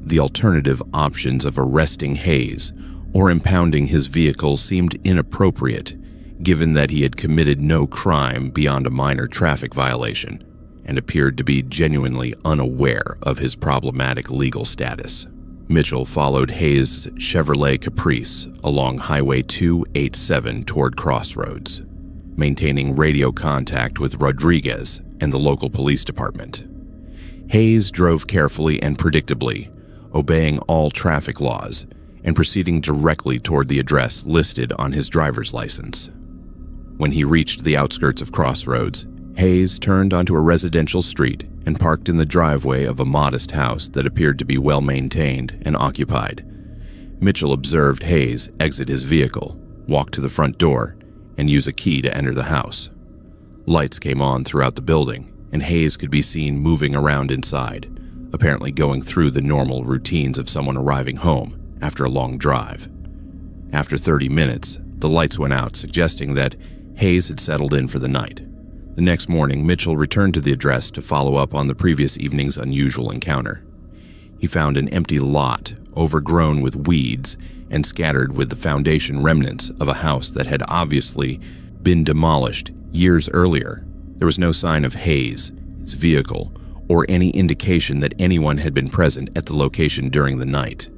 S1: The alternative options of arresting Hayes or impounding his vehicle seemed inappropriate, given that he had committed no crime beyond a minor traffic violation and appeared to be genuinely unaware of his problematic legal status. Mitchell followed Hayes' Chevrolet Caprice along Highway 287 toward Crossroads, maintaining radio contact with Rodriguez and the local police department. Hayes drove carefully and predictably, obeying all traffic laws and proceeding directly toward the address listed on his driver's license. When he reached the outskirts of Crossroads, Hayes turned onto a residential street and parked in the driveway of a modest house that appeared to be well maintained and occupied. Mitchell observed Hayes exit his vehicle, walk to the front door, and use a key to enter the house. Lights came on throughout the building, and Hayes could be seen moving around inside, apparently going through the normal routines of someone arriving home after a long drive. After 30 minutes, the lights went out, suggesting that Hayes had settled in for the night. The next morning, Mitchell returned to the address to follow up on the previous evening's unusual encounter. He found an empty lot overgrown with weeds and scattered with the foundation remnants of a house that had obviously been demolished years earlier. There was no sign of Hayes, his vehicle, or any indication that anyone had been present at the location during the night.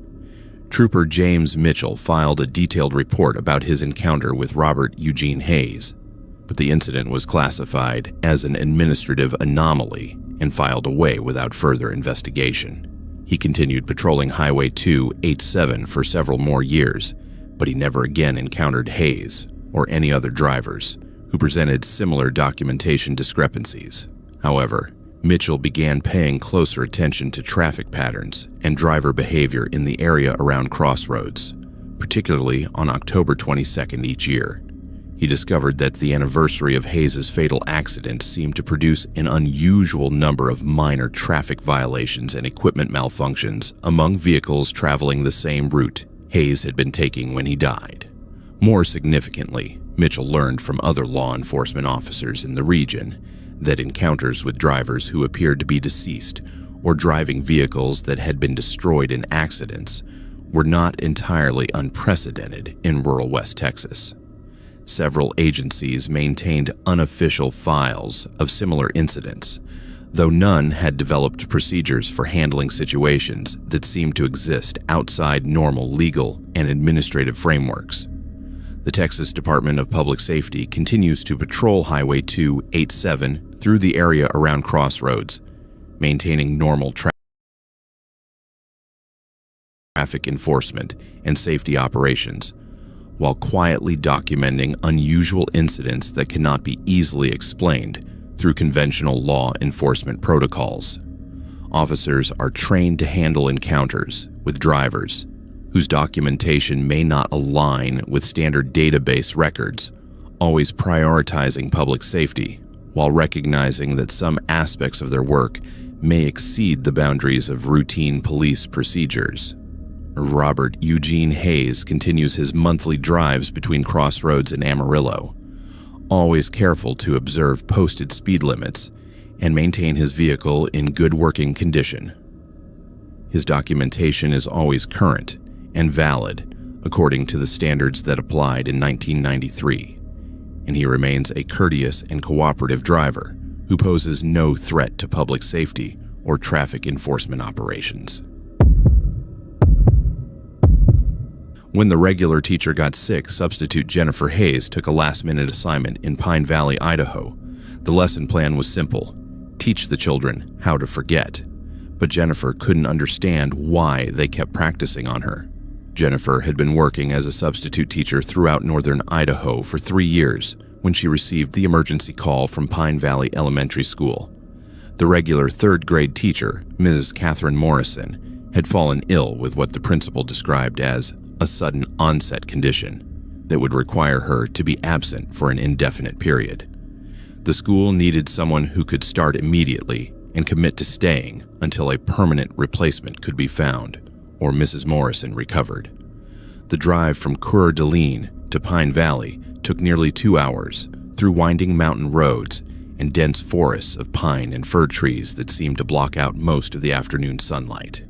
S1: Trooper James Mitchell filed a detailed report about his encounter with Robert Eugene Hayes, but the incident was classified as an administrative anomaly and filed away without further investigation. He continued patrolling Highway 287 for several more years, but he never again encountered Hayes or any other drivers who presented similar documentation discrepancies. However, Mitchell began paying closer attention to traffic patterns and driver behavior in the area around crossroads, particularly on October 22nd each year. He discovered that the anniversary of Hayes' fatal accident seemed to produce an unusual number of minor traffic violations and equipment malfunctions among vehicles traveling the same route Hayes had been taking when he died. More significantly, Mitchell learned from other law enforcement officers in the region that encounters with drivers who appeared to be deceased or driving vehicles that had been destroyed in accidents were not entirely unprecedented in rural West Texas. Several agencies maintained unofficial files of similar incidents, though none had developed procedures for handling situations that seemed to exist outside normal legal and administrative frameworks. The Texas Department of Public Safety continues to patrol Highway 287 through the area around crossroads, maintaining normal traffic enforcement and safety operations, while quietly documenting unusual incidents that cannot be easily explained through conventional law enforcement protocols. Officers are trained to handle encounters with drivers whose documentation may not align with standard database records, always prioritizing public safety while recognizing that some aspects of their work may exceed the boundaries of routine police procedures. Robert Eugene Hayes continues his monthly drives between Crossroads and Amarillo, always careful to observe posted speed limits and maintain his vehicle in good working condition. His documentation is always current and valid according to the standards that applied in 1993, and he remains a courteous and cooperative driver who poses no threat to public safety or traffic enforcement operations. When the regular teacher got sick, substitute Jennifer Hayes took a last-minute assignment in Pine Valley, Idaho. The lesson plan was simple: teach the children how to forget. But Jennifer couldn't understand why they kept practicing on her. Jennifer had been working as a substitute teacher throughout northern Idaho for 3 years when she received the emergency call from Pine Valley Elementary School. The regular third-grade teacher, Ms. Catherine Morrison, had fallen ill with what the principal described as a sudden onset condition that would require her to be absent for an indefinite period. The school needed someone who could start immediately and commit to staying until a permanent replacement could be found, or Mrs. Morrison recovered. The drive from Coeur d'Alene to Pine Valley took nearly 2 hours through winding mountain roads and dense forests of pine and fir trees that seemed to block out most of the afternoon sunlight.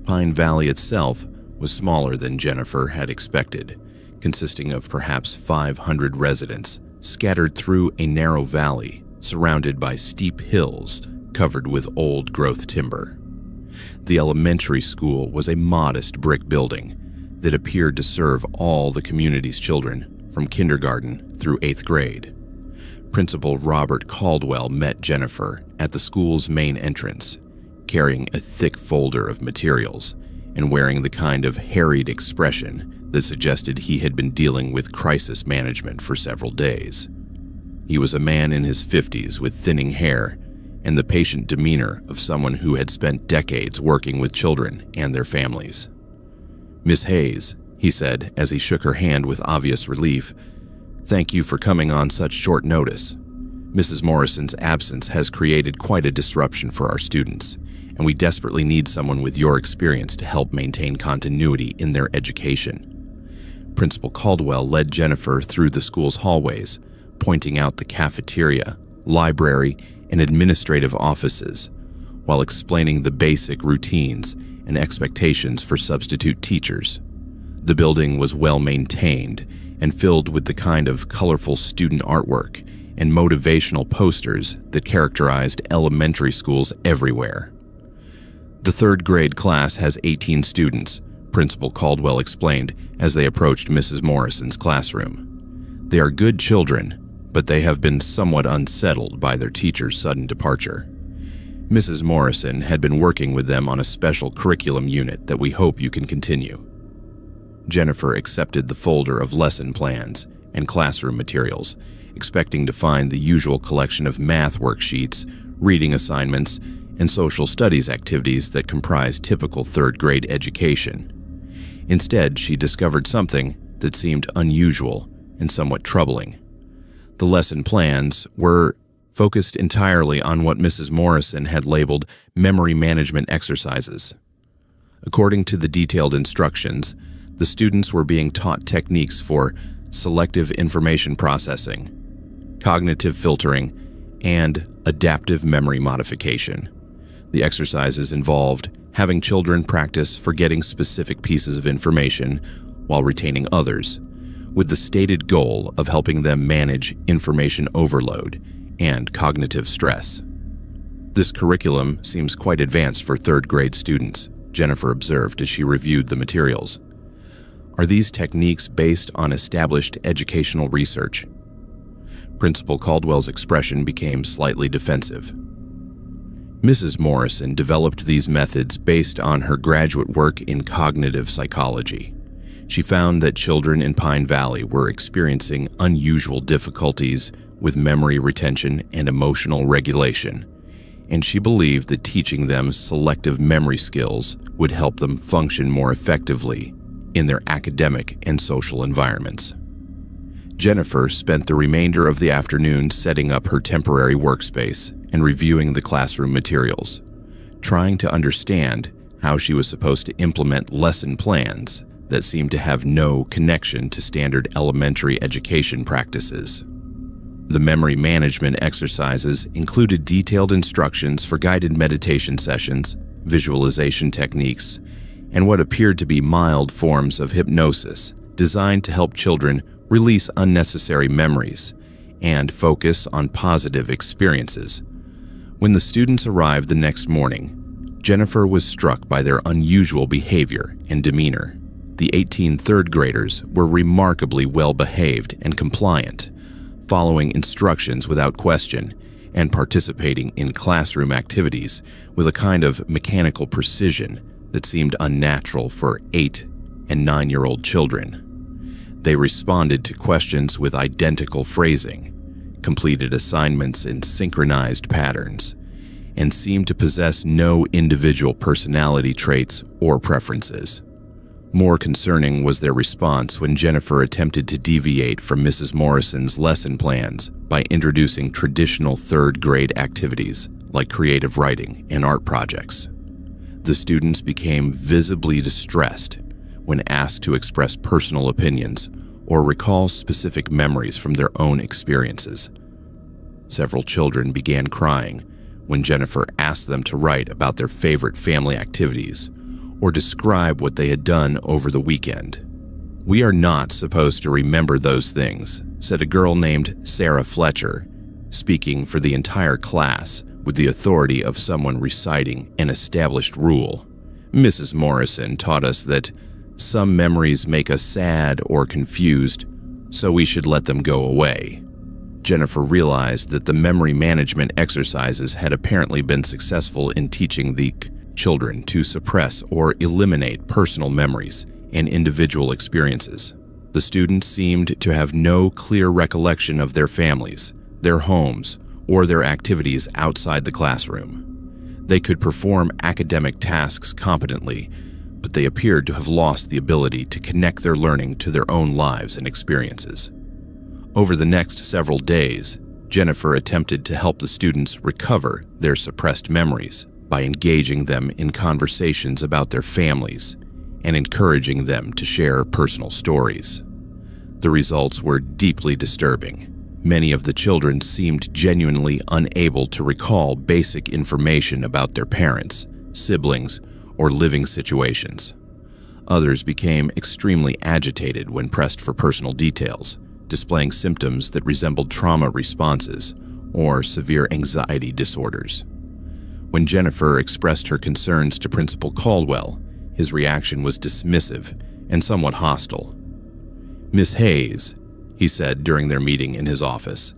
S1: Pine Valley itself was smaller than Jennifer had expected, consisting of perhaps 500 residents scattered through a narrow valley surrounded by steep hills covered with old-growth timber. The elementary school was a modest brick building that appeared to serve all the community's children from kindergarten through 8th grade. Principal Robert Caldwell met Jennifer at the school's main entrance, carrying a thick folder of materials and wearing the kind of harried expression that suggested he had been dealing with crisis management for several days. He was a man in his 50s with thinning hair and the patient demeanor of someone who had spent decades working with children and their families. "Miss Hayes," he said as he shook her hand with obvious relief, "thank you for coming on such short notice. Mrs. Morrison's absence has created quite a disruption for our students, and we desperately need someone with your experience to help maintain continuity in their education." Principal Caldwell led Jennifer through the school's hallways, pointing out the cafeteria, library, and administrative offices, while explaining the basic routines and expectations for substitute teachers. The building was well maintained and filled with the kind of colorful student artwork and motivational posters that characterized elementary schools everywhere. The third grade class has 18 students, Principal Caldwell explained as they approached Mrs. Morrison's classroom. They are good children, but they have been somewhat unsettled by their teacher's sudden departure. Mrs. Morrison had been working with them on a special curriculum unit that we hope you can continue. Jennifer accepted the folder of lesson plans and classroom materials, expecting to find the usual collection of math worksheets, reading assignments, and social studies activities that comprise typical third-grade education. Instead, she discovered something that seemed unusual and somewhat troubling. The lesson plans were focused entirely on what Mrs. Morrison had labeled memory management exercises. According to the detailed instructions, the students were being taught techniques for selective information processing, cognitive filtering, and adaptive memory modification. The exercises involved having children practice forgetting specific pieces of information while retaining others, with the stated goal of helping them manage information overload and cognitive stress. This curriculum seems quite advanced for third-grade students, Jennifer observed as she reviewed the materials. Are these techniques based on established educational research? Principal Caldwell's expression became slightly defensive. Mrs. Morrison developed these methods based on her graduate work in cognitive psychology. She found that children in Pine Valley were experiencing unusual difficulties with memory retention and emotional regulation, and she believed that teaching them selective memory skills would help them function more effectively in their academic and social environments. Jennifer spent the remainder of the afternoon setting up her temporary workspace and reviewing the classroom materials, trying to understand how she was supposed to implement lesson plans that seemed to have no connection to standard elementary education practices. The memory management exercises included detailed instructions for guided meditation sessions, visualization techniques, and what appeared to be mild forms of hypnosis designed to help children release unnecessary memories and focus on positive experiences. When the students arrived the next morning, Jennifer was struck by their unusual behavior and demeanor. The 18 third graders were remarkably well-behaved and compliant, following instructions without question and participating in classroom activities with a kind of mechanical precision that seemed unnatural for 8- and 9-year-old children. They responded to questions with identical phrasing, completed assignments in synchronized patterns, and seemed to possess no individual personality traits or preferences. More concerning was their response when Jennifer attempted to deviate from Mrs. Morrison's lesson plans by introducing traditional third-grade activities like creative writing and art projects. The students became visibly distressed when asked to express personal opinions or recall specific memories from their own experiences. Several children began crying when Jennifer asked them to write about their favorite family activities or describe what they had done over the weekend. "We are not supposed to remember those things," said a girl named Sarah Fletcher, speaking for the entire class with the authority of someone reciting an established rule. "Mrs. Morrison taught us that some memories make us sad or confused, so we should let them go away." Jennifer realized that the memory management exercises had apparently been successful in teaching the children to suppress or eliminate personal memories and individual experiences. The students seemed to have no clear recollection of their families, their homes, or their activities outside the classroom. They could perform academic tasks competently, but they appeared to have lost the ability to connect their learning to their own lives and experiences. Over the next several days, Jennifer attempted to help the students recover their suppressed memories by engaging them in conversations about their families and encouraging them to share personal stories. The results were deeply disturbing. Many of the children seemed genuinely unable to recall basic information about their parents, siblings, or living situations. Others became extremely agitated when pressed for personal details, displaying symptoms that resembled trauma responses or severe anxiety disorders. When Jennifer expressed her concerns to Principal Caldwell, his reaction was dismissive and somewhat hostile. "Miss Hayes," he said during their meeting in his office,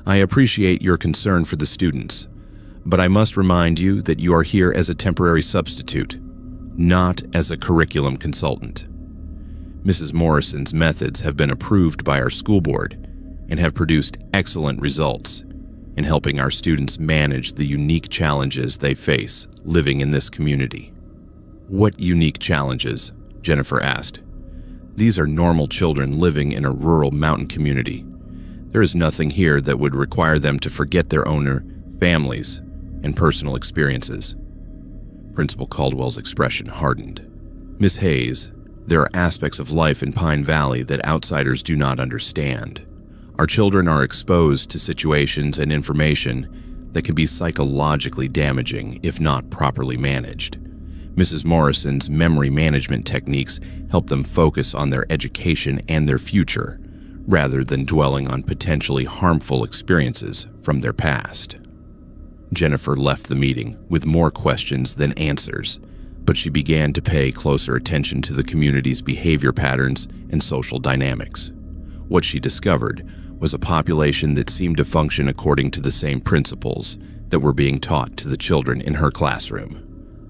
S1: "I appreciate your concern for the students, but I must remind you that you are here as a temporary substitute, not as a curriculum consultant. Mrs. Morrison's methods have been approved by our school board and have produced excellent results in helping our students manage the unique challenges they face living in this community." "What unique challenges?" Jennifer asked. "These are normal children living in a rural mountain community. There is nothing here that would require them to forget their owner, families, and personal experiences." Principal Caldwell's expression hardened. "Miss Hayes, there are aspects of life in Pine Valley that outsiders do not understand. Our children are exposed to situations and information that can be psychologically damaging if not properly managed. Mrs. Morrison's memory management techniques help them focus on their education and their future, rather than dwelling on potentially harmful experiences from their past." Jennifer left the meeting with more questions than answers, but she began to pay closer attention to the community's behavior patterns and social dynamics. What she discovered was a population that seemed to function according to the same principles that were being taught to the children in her classroom.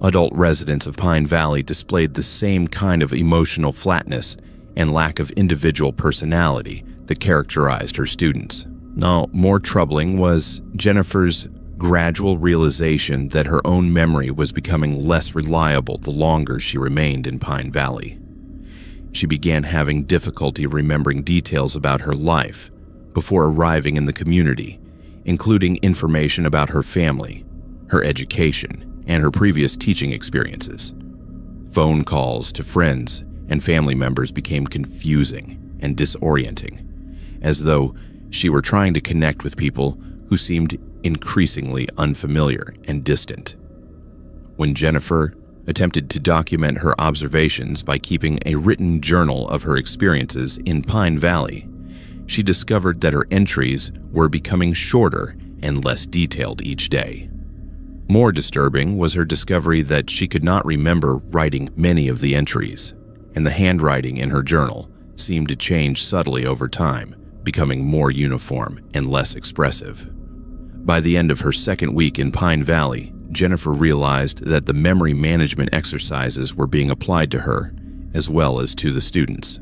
S1: Adult residents of Pine Valley displayed the same kind of emotional flatness and lack of individual personality that characterized her students. Now, more troubling was Jennifer's gradual realization that her own memory was becoming less reliable the longer she remained in Pine Valley. She began having difficulty remembering details about her life before arriving in the community, including information about her family, her education, and her previous teaching experiences. Phone calls to friends and family members became confusing and disorienting, as though she were trying to connect with people who seemed increasingly unfamiliar and distant. When Jennifer attempted to document her observations by keeping a written journal of her experiences in Pine Valley, she discovered that her entries were becoming shorter and less detailed each day. More disturbing was her discovery that she could not remember writing many of the entries, and the handwriting in her journal seemed to change subtly over time, becoming more uniform and less expressive. By the end of her second week in Pine Valley, Jennifer realized that the memory management exercises were being applied to her, as well as to the students.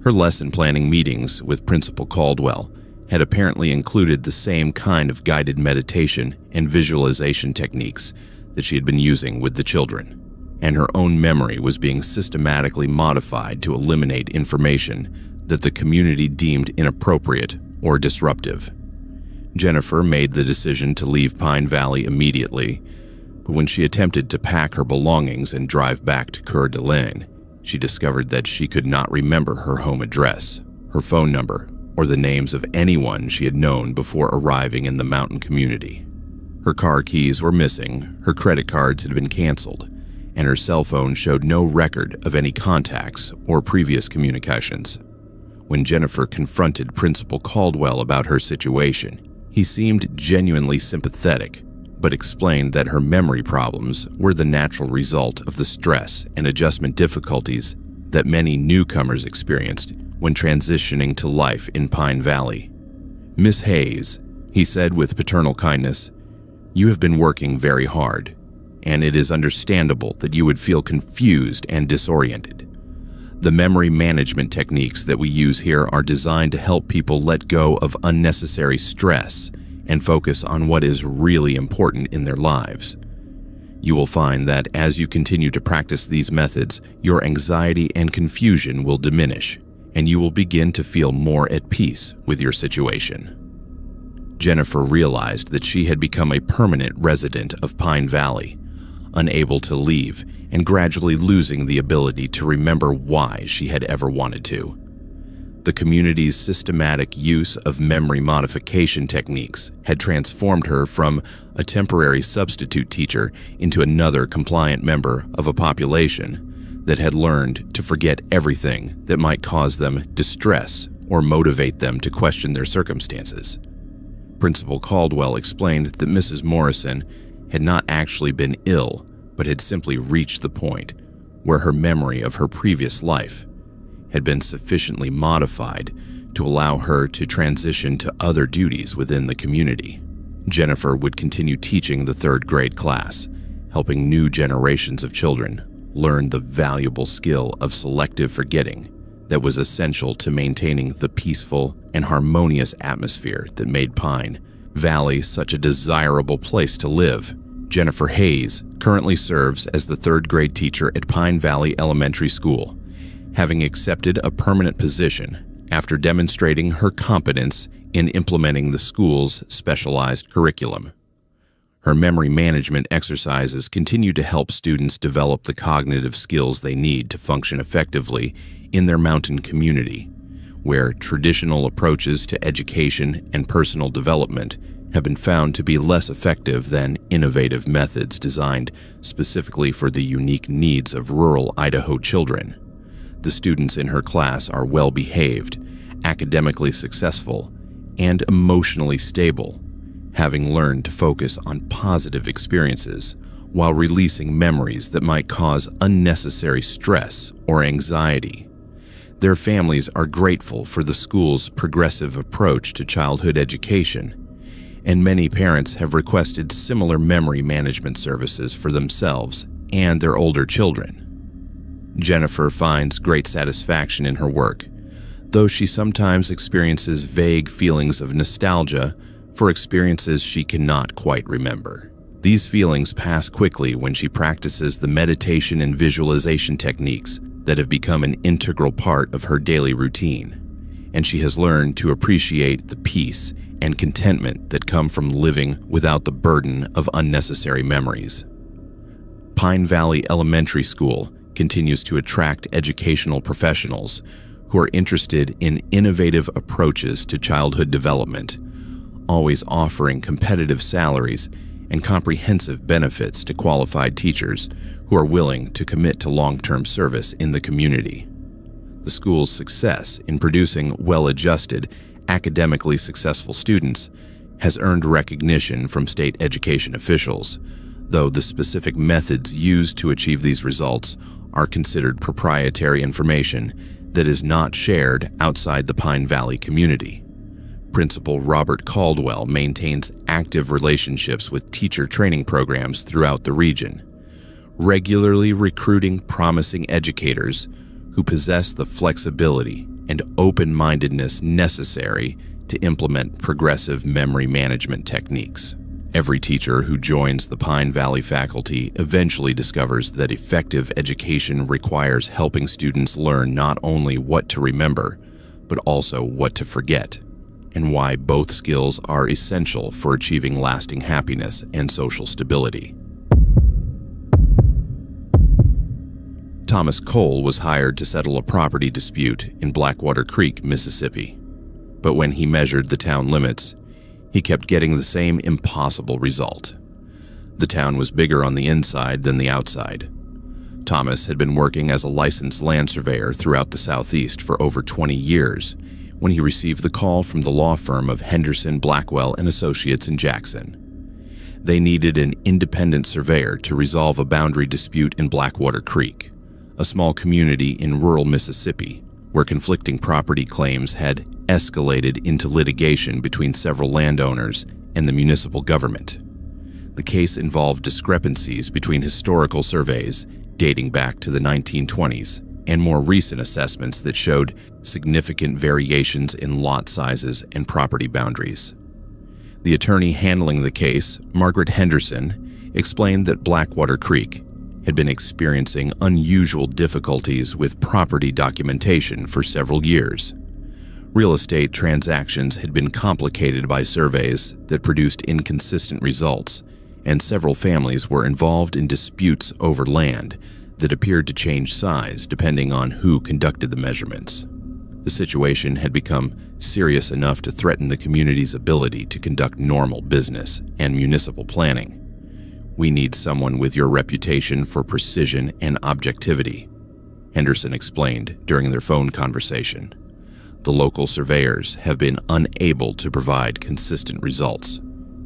S1: Her lesson planning meetings with Principal Caldwell had apparently included the same kind of guided meditation and visualization techniques that she had been using with the children, and her own memory was being systematically modified to eliminate information that the community deemed inappropriate or disruptive. Jennifer made the decision to leave Pine Valley immediately, but when she attempted to pack her belongings and drive back to Coeur d'Alene, she discovered that she could not remember her home address, her phone number, or the names of anyone she had known before arriving in the mountain community. Her car keys were missing, her credit cards had been canceled, and her cell phone showed no record of any contacts or previous communications. When Jennifer confronted Principal Caldwell about her situation, he seemed genuinely sympathetic, but explained that her memory problems were the natural result of the stress and adjustment difficulties that many newcomers experienced when transitioning to life in Pine Valley. "Miss Hayes," he said with paternal kindness, "you have been working very hard, and it is understandable that you would feel confused and disoriented. The memory management techniques that we use here are designed to help people let go of unnecessary stress and focus on what is really important in their lives. You will find that as you continue to practice these methods, your anxiety and confusion will diminish, and you will begin to feel more at peace with your situation." Jennifer realized that she had become a permanent resident of Pine Valley, unable to leave and gradually losing the ability to remember why she had ever wanted to. The community's systematic use of memory modification techniques had transformed her from a temporary substitute teacher into another compliant member of a population that had learned to forget everything that might cause them distress or motivate them to question their circumstances. Principal Caldwell explained that Mrs. Morrison had not actually been ill, but had simply reached the point where her memory of her previous life had been sufficiently modified to allow her to transition to other duties within the community. Jennifer would continue teaching the third grade class, helping new generations of children learn the valuable skill of selective forgetting that was essential to maintaining the peaceful and harmonious atmosphere that made Pine Valley such a desirable place to live. Jennifer Hayes currently serves as the third grade teacher at Pine Valley Elementary School, having accepted a permanent position after demonstrating her competence in implementing the school's specialized curriculum. Her memory management exercises continue to help students develop the cognitive skills they need to function effectively in their mountain community, where traditional approaches to education and personal development have been found to be less effective than innovative methods designed specifically for the unique needs of rural Idaho children. The students in her class are well-behaved, academically successful, and emotionally stable, having learned to focus on positive experiences while releasing memories that might cause unnecessary stress or anxiety. Their families are grateful for the school's progressive approach to childhood education, and many parents have requested similar memory management services for themselves and their older children. Jennifer finds great satisfaction in her work, though she sometimes experiences vague feelings of nostalgia for experiences she cannot quite remember. These feelings pass quickly when she practices the meditation and visualization techniques that have become an integral part of her daily routine, and she has learned to appreciate the peace and contentment that come from living without the burden of unnecessary memories. Pine Valley Elementary School continues to attract educational professionals who are interested in innovative approaches to childhood development, always offering competitive salaries and comprehensive benefits to qualified teachers who are willing to commit to long-term service in the community. The school's success in producing well-adjusted, academically successful students has earned recognition from state education officials, though the specific methods used to achieve these results are considered proprietary information that is not shared outside the Pine Valley community. Principal Robert Caldwell maintains active relationships with teacher training programs throughout the region, regularly recruiting promising educators who possess the flexibility and open-mindedness necessary to implement progressive memory management techniques. Every teacher who joins the Pine Valley faculty eventually discovers that effective education requires helping students learn not only what to remember, but also what to forget, and why both skills are essential for achieving lasting happiness and social stability. Thomas Cole was hired to settle a property dispute in Blackwater Creek, Mississippi. But when he measured the town limits, he kept getting the same impossible result. The town was bigger on the inside than the outside. Thomas had been working as a licensed land surveyor throughout the Southeast for over 20 years when he received the call from the law firm of Henderson, Blackwell & Associates in Jackson. They needed an independent surveyor to resolve a boundary dispute in Blackwater Creek, a small community in rural Mississippi where conflicting property claims had escalated into litigation between several landowners and the municipal government. The case involved discrepancies between historical surveys dating back to the 1920s and more recent assessments that showed significant variations in lot sizes and property boundaries. The attorney handling the case, Margaret Henderson, explained that Blackwater Creek had been experiencing unusual difficulties with property documentation for several years. Real estate transactions had been complicated by surveys that produced inconsistent results, and several families were involved in disputes over land that appeared to change size depending on who conducted the measurements. The situation had become serious enough to threaten the community's ability to conduct normal business and municipal planning. "We need someone with your reputation for precision and objectivity," Henderson explained during their phone conversation. "The local surveyors have been unable to provide consistent results,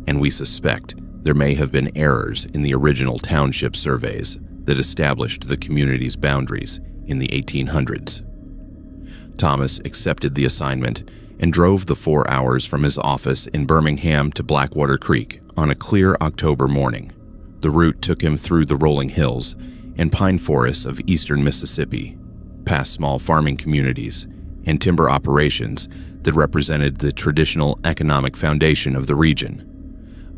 S1: and we suspect there may have been errors in the original township surveys that established the community's boundaries in the 1800s. Thomas accepted the assignment and drove the 4 hours from his office in Birmingham to Blackwater Creek on a clear October morning. The route took him through the rolling hills and pine forests of eastern Mississippi, past small farming communities and timber operations that represented the traditional economic foundation of the region.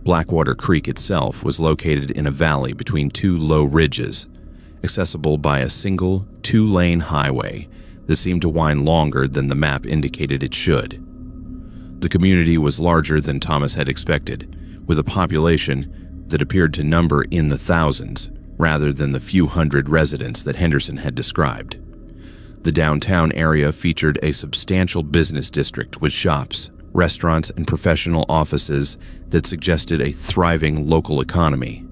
S1: Blackwater Creek itself was located in a valley between two low ridges, accessible by a single 2-lane highway that seemed to wind longer than the map indicated it should. The community was larger than Thomas had expected, with a population that appeared to number in the thousands rather than the few hundred residents that Henderson had described. The downtown area featured a substantial business district with shops, restaurants, and professional offices that suggested a thriving local economy.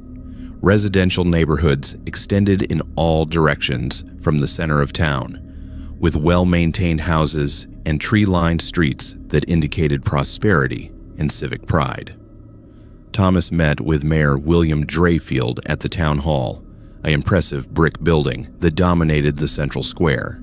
S1: Residential neighborhoods extended in all directions from the center of town, with well-maintained houses and tree-lined streets that indicated prosperity and civic pride. Thomas met with Mayor William Drayfield at the town hall, an impressive brick building that dominated the central square.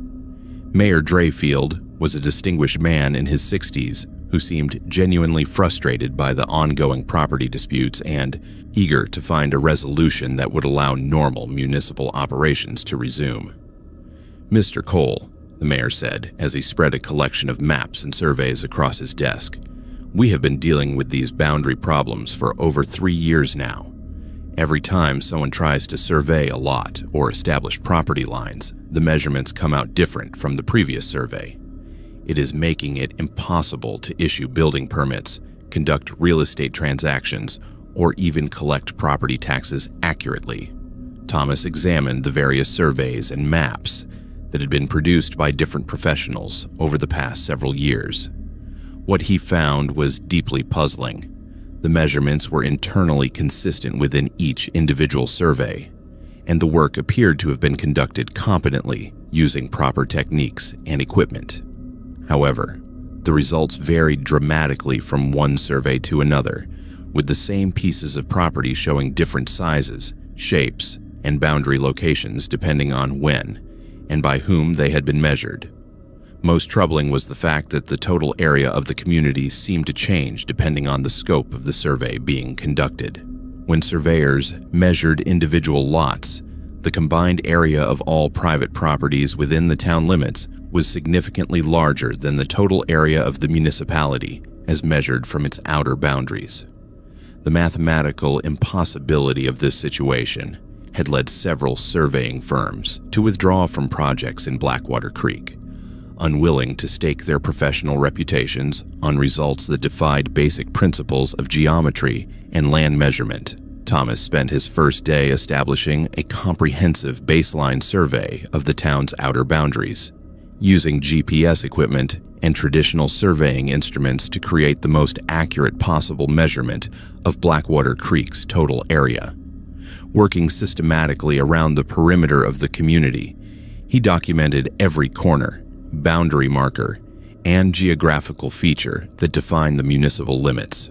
S1: Mayor Drayfield was a distinguished man in his 60s who seemed genuinely frustrated by the ongoing property disputes and eager to find a resolution that would allow normal municipal operations to resume. "Mr. Cole," the mayor said as he spread a collection of maps and surveys across his desk, "we have been dealing with these boundary problems for over 3 years now. Every time someone tries to survey a lot or establish property lines, the measurements come out different from the previous survey. It is making it impossible to issue building permits, conduct real estate transactions, or even collect property taxes accurately." Thomas examined the various surveys and maps that had been produced by different professionals over the past several years. What he found was deeply puzzling. The measurements were internally consistent within each individual survey, and the work appeared to have been conducted competently using proper techniques and equipment. However, the results varied dramatically from one survey to another, with the same pieces of property showing different sizes, shapes, and boundary locations depending on when and by whom they had been measured. Most troubling was the fact that the total area of the community seemed to change depending on the scope of the survey being conducted. When surveyors measured individual lots, the combined area of all private properties within the town limits was significantly larger than the total area of the municipality as measured from its outer boundaries. The mathematical impossibility of this situation had led several surveying firms to withdraw from projects in Blackwater Creek, unwilling to stake their professional reputations on results that defied basic principles of geometry and land measurement. Thomas spent his first day establishing a comprehensive baseline survey of the town's outer boundaries, using GPS equipment and traditional surveying instruments to create the most accurate possible measurement of Blackwater Creek's total area. Working systematically around the perimeter of the community, he documented every corner, boundary marker, and geographical feature that defined the municipal limits.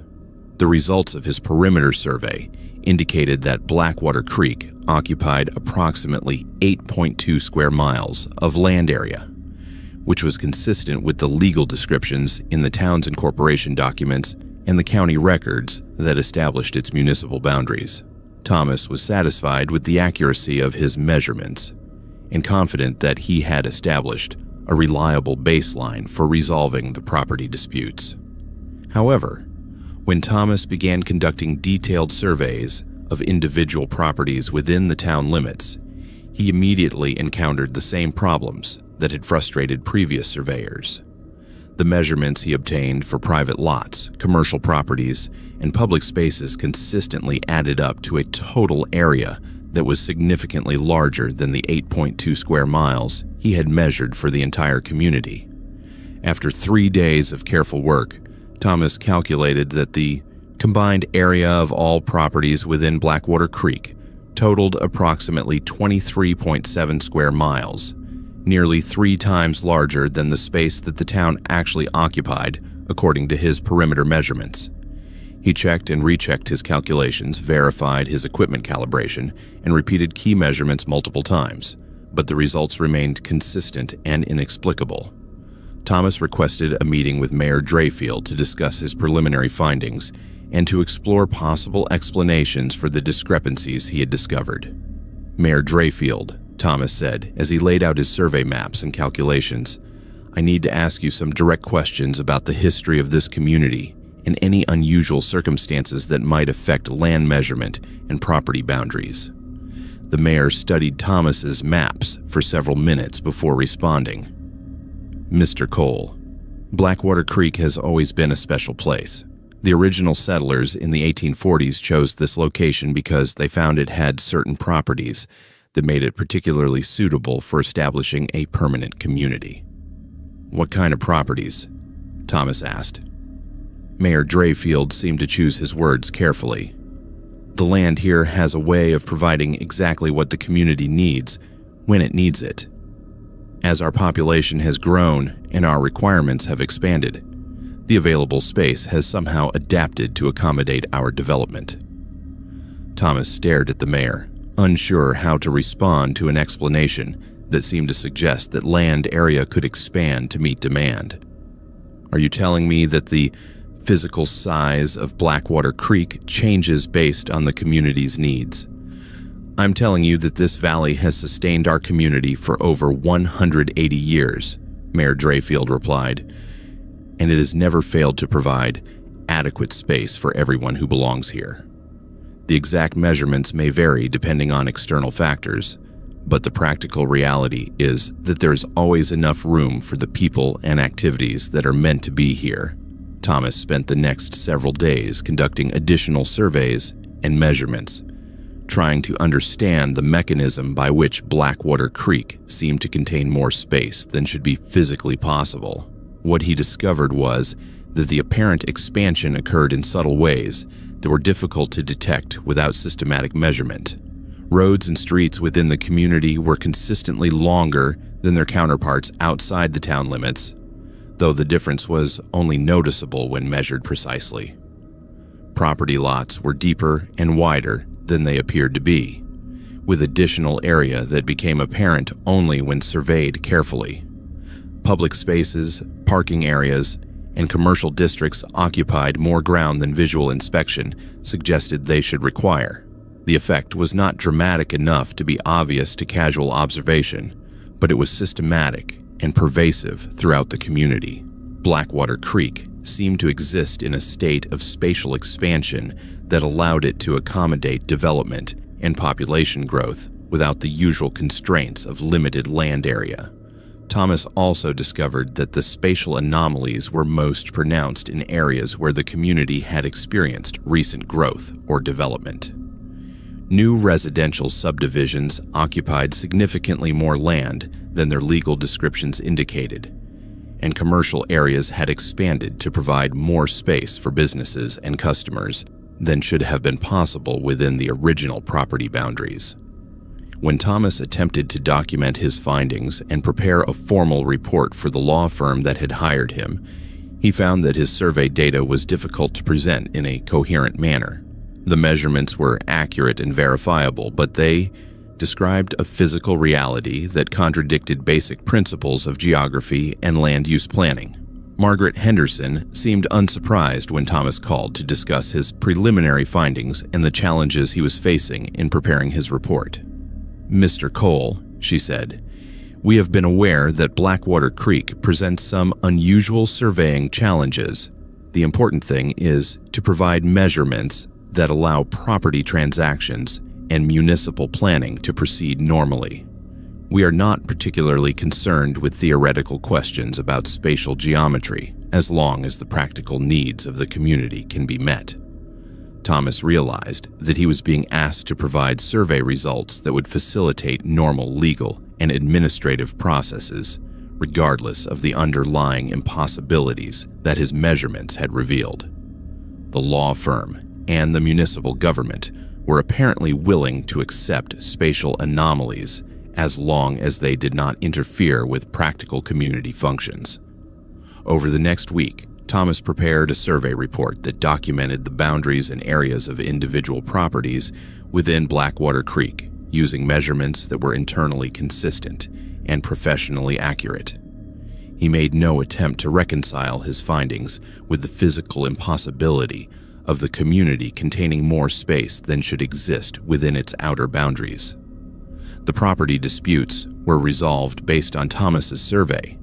S1: The results of his perimeter survey indicated that Blackwater Creek occupied approximately 8.2 square miles of land area, which was consistent with the legal descriptions in the town's incorporation documents and the county records that established its municipal boundaries. Thomas was satisfied with the accuracy of his measurements and confident that he had established a reliable baseline for resolving the property disputes. However, when Thomas began conducting detailed surveys of individual properties within the town limits, he immediately encountered the same problems that had frustrated previous surveyors. The measurements he obtained for private lots, commercial properties, and public spaces consistently added up to a total area that was significantly larger than the 8.2 square miles he had measured for the entire community. After 3 days of careful work, Thomas calculated that the combined area of all properties within Blackwater Creek totaled approximately 23.7 square miles, nearly 3 times larger than the space that the town actually occupied, according to his perimeter measurements. He checked and rechecked his calculations, verified his equipment calibration, and repeated key measurements multiple times, but the results remained consistent and inexplicable. Thomas requested a meeting with Mayor Drayfield to discuss his preliminary findings and to explore possible explanations for the discrepancies he had discovered. "Mayor Drayfield," Thomas said as he laid out his survey maps and calculations, "I need to ask you some direct questions about the history of this community and any unusual circumstances that might affect land measurement and property boundaries." The mayor studied Thomas's maps for several minutes before responding. "Mr. Cole, Blackwater Creek has always been a special place. The original settlers in the 1840s chose this location because they found it had certain properties that made it particularly suitable for establishing a permanent community." "What kind of properties?" Thomas asked. Mayor Drayfield seemed to choose his words carefully. "The land here has a way of providing exactly what the community needs when it needs it. As our population has grown and our requirements have expanded, the available space has somehow adapted to accommodate our development." Thomas stared at the mayor, unsure how to respond to an explanation that seemed to suggest that land area could expand to meet demand. "Are you telling me that the physical size of Blackwater Creek changes based on the community's needs?" "I'm telling you that this valley has sustained our community for over 180 years, Mayor Drayfield replied, "and it has never failed to provide adequate space for everyone who belongs here. The exact measurements may vary depending on external factors, but the practical reality is that there is always enough room for the people and activities that are meant to be here." Thomas spent the next several days conducting additional surveys and measurements, trying to understand the mechanism by which Blackwater Creek seemed to contain more space than should be physically possible. What he discovered was that the apparent expansion occurred in subtle ways that were difficult to detect without systematic measurement. Roads and streets within the community were consistently longer than their counterparts outside the town limits, though the difference was only noticeable when measured precisely. Property lots were deeper and wider than they appeared to be, with additional area that became apparent only when surveyed carefully. Public spaces, parking areas, and commercial districts occupied more ground than visual inspection suggested they should require. The effect was not dramatic enough to be obvious to casual observation, but it was systematic and pervasive throughout the community. Blackwater Creek seemed to exist in a state of spatial expansion that allowed it to accommodate development and population growth without the usual constraints of limited land area. Thomas also discovered that the spatial anomalies were most pronounced in areas where the community had experienced recent growth or development. New residential subdivisions occupied significantly more land than their legal descriptions indicated, and commercial areas had expanded to provide more space for businesses and customers than should have been possible within the original property boundaries. When Thomas attempted to document his findings and prepare a formal report for the law firm that had hired him, he found that his survey data was difficult to present in a coherent manner. The measurements were accurate and verifiable, but they described a physical reality that contradicted basic principles of geography and land use planning. Margaret Henderson seemed unsurprised when Thomas called to discuss his preliminary findings and the challenges he was facing in preparing his report. "Mr. Cole," she said, "we have been aware that Blackwater Creek presents some unusual surveying challenges. The important thing is to provide measurements that allow property transactions and municipal planning to proceed normally. We are not particularly concerned with theoretical questions about spatial geometry, as long as the practical needs of the community can be met." Thomas realized that he was being asked to provide survey results that would facilitate normal legal and administrative processes, regardless of the underlying impossibilities that his measurements had revealed. The law firm and the municipal government were apparently willing to accept spatial anomalies as long as they did not interfere with practical community functions. Over the next week, Thomas prepared a survey report that documented the boundaries and areas of individual properties within Blackwater Creek, using measurements that were internally consistent and professionally accurate. He made no attempt to reconcile his findings with the physical impossibility of the community containing more space than should exist within its outer boundaries. The property disputes were resolved based on Thomas's survey,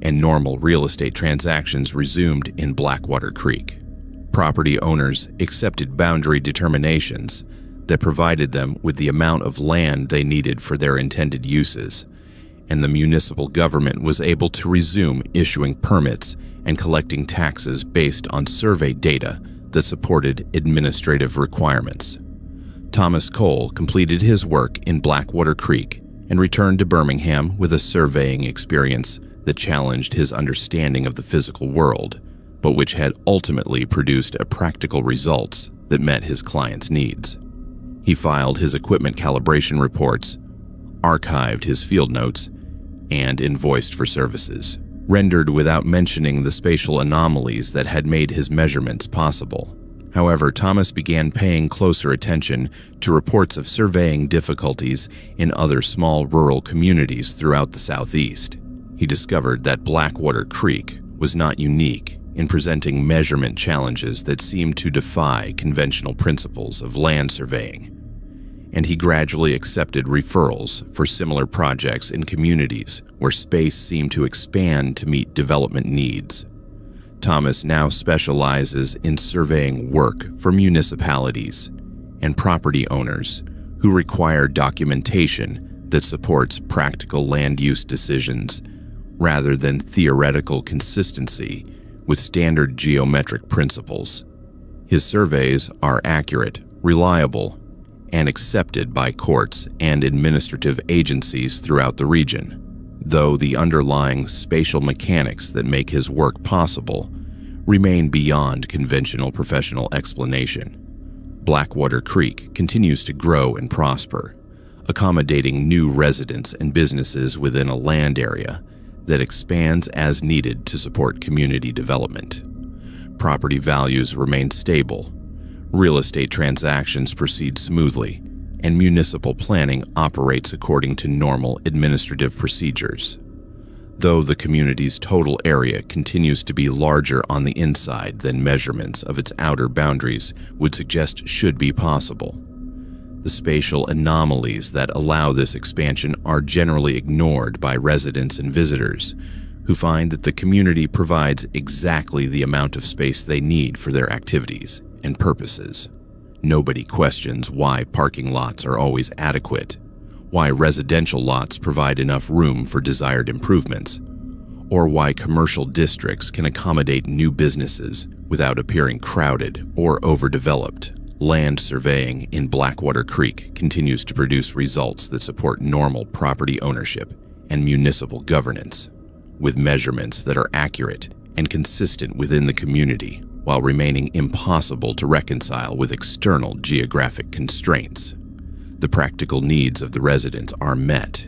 S1: and normal real estate transactions resumed in Blackwater Creek. Property owners accepted boundary determinations that provided them with the amount of land they needed for their intended uses, and the municipal government was able to resume issuing permits and collecting taxes based on survey data that supported administrative requirements. Thomas Cole completed his work in Blackwater Creek and returned to Birmingham with a surveying experience that challenged his understanding of the physical world, but which had ultimately produced practical results that met his client's needs. He filed his equipment calibration reports, archived his field notes, and invoiced for services, rendered without mentioning the spatial anomalies that had made his measurements possible. However, Thomas began paying closer attention to reports of surveying difficulties in other small rural communities throughout the Southeast. He discovered that Blackwater Creek was not unique in presenting measurement challenges that seemed to defy conventional principles of land surveying, and he gradually accepted referrals for similar projects in communities where space seemed to expand to meet development needs. Thomas now specializes in surveying work for municipalities and property owners who require documentation that supports practical land use decisions rather than theoretical consistency with standard geometric principles. His surveys are accurate, reliable, and accepted by courts and administrative agencies throughout the region, though the underlying spatial mechanics that make his work possible remain beyond conventional professional explanation. Blackwater Creek continues to grow and prosper, accommodating new residents and businesses within a land area that expands as needed to support community development. Property values remain stable, real estate transactions proceed smoothly, and municipal planning operates according to normal administrative procedures. Though the community's total area continues to be larger on the inside than measurements of its outer boundaries would suggest should be possible, the spatial anomalies that allow this expansion are generally ignored by residents and visitors, who find that the community provides exactly the amount of space they need for their activities and purposes. Nobody questions why parking lots are always adequate, why residential lots provide enough room for desired improvements, or why commercial districts can accommodate new businesses without appearing crowded or overdeveloped. Land surveying in Blackwater Creek continues to produce results that support normal property ownership and municipal governance, with measurements that are accurate and consistent within the community while remaining impossible to reconcile with external geographic constraints. The practical needs of the residents are met,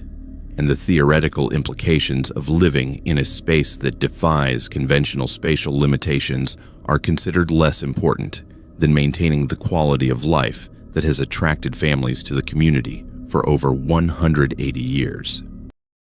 S1: and the theoretical implications of living in a space that defies conventional spatial limitations are considered less important than maintaining the quality of life that has attracted families to the community for over 180 years.